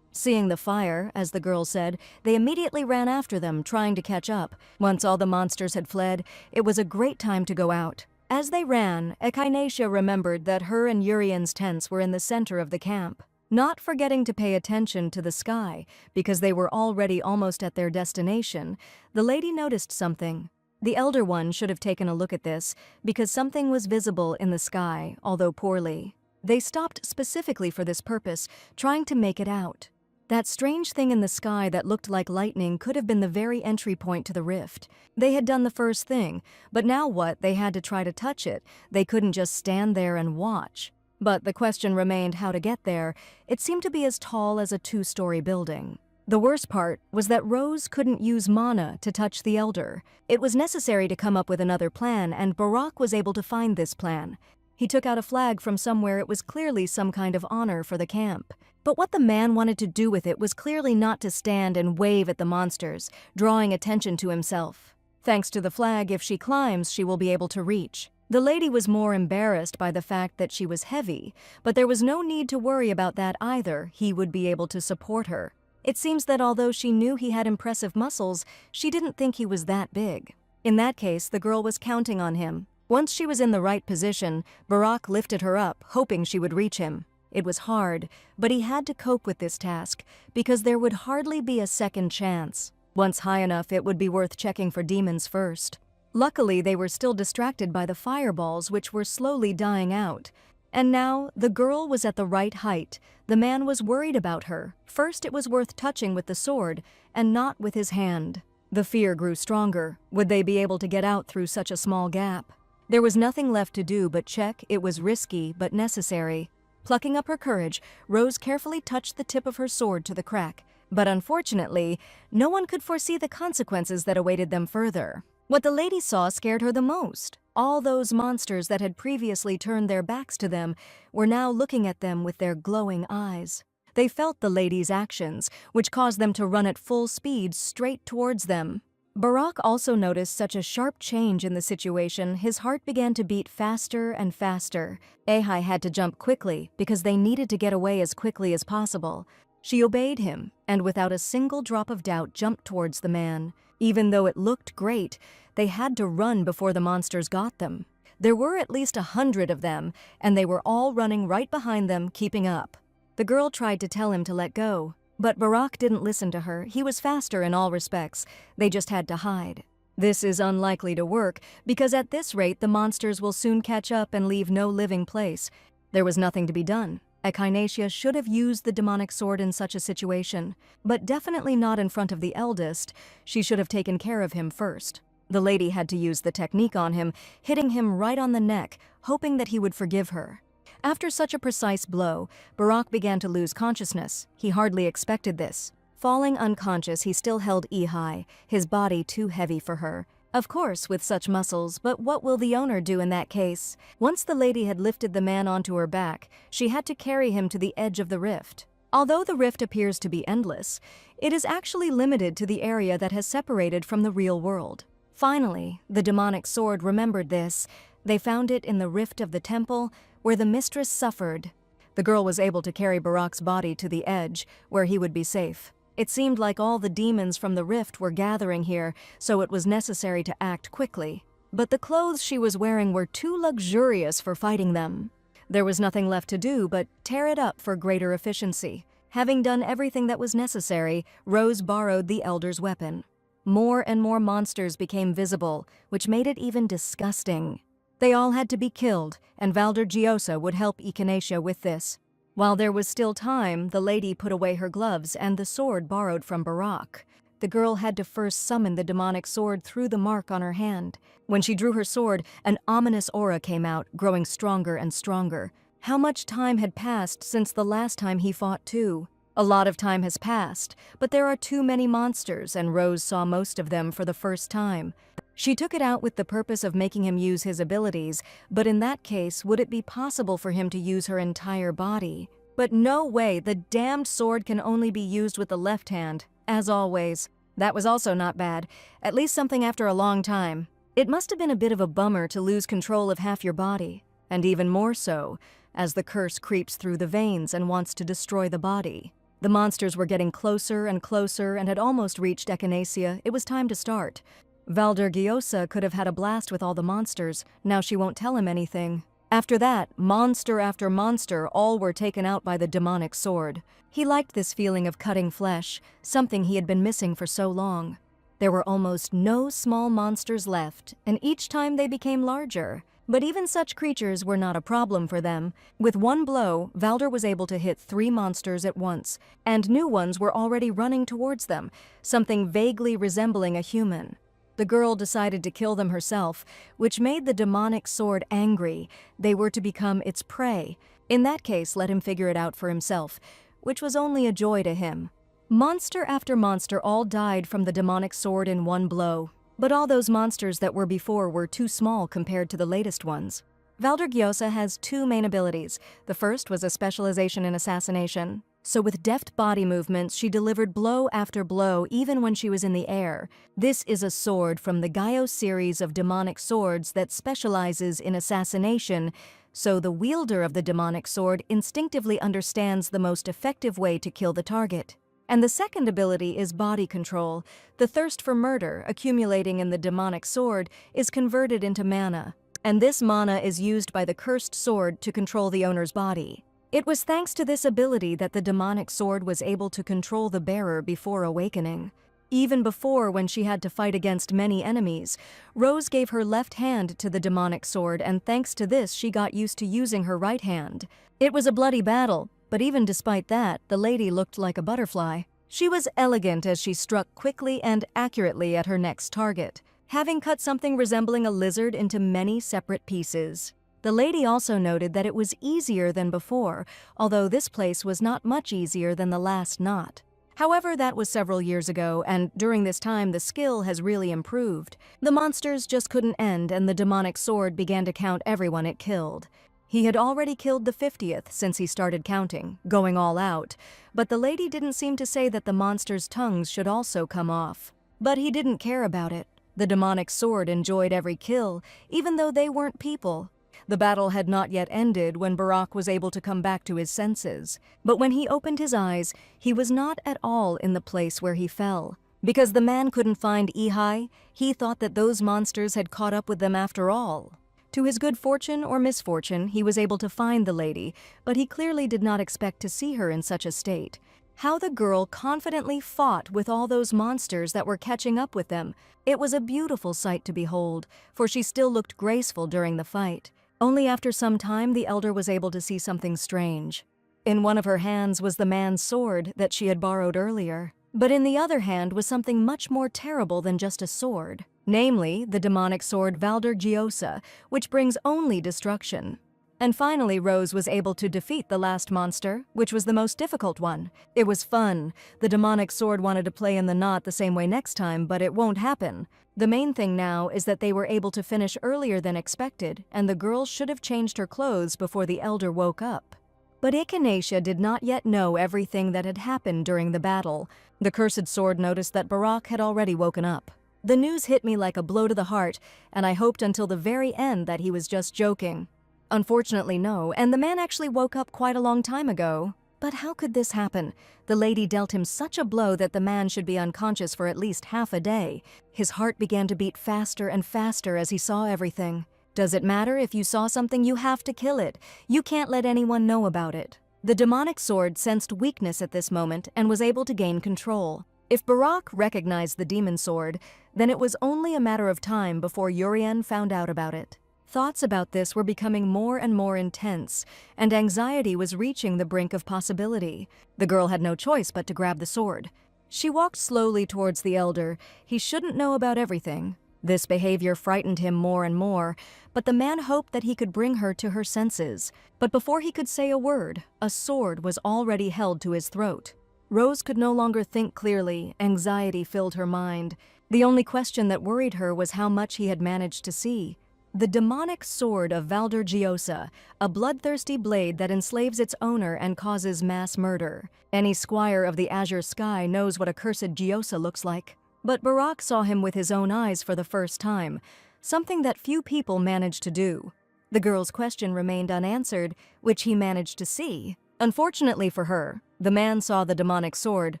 Seeing the fire, as the girl said, they immediately ran after them, trying to catch up. Once all the monsters had fled, it was a great time to go out. As they ran, Echinacea remembered that her and Urian's tents were in the center of the camp. Not forgetting to pay attention to the sky, because they were already almost at their destination, the lady noticed something. The elder one should have taken a look at this, because something was visible in the sky, although poorly. They stopped specifically for this purpose, trying to make it out. That strange thing in the sky that looked like lightning could have been the very entry point to the rift. They had done the first thing, but now what? They had to try to touch it. They couldn't just stand there and watch. But the question remained how to get there. It seemed to be as tall as a 2-story building. The worst part was that Rose couldn't use mana to touch the elder. It was necessary to come up with another plan, and Barack was able to find this plan. He took out a flag from somewhere. It was clearly some kind of honor for the camp. But what the man wanted to do with it was clearly not to stand and wave at the monsters, drawing attention to himself. Thanks to the flag, if she climbs, she will be able to reach. The lady was more embarrassed by the fact that she was heavy, but there was no need to worry about that either. He would be able to support her. It seems that although she knew he had impressive muscles, she didn't think he was that big. In that case, the girl was counting on him. Once she was in the right position, Barack lifted her up, hoping she would reach him. It was hard, but he had to cope with this task, because there would hardly be a second chance. Once high enough, it would be worth checking for demons first. Luckily, they were still distracted by the fireballs, which were slowly dying out. And now, the girl was at the right height. The man was worried about her. First, it was worth touching with the sword, and not with his hand. The fear grew stronger. Would they be able to get out through such a small gap? There was nothing left to do but check. It was risky, but necessary. Plucking up her courage, Rose carefully touched the tip of her sword to the crack. But unfortunately, no one could foresee the consequences that awaited them further. What the lady saw scared her the most. All those monsters that had previously turned their backs to them were now looking at them with their glowing eyes. They felt the lady's actions, which caused them to run at full speed straight towards them. Barack also noticed such a sharp change in the situation, his heart began to beat faster and faster. Ahai had to jump quickly because they needed to get away as quickly as possible. She obeyed him, and without a single drop of doubt jumped towards the man. Even though it looked great, they had to run before the monsters got them. There were at least 100 of them, and they were all running right behind them, keeping up. The girl tried to tell him to let go, but Barack didn't listen to her. He was faster in all respects. They just had to hide. This is unlikely to work, because at this rate the monsters will soon catch up and leave no living place. There was nothing to be done. Echinacea should have used the demonic sword in such a situation, but definitely not in front of the eldest. She should have taken care of him first. The lady had to use the technique on him, hitting him right on the neck, hoping that he would forgive her. After such a precise blow, Barack began to lose consciousness. He hardly expected this. Falling unconscious, he still held Ahai, his body too heavy for her. Of course, with such muscles, but what will the owner do in that case? Once the lady had lifted the man onto her back, she had to carry him to the edge of the rift. Although the rift appears to be endless, it is actually limited to the area that has separated from the real world. Finally, the demonic sword remembered this. They found it in the rift of the temple, where the mistress suffered. The girl was able to carry Barack's body to the edge, where he would be safe. It seemed like all the demons from the rift were gathering here, so it was necessary to act quickly. But the clothes she was wearing were too luxurious for fighting them. There was nothing left to do but tear it up for greater efficiency. Having done everything that was necessary, Rose borrowed the elder's weapon. More and more monsters became visible, which made it even disgusting. They all had to be killed, and Valder Giosa would help Echinacea with this. While there was still time, the lady put away her gloves and the sword borrowed from Barack. The girl had to first summon the demonic sword through the mark on her hand. When she drew her sword, an ominous aura came out, growing stronger and stronger. How much time had passed since the last time he fought too? A lot of time has passed, but there are too many monsters, and Rose saw most of them for the first time. She took it out with the purpose of making him use his abilities, but in that case, would it be possible for him to use her entire body? But no way, the damned sword can only be used with the left hand, as always. That was also not bad, at least something after a long time. It must have been a bit of a bummer to lose control of half your body, and even more so, as the curse creeps through the veins and wants to destroy the body. The monsters were getting closer and closer and had almost reached Echinacea. It was time to start. Valder Giosa could have had a blast with all the monsters. Now she won't tell him anything. After that, monster after monster, all were taken out by the demonic sword. He liked this feeling of cutting flesh, something he had been missing for so long. There were almost no small monsters left, and each time they became larger. But even such creatures were not a problem for them. With one blow, Valder was able to hit 3 monsters at once, and new ones were already running towards them, something vaguely resembling a human. The girl decided to kill them herself, which made the demonic sword angry. They were to become its prey. In that case, let him figure it out for himself, which was only a joy to him. Monster after monster all died from the demonic sword in one blow. But all those monsters that were before were too small compared to the latest ones. Valder Giosa has 2 main abilities. The first was a specialization in assassination. So with deft body movements, she delivered blow after blow even when she was in the air. This is a sword from the Gaio series of demonic swords that specializes in assassination, so the wielder of the demonic sword instinctively understands the most effective way to kill the target. And the second ability is body control. The thirst for murder, accumulating in the demonic sword, is converted into mana, and this mana is used by the cursed sword to control the owner's body. It was thanks to this ability that the demonic sword was able to control the bearer before awakening. Even before, when she had to fight against many enemies, Rose gave her left hand to the demonic sword, and thanks to this she got used to using her right hand. It was a bloody battle, but even despite that, the lady looked like a butterfly. She was elegant as she struck quickly and accurately at her next target, having cut something resembling a lizard into many separate pieces. The lady also noted that it was easier than before, although this place was not much easier than the last knot. However, that was several years ago, and during this time the skill has really improved. The monsters just couldn't end, and the demonic sword began to count everyone it killed. He had already killed the 50th since he started counting, going all out, but the lady didn't seem to say that the monsters' tongues should also come off. But he didn't care about it. The demonic sword enjoyed every kill, even though they weren't people. The battle had not yet ended when Barack was able to come back to his senses. But when he opened his eyes, he was not at all in the place where he fell. Because the man couldn't find Ihai, he thought that those monsters had caught up with them after all. To his good fortune or misfortune, he was able to find the lady, but he clearly did not expect to see her in such a state. How the girl confidently fought with all those monsters that were catching up with them. It was a beautiful sight to behold, for she still looked graceful during the fight. Only after some time the elder was able to see something strange. In one of her hands was the man's sword that she had borrowed earlier, but in the other hand was something much more terrible than just a sword. Namely, the demonic sword Valder Giosa, which brings only destruction. And finally Rose was able to defeat the last monster, which was the most difficult one. It was fun. The demonic sword wanted to play in the knot the same way next time, but it won't happen. The main thing now is that they were able to finish earlier than expected, and the girl should have changed her clothes before the elder woke up. But Echinacea did not yet know everything that had happened during the battle. The cursed sword noticed that Barack had already woken up. The news hit me like a blow to the heart, and I hoped until the very end that he was just joking. Unfortunately, no, and the man actually woke up quite a long time ago. But how could this happen? The lady dealt him such a blow that the man should be unconscious for at least half a day. His heart began to beat faster and faster as he saw everything. Does it matter if you saw something? You have to kill it. You can't let anyone know about it. The demonic sword sensed weakness at this moment and was able to gain control. If Barack recognized the demon sword, then it was only a matter of time before Urian found out about it. Thoughts about this were becoming more and more intense, and anxiety was reaching the brink of possibility. The girl had no choice but to grab the sword. She walked slowly towards the elder. He shouldn't know about everything. This behavior frightened him more and more, but the man hoped that he could bring her to her senses. But before he could say a word, a sword was already held to his throat. Rose could no longer think clearly. Anxiety filled her mind. The only question that worried her was how much he had managed to see. The demonic sword of Valder Giosa, a bloodthirsty blade that enslaves its owner and causes mass murder. Any squire of the azure sky knows what a cursed Giosa looks like. But Barack saw him with his own eyes for the first time, something that few people manage to do. The girl's question remained unanswered, which he managed to see. Unfortunately for her, the man saw the demonic sword,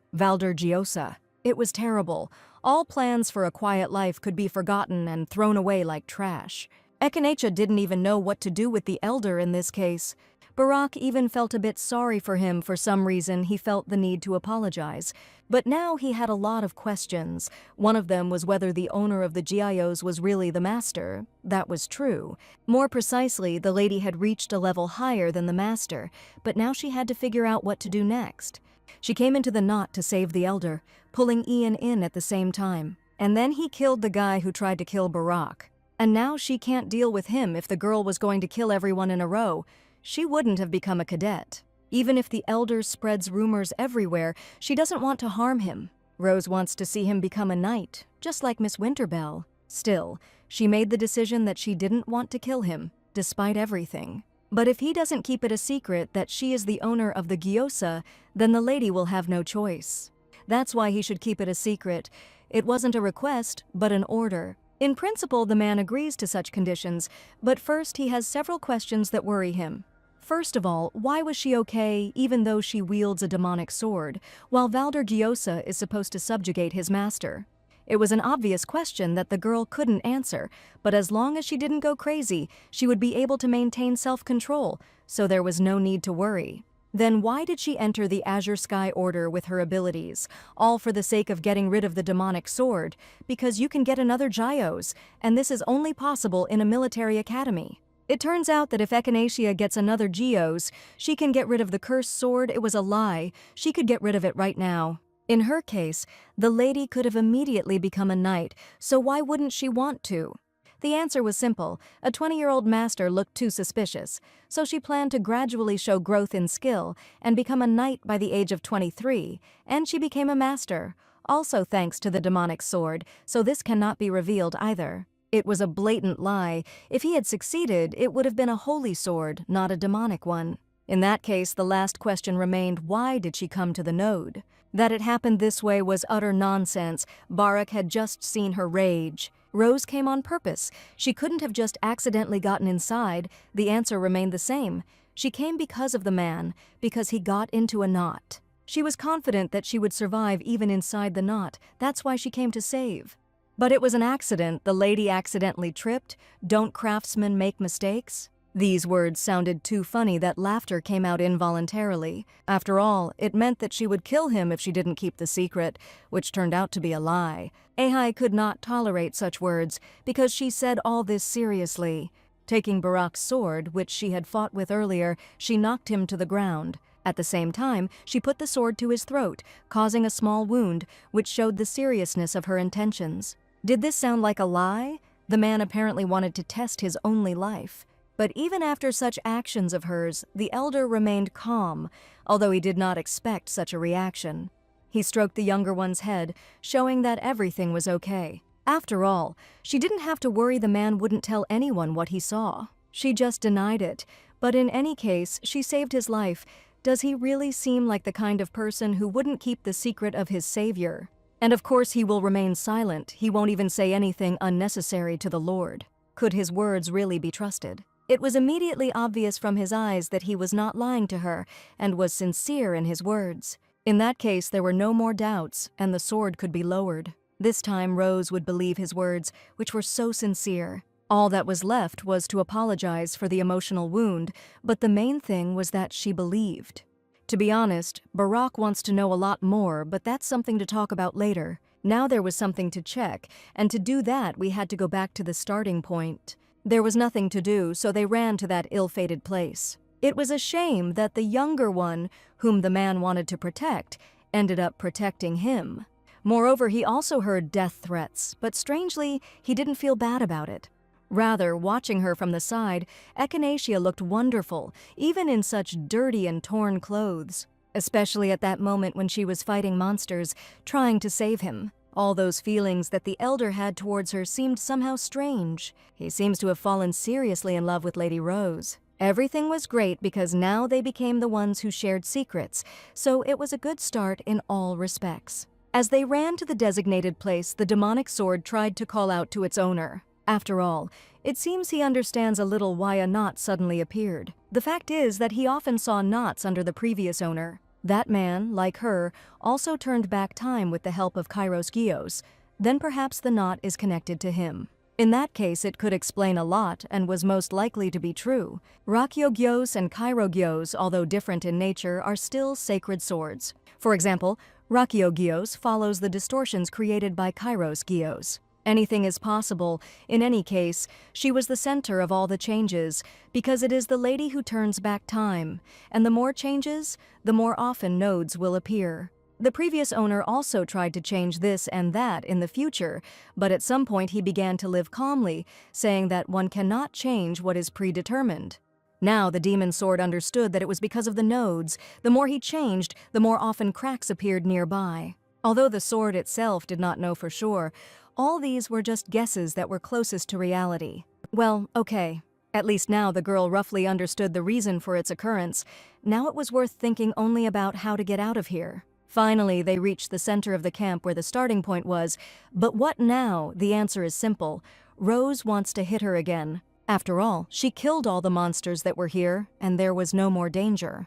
Valder Giosa. It was terrible. All plans for a quiet life could be forgotten and thrown away like trash. Echinacea didn't even know what to do with the elder in this case. Barack even felt a bit sorry for him. For some reason, he felt the need to apologize. But now he had a lot of questions. One of them was whether the owner of the Gios was really the master. That was true. More precisely, the lady had reached a level higher than the master, but now she had to figure out what to do next. She came into the knot to save the elder, pulling Ian in at the same time. And then he killed the guy who tried to kill Barack. And now she can't deal with him. If the girl was going to kill everyone in a row, she wouldn't have become a cadet. Even if the elder spreads rumors everywhere, she doesn't want to harm him. Rose wants to see him become a knight, just like Miss Winterbell. Still, she made the decision that she didn't want to kill him, despite everything. But if he doesn't keep it a secret that she is the owner of the Giosa, then the lady will have no choice. That's why he should keep it a secret. It wasn't a request, but an order. In principle, the man agrees to such conditions, but first he has several questions that worry him. First of all, why was she okay even though she wields a demonic sword, while Valder Giosa is supposed to subjugate his master? It was an obvious question that the girl couldn't answer, but as long as she didn't go crazy, she would be able to maintain self-control, so there was no need to worry. Then why did she enter the Azure Sky Order with her abilities? All for the sake of getting rid of the demonic sword, because you can get another Gios, and this is only possible in a military academy. It turns out that if Echinacea gets another Gios, she can get rid of the cursed sword. It was a lie. She could get rid of it right now. In her case, the lady could have immediately become a knight, so why wouldn't she want to? The answer was simple. A 20-year-old master looked too suspicious, so she planned to gradually show growth in skill and become a knight by the age of 23, and she became a master, also thanks to the demonic sword, so this cannot be revealed either. It was a blatant lie. If he had succeeded, it would have been a holy sword, not a demonic one. In that case, the last question remained, why did she come to the node? That it happened this way was utter nonsense. Barak had just seen her rage. Rose came on purpose. She couldn't have just accidentally gotten inside. The answer remained the same. She came because of the man, because he got into a knot. She was confident that she would survive even inside the knot. That's why she came to save. But it was an accident. The lady accidentally tripped. Don't craftsmen make mistakes? These words sounded too funny that laughter came out involuntarily. After all, it meant that she would kill him if she didn't keep the secret, which turned out to be a lie. Ahai could not tolerate such words, because she said all this seriously. Taking Barak's sword, which she had fought with earlier, she knocked him to the ground. At the same time, she put the sword to his throat, causing a small wound, which showed the seriousness of her intentions. Did this sound like a lie? The man apparently wanted to test his only life. But even after such actions of hers, the elder remained calm, although he did not expect such a reaction. He stroked the younger one's head, showing that everything was okay. After all, she didn't have to worry the man wouldn't tell anyone what he saw. She just denied it. But in any case, she saved his life. Does he really seem like the kind of person who wouldn't keep the secret of his savior? And of course he will remain silent. He won't even say anything unnecessary to the Lord. Could his words really be trusted? It was immediately obvious from his eyes that he was not lying to her and was sincere in his words. In that case, there were no more doubts, and the sword could be lowered. This time, Rose would believe his words, which were so sincere. All that was left was to apologize for the emotional wound, but the main thing was that she believed. To be honest, Barak wants to know a lot more, but that's something to talk about later. Now there was something to check, and to do that we had to go back to the starting point. There was nothing to do, so they ran to that ill-fated place. It was a shame that the younger one, whom the man wanted to protect, ended up protecting him. Moreover, he also heard death threats, but strangely, he didn't feel bad about it. Rather, watching her from the side, Echinacea looked wonderful, even in such dirty and torn clothes. Especially at that moment when she was fighting monsters, trying to save him. All those feelings that the elder had towards her seemed somehow strange. He seems to have fallen seriously in love with Lady Rose. Everything was great because now they became the ones who shared secrets, so it was a good start in all respects. As they ran to the designated place, the demonic sword tried to call out to its owner. After all, it seems he understands a little why a knot suddenly appeared. The fact is that he often saw knots under the previous owner. That man, like her, also turned back time with the help of Kairos Gios. Then perhaps the knot is connected to him. In that case, it could explain a lot and was most likely to be true. Rakio Gios and Kairo Gios, although different in nature, are still sacred swords. For example, Rakio Gios follows the distortions created by Kairos Gios. Anything is possible. In any case, she was the center of all the changes, because it is the lady who turns back time, and the more changes, the more often nodes will appear. The previous owner also tried to change this and that in the future, but at some point he began to live calmly, saying that one cannot change what is predetermined. Now the demon sword understood that it was because of the nodes. The more he changed, the more often cracks appeared nearby. Although the sword itself did not know for sure, all these were just guesses that were closest to reality. Well, okay. At least now the girl roughly understood the reason for its occurrence. Now it was worth thinking only about how to get out of here. Finally, they reached the center of the camp where the starting point was. But what now? The answer is simple. Rose wants to hit her again. After all, she killed all the monsters that were here, and there was no more danger.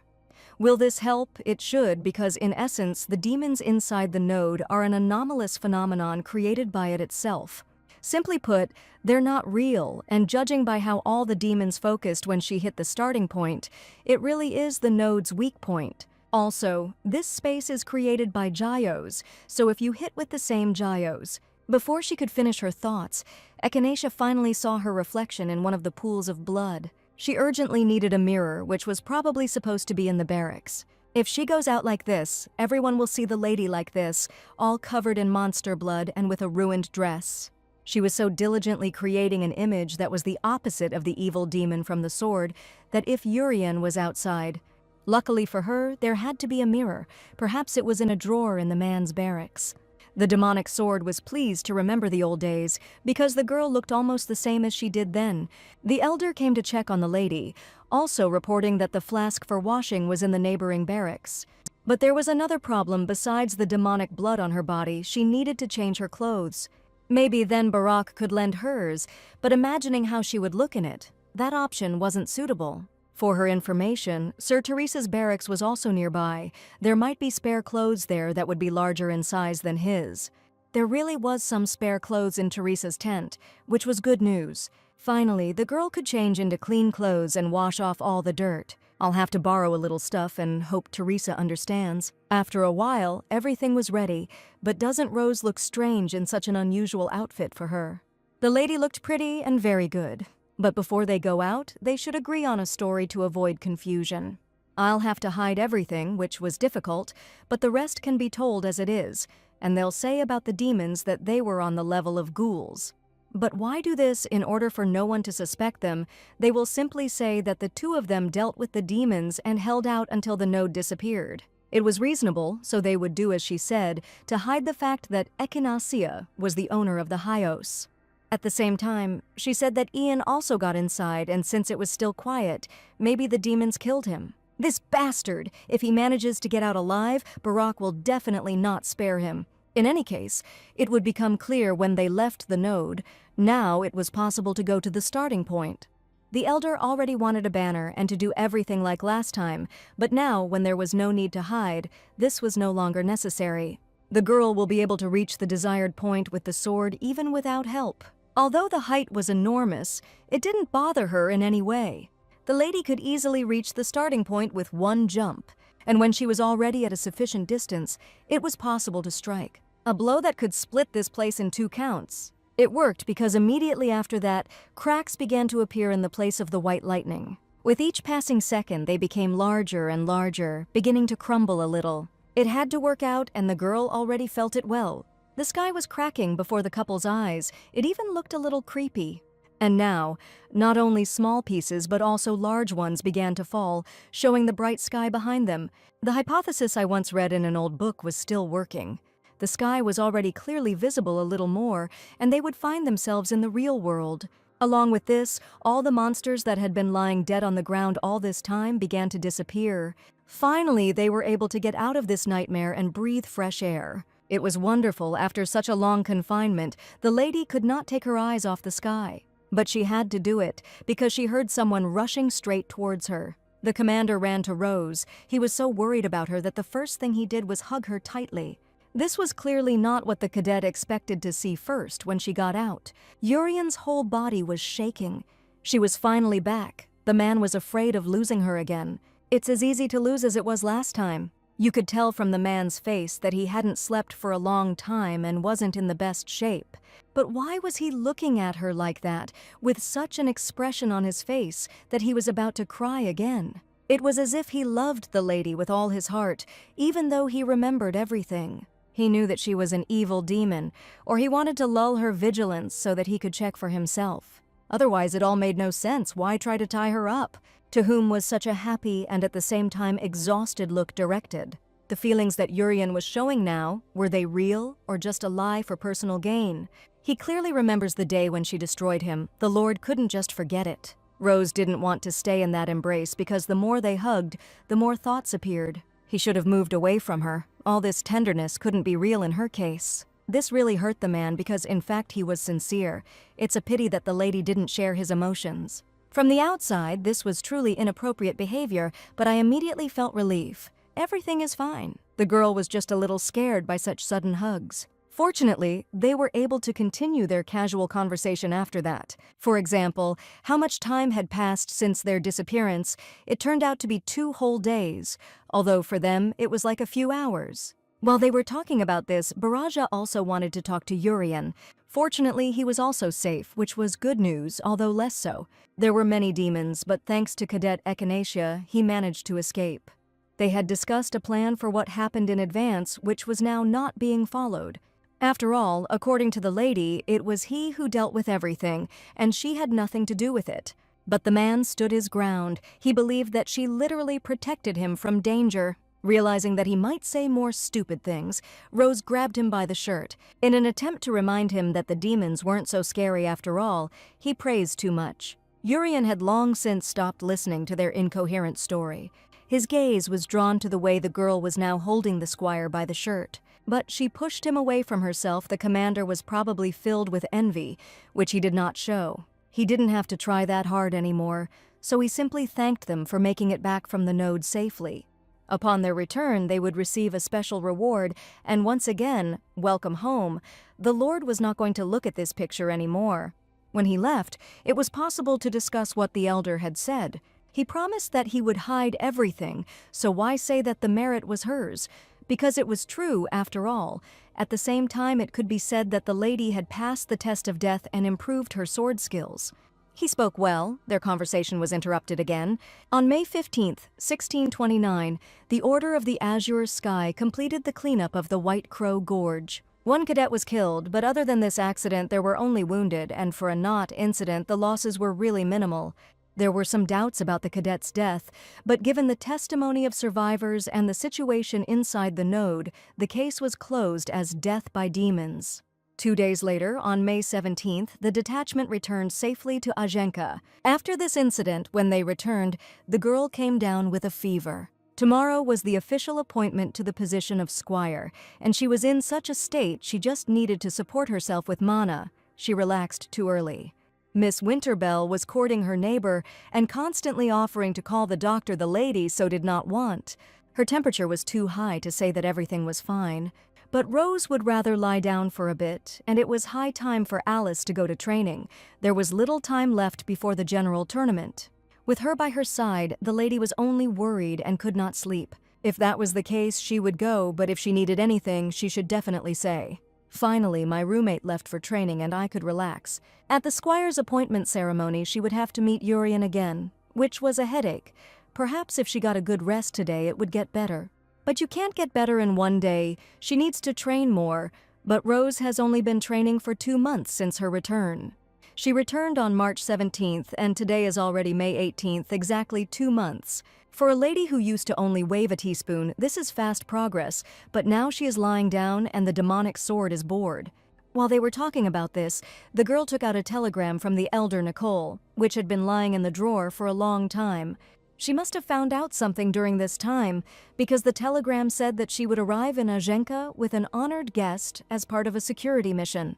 Will this help? It should, because in essence, the demons inside the node are an anomalous phenomenon created by it itself. Simply put, they're not real, and judging by how all the demons focused when she hit the starting point, it really is the node's weak point. Also, this space is created by gyos, so if you hit with the same gyos. Before she could finish her thoughts, Echinacea finally saw her reflection in one of the pools of blood. She urgently needed a mirror, which was probably supposed to be in the barracks. If she goes out like this, everyone will see the lady like this, all covered in monster blood and with a ruined dress. She was so diligently creating an image that was the opposite of the evil demon from the sword that if Urian was outside, luckily for her, there had to be a mirror. Perhaps it was in a drawer in the man's barracks. The demonic sword was pleased to remember the old days because the girl looked almost the same as she did then. The elder came to check on the lady, also reporting that the flask for washing was in the neighboring barracks. But there was another problem besides the demonic blood on her body. She needed to change her clothes. Maybe then Barak could lend hers, but imagining how she would look in it, that option wasn't suitable. For her information, Sir Teresa's barracks was also nearby. There might be spare clothes there that would be larger in size than his. There really was some spare clothes in Teresa's tent, which was good news. Finally, the girl could change into clean clothes and wash off all the dirt. I'll have to borrow a little stuff and hope Teresa understands. After a while, everything was ready, but doesn't Rose look strange in such an unusual outfit for her? The lady looked pretty and very good. But before they go out, they should agree on a story to avoid confusion. I'll have to hide everything, which was difficult, but the rest can be told as it is, and they'll say about the demons that they were on the level of ghouls. But why do this in order for no one to suspect them? They will simply say that the two of them dealt with the demons and held out until the node disappeared. It was reasonable, so they would do as she said, to hide the fact that Echinacia was the owner of the Hyos. At the same time, she said that Ian also got inside, and since it was still quiet, maybe the demons killed him. This bastard! If he manages to get out alive, Barak will definitely not spare him. In any case, it would become clear when they left the node. Now it was possible to go to the starting point. The elder already wanted a banner and to do everything like last time, but now, when there was no need to hide, this was no longer necessary. The girl will be able to reach the desired point with the sword even without help. Although the height was enormous, it didn't bother her in any way. The lady could easily reach the starting point with one jump, and when she was already at a sufficient distance, it was possible to strike. A blow that could split this place in 2 counts. It worked because immediately after that, cracks began to appear in the place of the white lightning. With each passing second, they became larger and larger, beginning to crumble a little. It had to work out, and the girl already felt it well. The sky was cracking before the couple's eyes. It even looked a little creepy. And now, not only small pieces but also large ones began to fall, showing the bright sky behind them. The hypothesis I once read in an old book was still working. The sky was already clearly visible a little more, and they would find themselves in the real world. Along with this, all the monsters that had been lying dead on the ground all this time began to disappear. Finally, they were able to get out of this nightmare and breathe fresh air. It was wonderful. After such a long confinement, the lady could not take her eyes off the sky. But she had to do it, because she heard someone rushing straight towards her. The commander ran to Rose. He was so worried about her that the first thing he did was hug her tightly. This was clearly not what the cadet expected to see first when she got out. Urian's whole body was shaking. She was finally back. The man was afraid of losing her again. It's as easy to lose as it was last time. You could tell from the man's face that he hadn't slept for a long time and wasn't in the best shape. But why was he looking at her like that, with such an expression on his face that he was about to cry again? It was as if he loved the lady with all his heart, even though he remembered everything. He knew that she was an evil demon, or he wanted to lull her vigilance so that he could check for himself. Otherwise, it all made no sense. Why try to tie her up? To whom was such a happy and at the same time exhausted look directed? The feelings that Urian was showing now, were they real or just a lie for personal gain? He clearly remembers the day when she destroyed him. The Lord couldn't just forget it. Rose didn't want to stay in that embrace because the more they hugged, the more thoughts appeared. He should have moved away from her. All this tenderness couldn't be real in her case. This really hurt the man because in fact he was sincere. It's a pity that the lady didn't share his emotions. From the outside, this was truly inappropriate behavior, but I immediately felt relief. Everything is fine. The girl was just a little scared by such sudden hugs. Fortunately, they were able to continue their casual conversation after that. For example, how much time had passed since their disappearance? It turned out to be 2 whole days, although for them it was like a few hours. While they were talking about this, Baraja also wanted to talk to Urian. Fortunately, he was also safe, which was good news, although less so. There were many demons, but thanks to Cadet Echinacea, he managed to escape. They had discussed a plan for what happened in advance, which was now not being followed. After all, according to the lady, it was he who dealt with everything, and she had nothing to do with it. But the man stood his ground. He believed that she literally protected him from danger. Realizing that he might say more stupid things, Rose grabbed him by the shirt. In an attempt to remind him that the demons weren't so scary after all, he praised too much. Urian had long since stopped listening to their incoherent story. His gaze was drawn to the way the girl was now holding the squire by the shirt. But she pushed him away from herself. The commander was probably filled with envy, which he did not show. He didn't have to try that hard anymore, so he simply thanked them for making it back from the node safely. Upon their return, they would receive a special reward, and once again, welcome home. The Lord was not going to look at this picture anymore. When he left, it was possible to discuss what the elder had said. He promised that he would hide everything, so why say that the merit was hers? Because it was true, after all. At the same time, it could be said that the lady had passed the test of death and improved her sword skills. He spoke well. Their conversation was interrupted again. On May 15th, 1629, the Order of the Azure Sky completed the cleanup of the White Crow Gorge. One cadet was killed, but other than this accident, there were only wounded, and for a not incident, the losses were really minimal. There were some doubts about the cadet's death, but given the testimony of survivors and the situation inside the node, the case was closed as death by demons. 2 days later, on May 17th, the detachment returned safely to Ajenka. After this incident, when they returned, the girl came down with a fever. Tomorrow was the official appointment to the position of squire, and she was in such a state she just needed to support herself with mana. She relaxed too early. Miss Winterbell was courting her neighbor and constantly offering to call the doctor. The lady so did not want. Her temperature was too high to say that everything was fine. But Rose would rather lie down for a bit, and it was high time for Alice to go to training. There was little time left before the general tournament. With her by her side, the lady was only worried and could not sleep. If that was the case, she would go, but if she needed anything, she should definitely say. Finally, my roommate left for training and I could relax. At the squire's appointment ceremony, she would have to meet Urian again, which was a headache. Perhaps if she got a good rest today, it would get better. But you can't get better in one day. She needs to train more, but Rose has only been training for 2 months since her return. She returned on March 17th, and today is already May 18th, exactly 2 months. For a lady who used to only wave a teaspoon, this is fast progress, but now she is lying down and the demonic sword is bored. While they were talking about this, the girl took out a telegram from the elder Nicole, which had been lying in the drawer for a long time. She must have found out something during this time, because the telegram said that she would arrive in Ajenka with an honored guest as part of a security mission,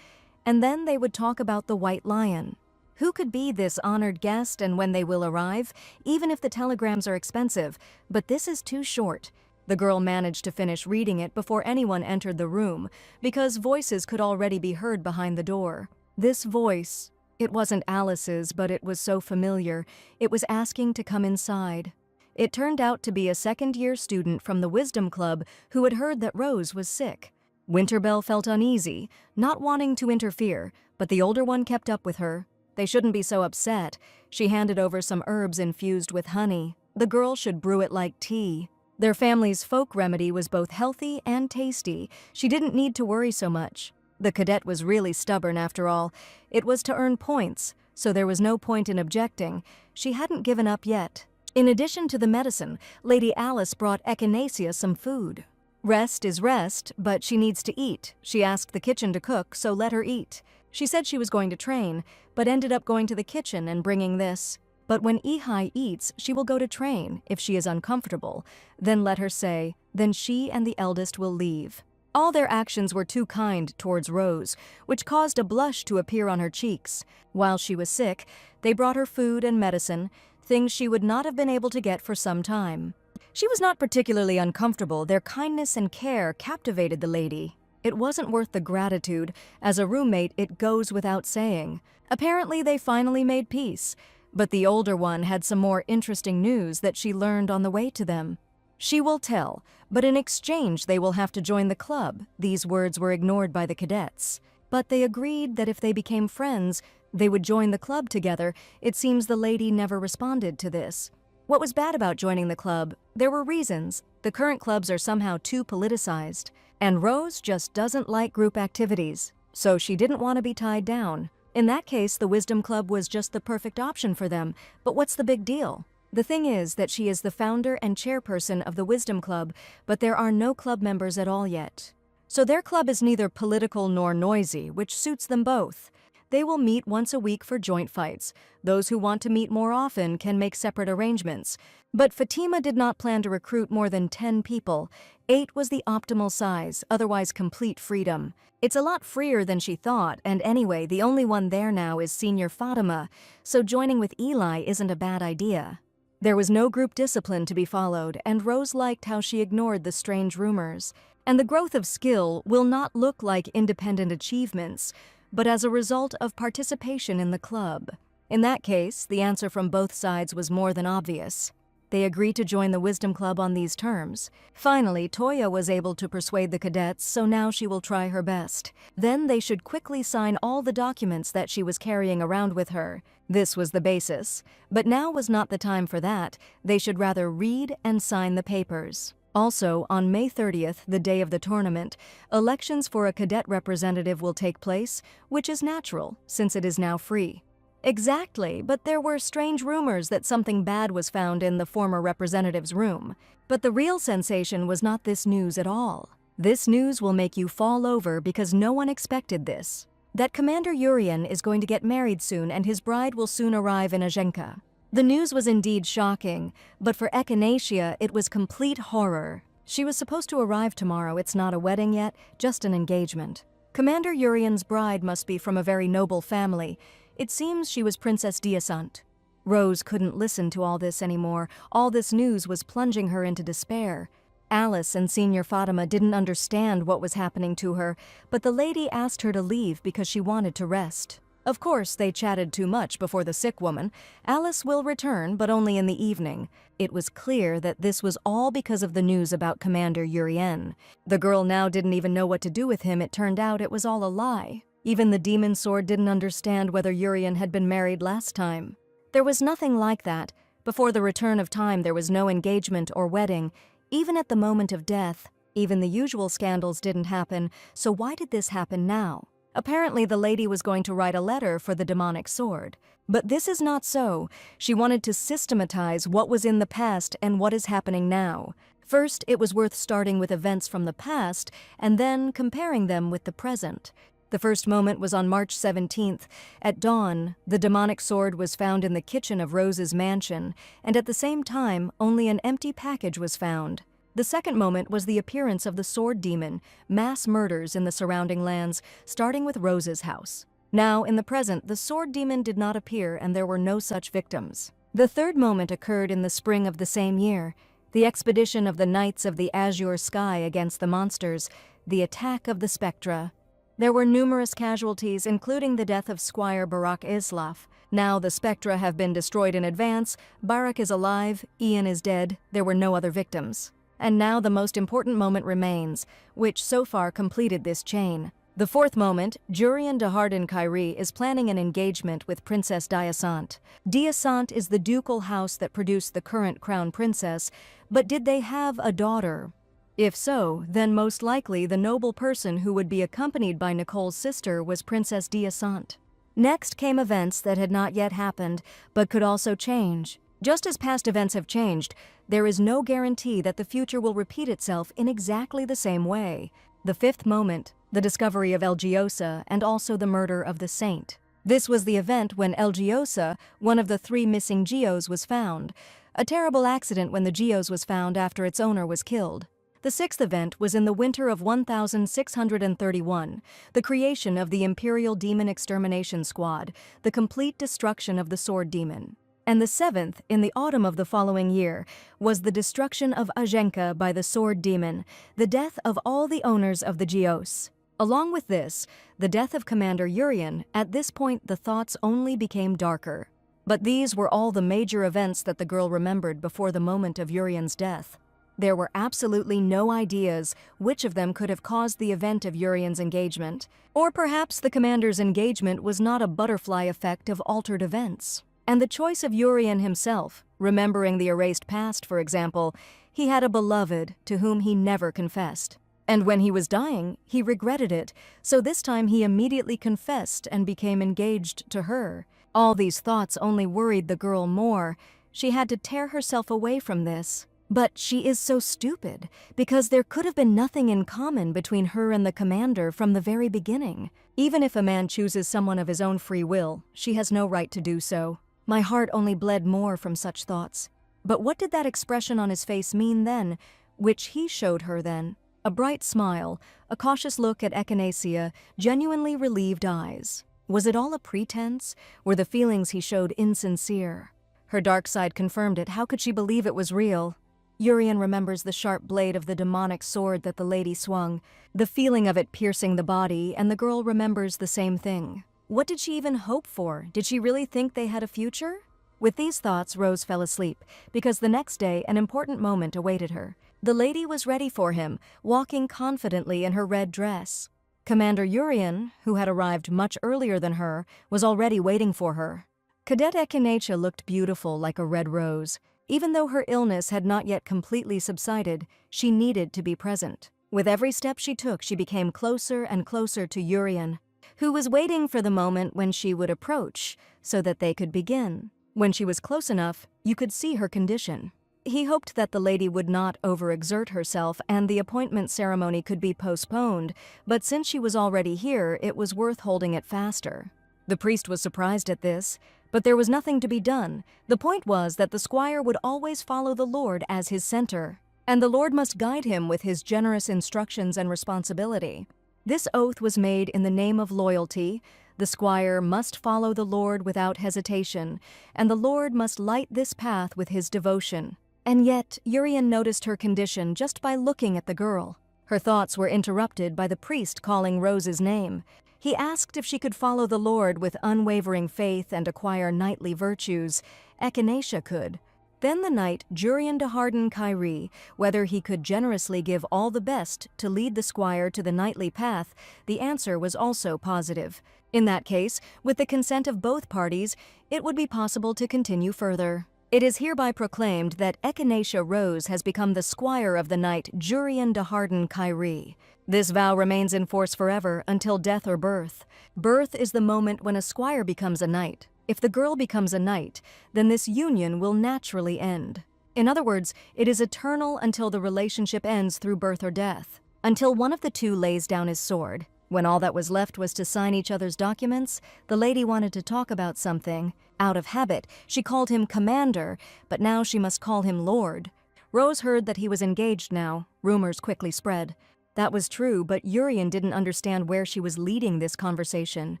and then they would talk about the White Lion. Who could be this honored guest and when they will arrive, even if the telegrams are expensive, but this is too short. The girl managed to finish reading it before anyone entered the room, because voices could already be heard behind the door. This voice, it wasn't Alice's, but it was so familiar. It was asking to come inside. It turned out to be a second-year student from the Wisdom Club who had heard that Rose was sick. Winterbell felt uneasy, not wanting to interfere, but the older one kept up with her. They shouldn't be so upset. She handed over some herbs infused with honey. The girl should brew it like tea. Their family's folk remedy was both healthy and tasty. She didn't need to worry so much. The cadet was really stubborn after all. It was to earn points, so there was no point in objecting. She hadn't given up yet. In addition to the medicine, Lady Alice brought Echinacea some food. Rest is rest, but she needs to eat. She asked the kitchen to cook, so let her eat. She said she was going to train, but ended up going to the kitchen and bringing this. But when Ehi eats, she will go to train, if she is uncomfortable. Then let her say, then she and the eldest will leave. All their actions were too kind towards Rose, which caused a blush to appear on her cheeks. While she was sick, they brought her food and medicine, things she would not have been able to get for some time. She was not particularly uncomfortable. Their kindness and care captivated the lady. It wasn't worth the gratitude. As a roommate, it goes without saying. Apparently, they finally made peace, but the older one had some more interesting news that she learned on the way to them. She will tell, but in exchange they will have to join the club. These words were ignored by the cadets. But they agreed that if they became friends, they would join the club together. It seems the lady never responded to this. What was bad about joining the club? There were reasons. The current clubs are somehow too politicized. And Rose just doesn't like group activities, so she didn't want to be tied down. In that case, the Wisdom Club was just the perfect option for them, but what's the big deal? The thing is that she is the founder and chairperson of the Wisdom Club, but there are no club members at all yet. So their club is neither political nor noisy, which suits them both. They will meet once a week for joint fights. Those who want to meet more often can make separate arrangements. But Fatima did not plan to recruit more than 10 people. 8 was the optimal size, otherwise complete freedom. It's a lot freer than she thought, and anyway, the only one there now is Senior Fatima, so joining with Eli isn't a bad idea. There was no group discipline to be followed, and Rose liked how she ignored the strange rumors. And the growth of skill will not look like independent achievements, but as a result of participation in the club. In that case, the answer from both sides was more than obvious. They agreed to join the Wisdom Club on these terms. Finally, Toya was able to persuade the cadets, so now she will try her best. Then they should quickly sign all the documents that she was carrying around with her. This was the basis. But now was not the time for that. They should rather read and sign the papers. Also, on May 30th, the day of the tournament, elections for a cadet representative will take place, which is natural, since it is now free. Exactly, but there were strange rumors that something bad was found in the former representative's room. But the real sensation was not this news at all. This news will make you fall over because no one expected this. That Commander Urian is going to get married soon and his bride will soon arrive in Ajenka. The news was indeed shocking, but for Echinacea it was complete horror. She was supposed to arrive tomorrow. It's not a wedding yet, just an engagement. Commander Urian's bride must be from a very noble family. It seems she was Princess Dasant. Rose couldn't listen to all this anymore. All this news was plunging her into despair. Alice and Senior Fatima didn't understand what was happening to her, but the lady asked her to leave because she wanted to rest. Of course, they chatted too much before the sick woman. Alice will return, but only in the evening. It was clear that this was all because of the news about Commander Urian. The girl now didn't even know what to do with him. It turned out it was all a lie. Even the demon sword didn't understand whether Urian had been married last time. There was nothing like that. Before the return of time, there was no engagement or wedding. Even at the moment of death, even the usual scandals didn't happen, so why did this happen now? Apparently, the lady was going to write a letter for the demonic sword. But this is not so. She wanted to systematize what was in the past and what is happening now. First, it was worth starting with events from the past and then comparing them with the present. The first moment was on March 17th. At dawn, the demonic sword was found in the kitchen of Rose's mansion, and at the same time, only an empty package was found. The second moment was the appearance of the sword demon, mass murders in the surrounding lands, starting with Rose's house. Now, in the present, the sword demon did not appear and there were no such victims. The third moment occurred in the spring of the same year, the expedition of the Knights of the Azure Sky against the monsters, the attack of the Spectra. There were numerous casualties, including the death of Squire Barak Islaf. Now the Spectra have been destroyed in advance, Barak is alive, Ian is dead, there were no other victims. And now the most important moment remains, which so far completed this chain. The fourth moment, Jurian de Hardin Kyrie is planning an engagement with Princess Dasant. Dasant is the ducal house that produced the current crown princess, but did they have a daughter? If so, then most likely the noble person who would be accompanied by Nicole's sister was Princess Dasant. Next came events that had not yet happened, but could also change. Just as past events have changed, there is no guarantee that the future will repeat itself in exactly the same way. The fifth moment, the discovery of Elgiosa and also the murder of the saint. This was the event when Elgiosa, one of the 3 missing Geos, was found. A terrible accident when the Geos was found after its owner was killed. The sixth event was in the winter of 1631, the creation of the Imperial Demon Extermination Squad, the complete destruction of the Sword Demon. And the seventh, in the autumn of the following year, was the destruction of Ajenka by the Sword Demon, the death of all the owners of the Geos. Along with this, the death of Commander Urian. At this point the thoughts only became darker. But these were all the major events that the girl remembered before the moment of Urian's death. There were absolutely no ideas which of them could have caused the event of Urian's engagement. Or perhaps the commander's engagement was not a butterfly effect of altered events. And the choice of Urian himself, remembering the erased past, for example, he had a beloved to whom he never confessed. And when he was dying, he regretted it, so this time he immediately confessed and became engaged to her. All these thoughts only worried the girl more. She had to tear herself away from this. But she is so stupid, because there could have been nothing in common between her and the commander from the very beginning. Even if a man chooses someone of his own free will, she has no right to do so. My heart only bled more from such thoughts. But what did that expression on his face mean then, which he showed her then? A bright smile, a cautious look at Echinacea, genuinely relieved eyes. Was it all a pretense? Were the feelings he showed insincere? Her dark side confirmed it. How could she believe it was real? Urian remembers the sharp blade of the demonic sword that the lady swung, the feeling of it piercing the body, and the girl remembers the same thing. What did she even hope for? Did she really think they had a future? With these thoughts, Rose fell asleep, because the next day an important moment awaited her. The lady was ready for him, walking confidently in her red dress. Commander Urian, who had arrived much earlier than her, was already waiting for her. Cadet Echinacea looked beautiful like a red rose. Even though her illness had not yet completely subsided, she needed to be present. With every step she took, she became closer and closer to Urian, who was waiting for the moment when she would approach, so that they could begin. When she was close enough, you could see her condition. He hoped that the lady would not overexert herself and the appointment ceremony could be postponed, but since she was already here, it was worth holding it faster. The priest was surprised at this, but there was nothing to be done. The point was that the squire would always follow the Lord as his center, and the Lord must guide him with his generous instructions and responsibility. This oath was made in the name of loyalty. The squire must follow the Lord without hesitation, and the Lord must light this path with his devotion. And yet, Urian noticed her condition just by looking at the girl. Her thoughts were interrupted by the priest calling Rose's name. He asked if she could follow the Lord with unwavering faith and acquire knightly virtues. Echinacea could. Then the knight Urian de Harden Kyrie, whether he could generously give all the best to lead the squire to the knightly path. The answer was also positive. In that case, with the consent of both parties, it would be possible to continue further. It is hereby proclaimed that Echinacea Rose has become the squire of the knight Urian de Harden Kyrie. This vow remains in force forever until death or birth. Birth is the moment when a squire becomes a knight. If the girl becomes a knight, then this union will naturally end. In other words, it is eternal until the relationship ends through birth or death, until one of the two lays down his sword. When all that was left was to sign each other's documents, the lady wanted to talk about something. Out of habit, she called him commander, but now she must call him lord. Rose heard that he was engaged now. Rumors quickly spread. That was true, but Urian didn't understand where she was leading this conversation.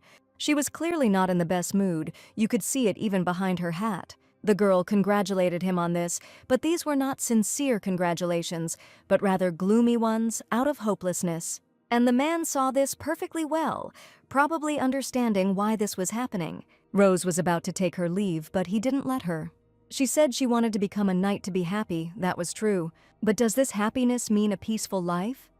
She was clearly not in the best mood. You could see it even behind her hat. The girl congratulated him on this, but these were not sincere congratulations, but rather gloomy ones out of hopelessness. And the man saw this perfectly well, probably understanding why this was happening. Rose was about to take her leave, but he didn't let her. She said she wanted to become a knight to be happy, that was true. But does this happiness mean a peaceful life?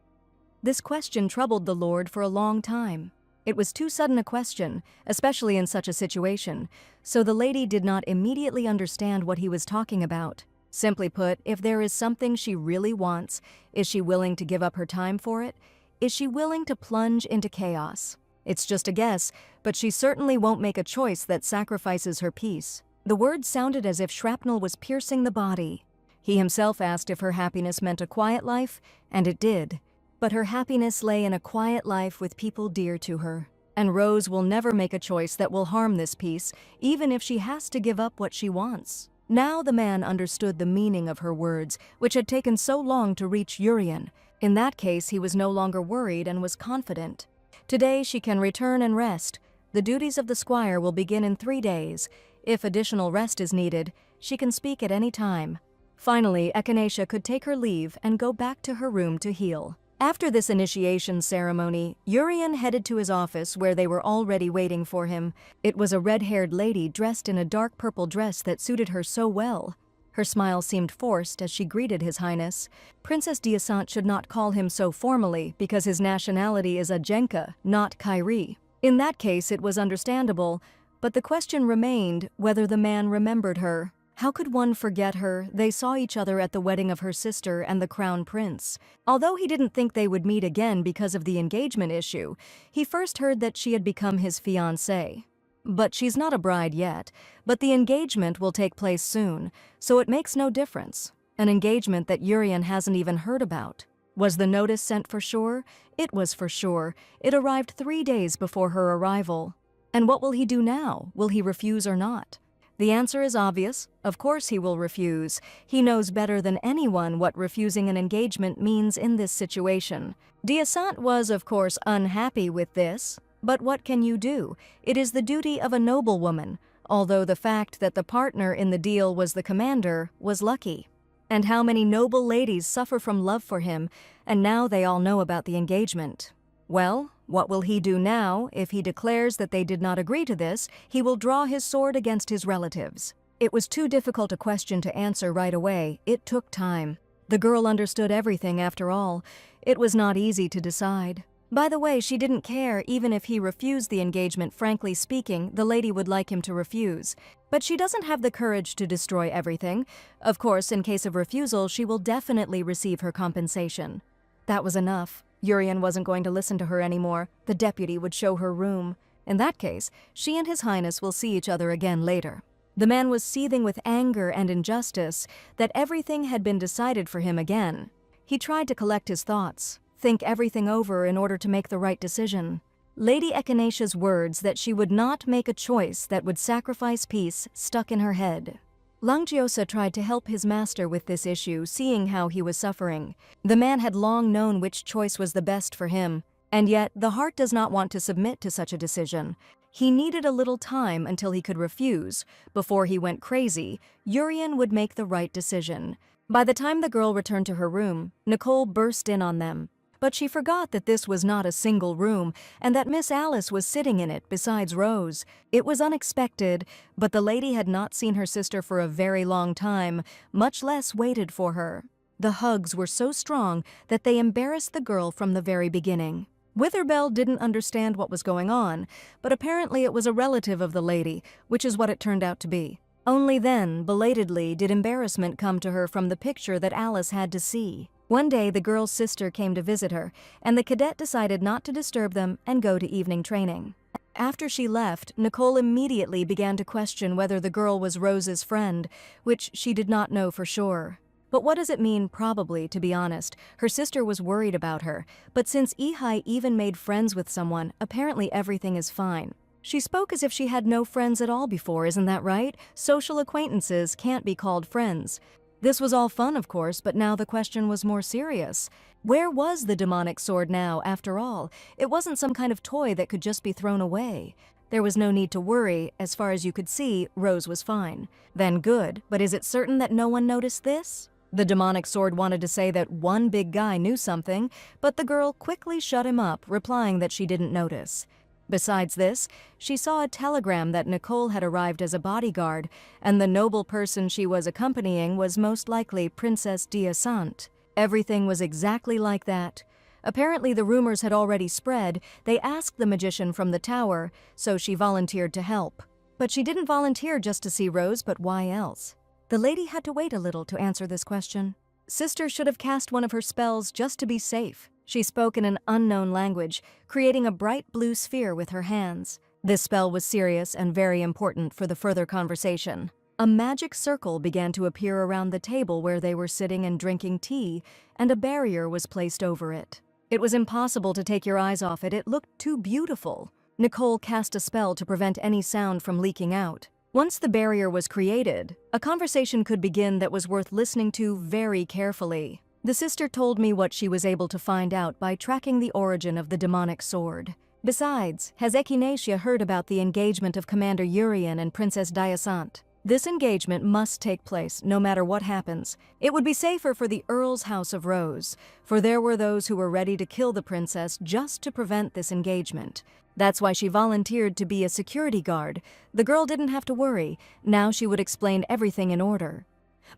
This question troubled the Lord for a long time. It was too sudden a question, especially in such a situation, so the lady did not immediately understand what he was talking about. Simply put, if there is something she really wants, is she willing to give up her time for it? Is she willing to plunge into chaos? It's just a guess, but she certainly won't make a choice that sacrifices her peace. The words sounded as if shrapnel was piercing the body. He himself asked if her happiness meant a quiet life, and it did. But her happiness lay in a quiet life with people dear to her. And Rose will never make a choice that will harm this peace, even if she has to give up what she wants. Now the man understood the meaning of her words, which had taken so long to reach Urian. In that case, he was no longer worried and was confident. Today she can return and rest. The duties of the squire will begin in 3 days. If additional rest is needed, she can speak at any time. Finally, Echinacea could take her leave and go back to her room to heal. After this initiation ceremony, Urian headed to his office where they were already waiting for him. It was a red-haired lady dressed in a dark purple dress that suited her so well. Her smile seemed forced as she greeted His Highness. Princess Dasant should not call him so formally because his nationality is Ajenka, not Kyrie. In that case, it was understandable, but the question remained whether the man remembered her. How could one forget her? They saw each other at the wedding of her sister and the crown prince. Although he didn't think they would meet again because of the engagement issue, he first heard that she had become his fiancée. But she's not a bride yet, but the engagement will take place soon, so it makes no difference. An engagement that Urian hasn't even heard about. Was the notice sent for sure? It was for sure. It arrived 3 days before her arrival. And what will he do now? Will he refuse or not? The answer is obvious. Of course he will refuse. He knows better than anyone what refusing an engagement means in this situation. Dasant was, of course, unhappy with this. But what can you do? It is the duty of a noblewoman, although the fact that the partner in the deal was the commander was lucky. And how many noble ladies suffer from love for him, and now they all know about the engagement. Well, what will he do now? If he declares that they did not agree to this, he will draw his sword against his relatives. It was too difficult a question to answer right away. It took time. The girl understood everything after all. It was not easy to decide. By the way, she didn't care even if he refused the engagement. Frankly speaking, the lady would like him to refuse. But she doesn't have the courage to destroy everything. Of course, in case of refusal, she will definitely receive her compensation. That was enough. Urian wasn't going to listen to her anymore. The deputy would show her room. In that case, she and His Highness will see each other again later. The man was seething with anger and injustice that everything had been decided for him again. He tried to collect his thoughts, think everything over in order to make the right decision. Lady Echinaccia's words that she would not make a choice that would sacrifice peace stuck in her head. Langiosa tried to help his master with this issue, seeing how he was suffering. The man had long known which choice was the best for him, and yet the heart does not want to submit to such a decision. He needed a little time until he could refuse. Before he went crazy, Urian would make the right decision. By the time the girl returned to her room, Nicole burst in on them. But she forgot that this was not a single room and that Miss Alice was sitting in it besides Rose. It was unexpected, but the lady had not seen her sister for a very long time, much less waited for her. The hugs were so strong that they embarrassed the girl from the very beginning. Witherbell didn't understand what was going on, but apparently it was a relative of the lady, which is what it turned out to be. Only then, belatedly, did embarrassment come to her from the picture that Alice had to see. One day, the girl's sister came to visit her, and the cadet decided not to disturb them and go to evening training. After she left, Nicole immediately began to question whether the girl was Rose's friend, which she did not know for sure. But what does it mean, probably, to be honest? Her sister was worried about her, but since Ihai even made friends with someone, apparently everything is fine. She spoke as if she had no friends at all before, isn't that right? Social acquaintances can't be called friends. This was all fun, of course, but now the question was more serious. Where was the demonic sword now, after all? It wasn't some kind of toy that could just be thrown away. There was no need to worry. As far as you could see, Rose was fine. Then good, but is it certain that no one noticed this? The demonic sword wanted to say that one big guy knew something, but the girl quickly shut him up, replying that she didn't notice. Besides this, she saw a telegram that Nicole had arrived as a bodyguard, and the noble person she was accompanying was most likely Princess Dasant. Everything was exactly like that. Apparently the rumors had already spread. They asked the magician from the tower, so she volunteered to help. But she didn't volunteer just to see Rose, but why else? The lady had to wait a little to answer this question. Sister should have cast one of her spells just to be safe. She spoke in an unknown language, creating a bright blue sphere with her hands. This spell was serious and very important for the further conversation. A magic circle began to appear around the table where they were sitting and drinking tea, and a barrier was placed over it. It was impossible to take your eyes off it. It looked too beautiful. Nicole cast a spell to prevent any sound from leaking out. Once the barrier was created, a conversation could begin that was worth listening to very carefully. The sister told me what she was able to find out by tracking the origin of the demonic sword. Besides, has Echinaccia heard about the engagement of Commander Urian and Princess Dasant? This engagement must take place, no matter what happens. It would be safer for the Earl's House of Rose, for there were those who were ready to kill the princess just to prevent this engagement. That's why she volunteered to be a security guard. The girl didn't have to worry. Now she would explain everything in order.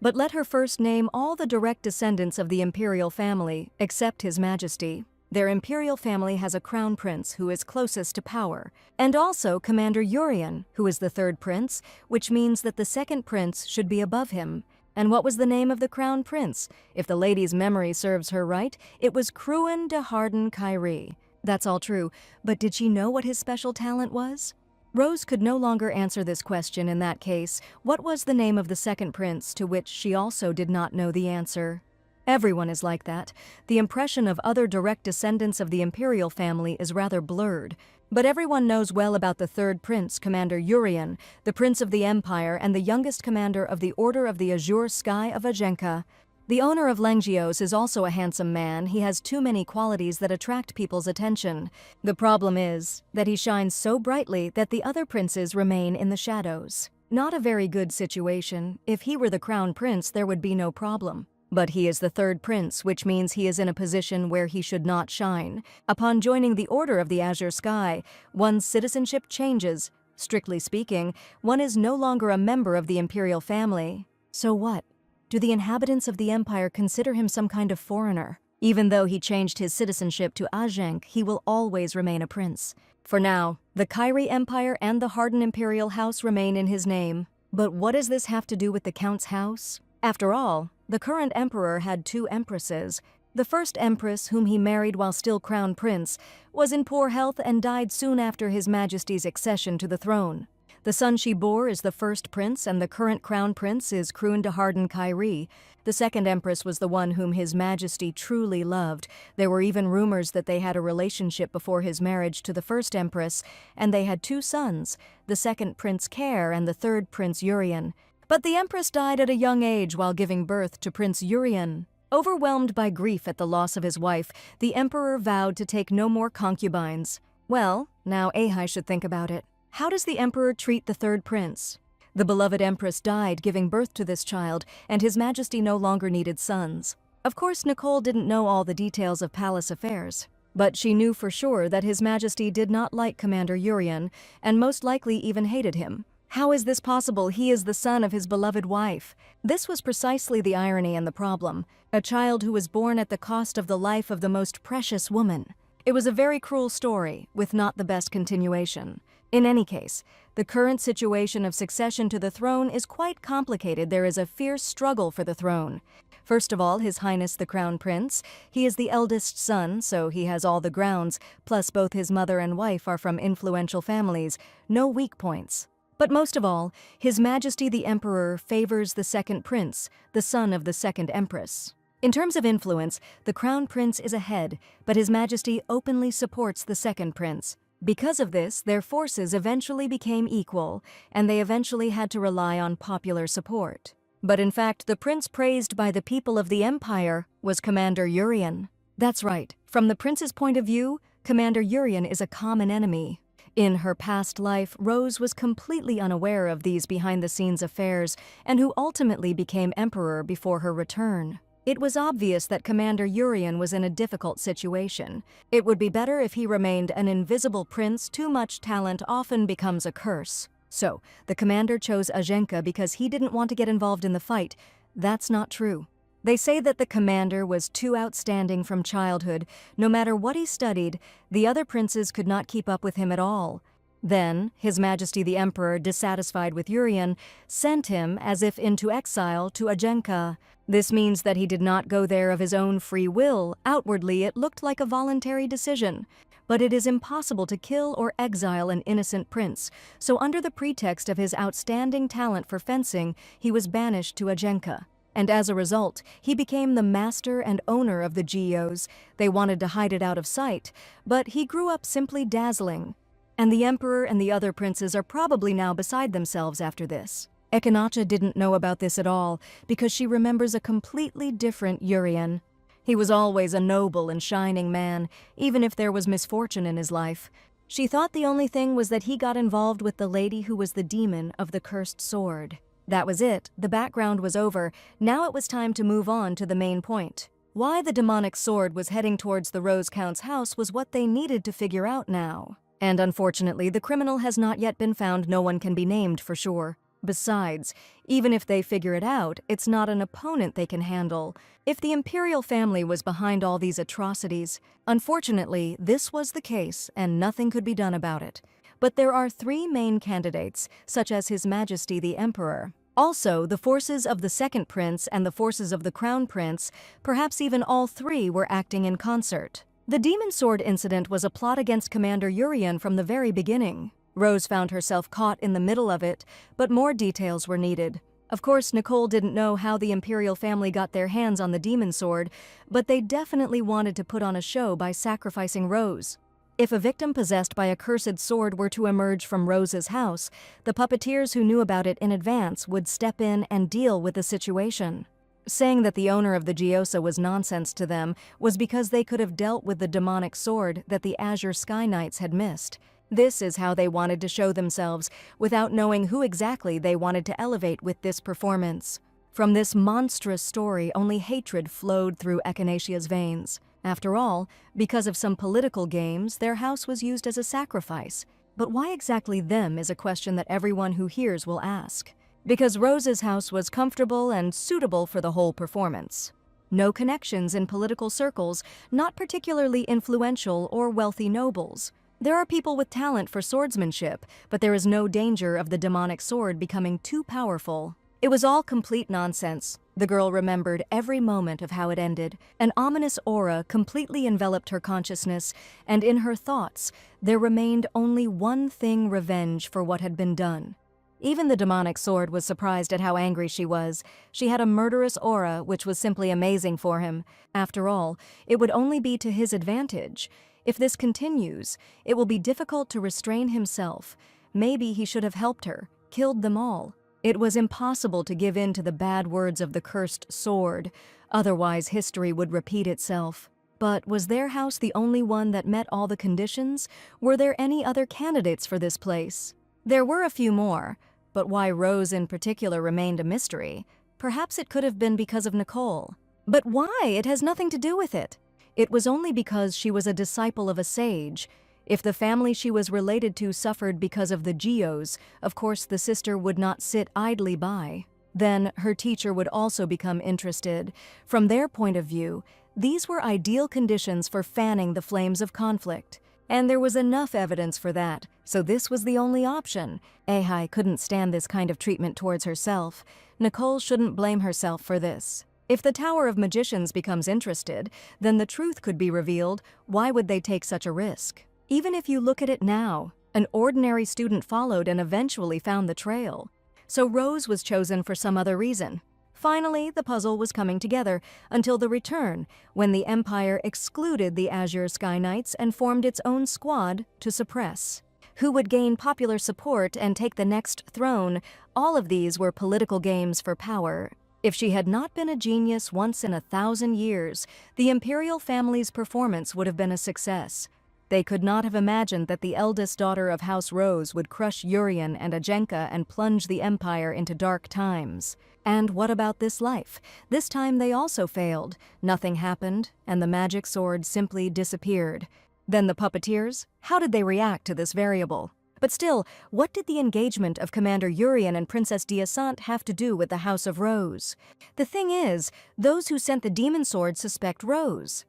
But let her first name all the direct descendants of the imperial family, except His Majesty. Their imperial family has a crown prince who is closest to power, and also Commander Urian, who is the third prince, which means that the second prince should be above him. And what was the name of the crown prince? If the lady's memory serves her right, it was Cruin de Harden Kyrie. That's all true, but did she know what his special talent was? Rose could no longer answer this question in that case. What was the name of the second prince, to which she also did not know the answer? Everyone is like that. The impression of other direct descendants of the imperial family is rather blurred. But everyone knows well about the third prince, Commander Urian, the prince of the empire and the youngest commander of the Order of the Azure Sky of Ajenka. The owner of Lengios is also a handsome man. He has too many qualities that attract people's attention. The problem is that he shines so brightly that the other princes remain in the shadows. Not a very good situation. If he were the crown prince, there would be no problem. But he is the third prince, which means he is in a position where he should not shine. Upon joining the Order of the Azure Sky, one's citizenship changes. Strictly speaking, one is no longer a member of the imperial family. So what? Do the inhabitants of the empire consider him some kind of foreigner? Even though he changed his citizenship to Ajenk, he will always remain a prince. For now, the Kyrie Empire and the Harden Imperial House remain in his name. But what does this have to do with the Count's house? After all, the current emperor had two empresses. The first empress, whom he married while still crown prince, was in poor health and died soon after His Majesty's accession to the throne. The son she bore is the first prince, and the current crown prince is Cruin de Harden Kyrie. The second empress was the one whom His Majesty truly loved. There were even rumors that they had a relationship before his marriage to the first empress, and they had two sons, the second Prince Care and the third Prince Urian. But the empress died at a young age while giving birth to Prince Urian. Overwhelmed by grief at the loss of his wife, the emperor vowed to take no more concubines. Well, now Ahai should think about it. How does the emperor treat the third prince? The beloved empress died giving birth to this child, and His Majesty no longer needed sons. Of course, Nicole didn't know all the details of palace affairs, but she knew for sure that His Majesty did not like Commander Urian, and most likely even hated him. How is this possible? He is the son of his beloved wife. This was precisely the irony and the problem. A child who was born at the cost of the life of the most precious woman. It was a very cruel story, with not the best continuation. In any case, the current situation of succession to the throne is quite complicated. There is a fierce struggle for the throne. First of all, His Highness the Crown Prince. He is the eldest son, so he has all the grounds, plus both his mother and wife are from influential families. No weak points. But most of all, His Majesty the Emperor favors the second prince, the son of the second empress. In terms of influence, the Crown Prince is ahead, but His Majesty openly supports the second prince. Because of this, their forces eventually became equal, and they eventually had to rely on popular support. But in fact, the prince praised by the people of the empire was Commander Urian. That's right. From the prince's point of view, Commander Urian is a common enemy. In her past life, Rose was completely unaware of these behind-the-scenes affairs, and who ultimately became emperor before her return. It was obvious that Commander Urian was in a difficult situation. It would be better if he remained an invisible prince. Too much talent often becomes a curse. So, the commander chose Ajenka because he didn't want to get involved in the fight. That's not true. They say that the commander was too outstanding from childhood. No matter what he studied, the other princes could not keep up with him at all. Then, His Majesty the Emperor, dissatisfied with Urian, sent him, as if into exile, to Ajenka. This means that he did not go there of his own free will. Outwardly, it looked like a voluntary decision. But it is impossible to kill or exile an innocent prince, so under the pretext of his outstanding talent for fencing, he was banished to Ajenka. And as a result, he became the master and owner of the Geos. They wanted to hide it out of sight, but he grew up simply dazzling. And the emperor and the other princes are probably now beside themselves after this. Echinacha didn't know about this at all, because she remembers a completely different Urian. He was always a noble and shining man, even if there was misfortune in his life. She thought the only thing was that he got involved with the lady who was the demon of the cursed sword. That was it. The background was over. Now it was time to move on to the main point. Why the demonic sword was heading towards the Rose Count's house was what they needed to figure out now. And unfortunately, the criminal has not yet been found. No one can be named for sure. Besides, even if they figure it out, it's not an opponent they can handle. If the Imperial family was behind all these atrocities, unfortunately, this was the case and nothing could be done about it. But there are three main candidates, such as His Majesty the Emperor. Also, the forces of the Second Prince and the forces of the Crown Prince, perhaps even all three, were acting in concert. The Demon Sword incident was a plot against Commander Urian from the very beginning. Rose found herself caught in the middle of it, but more details were needed. Of course, Nicole didn't know how the Imperial family got their hands on the Demon Sword, but they definitely wanted to put on a show by sacrificing Rose. If a victim possessed by a cursed sword were to emerge from Rose's house, the puppeteers who knew about it in advance would step in and deal with the situation. Saying that the owner of the Gyoza was nonsense to them was because they could have dealt with the demonic sword that the Azure Sky Knights had missed. This is how they wanted to show themselves, without knowing who exactly they wanted to elevate with this performance. From this monstrous story, only hatred flowed through Echinaceia's veins. After all, because of some political games, their house was used as a sacrifice. But why exactly them is a question that everyone who hears will ask. Because Rose's house was comfortable and suitable for the whole performance. No connections in political circles, not particularly influential or wealthy nobles. There are people with talent for swordsmanship, but there is no danger of the demonic sword becoming too powerful. It was all complete nonsense. The girl remembered every moment of how it ended. An ominous aura completely enveloped her consciousness, and in her thoughts, there remained only one thing: revenge for what had been done. Even the demonic sword was surprised at how angry she was. She had a murderous aura, which was simply amazing for him. After all, it would only be to his advantage. If this continues, it will be difficult to restrain himself. Maybe he should have helped her, killed them all. It was impossible to give in to the bad words of the cursed sword, otherwise history would repeat itself. But was their house the only one that met all the conditions? Were there any other candidates for this place? There were a few more, but why Rose in particular remained a mystery. Perhaps it could have been because of Nicole. But why? It has nothing to do with it. It was only because she was a disciple of a sage. If the family she was related to suffered because of the Geos, of course the sister would not sit idly by. Then her teacher would also become interested. From their point of view, these were ideal conditions for fanning the flames of conflict. And there was enough evidence for that, so this was the only option. Ahai couldn't stand this kind of treatment towards herself. Nicole shouldn't blame herself for this. If the Tower of Magicians becomes interested, then the truth could be revealed. Why would they take such a risk? Even if you look at it now, an ordinary student followed and eventually found the trail. So Rose was chosen for some other reason. Finally, the puzzle was coming together until the return, when the Empire excluded the Azure Sky Knights and formed its own squad to suppress. Who would gain popular support and take the next throne? All of these were political games for power. If she had not been a genius once in 1,000 years, the Imperial family's performance would have been a success. They could not have imagined that the eldest daughter of House Rose would crush Urian and Ajenka and plunge the Empire into dark times. And what about this life? This time they also failed. Nothing happened, and the magic sword simply disappeared. Then the puppeteers? How did they react to this variable? But still, what did the engagement of Commander Urian and Princess Dasant have to do with the House of Rose? The thing is, those who sent the demon sword suspect Rose.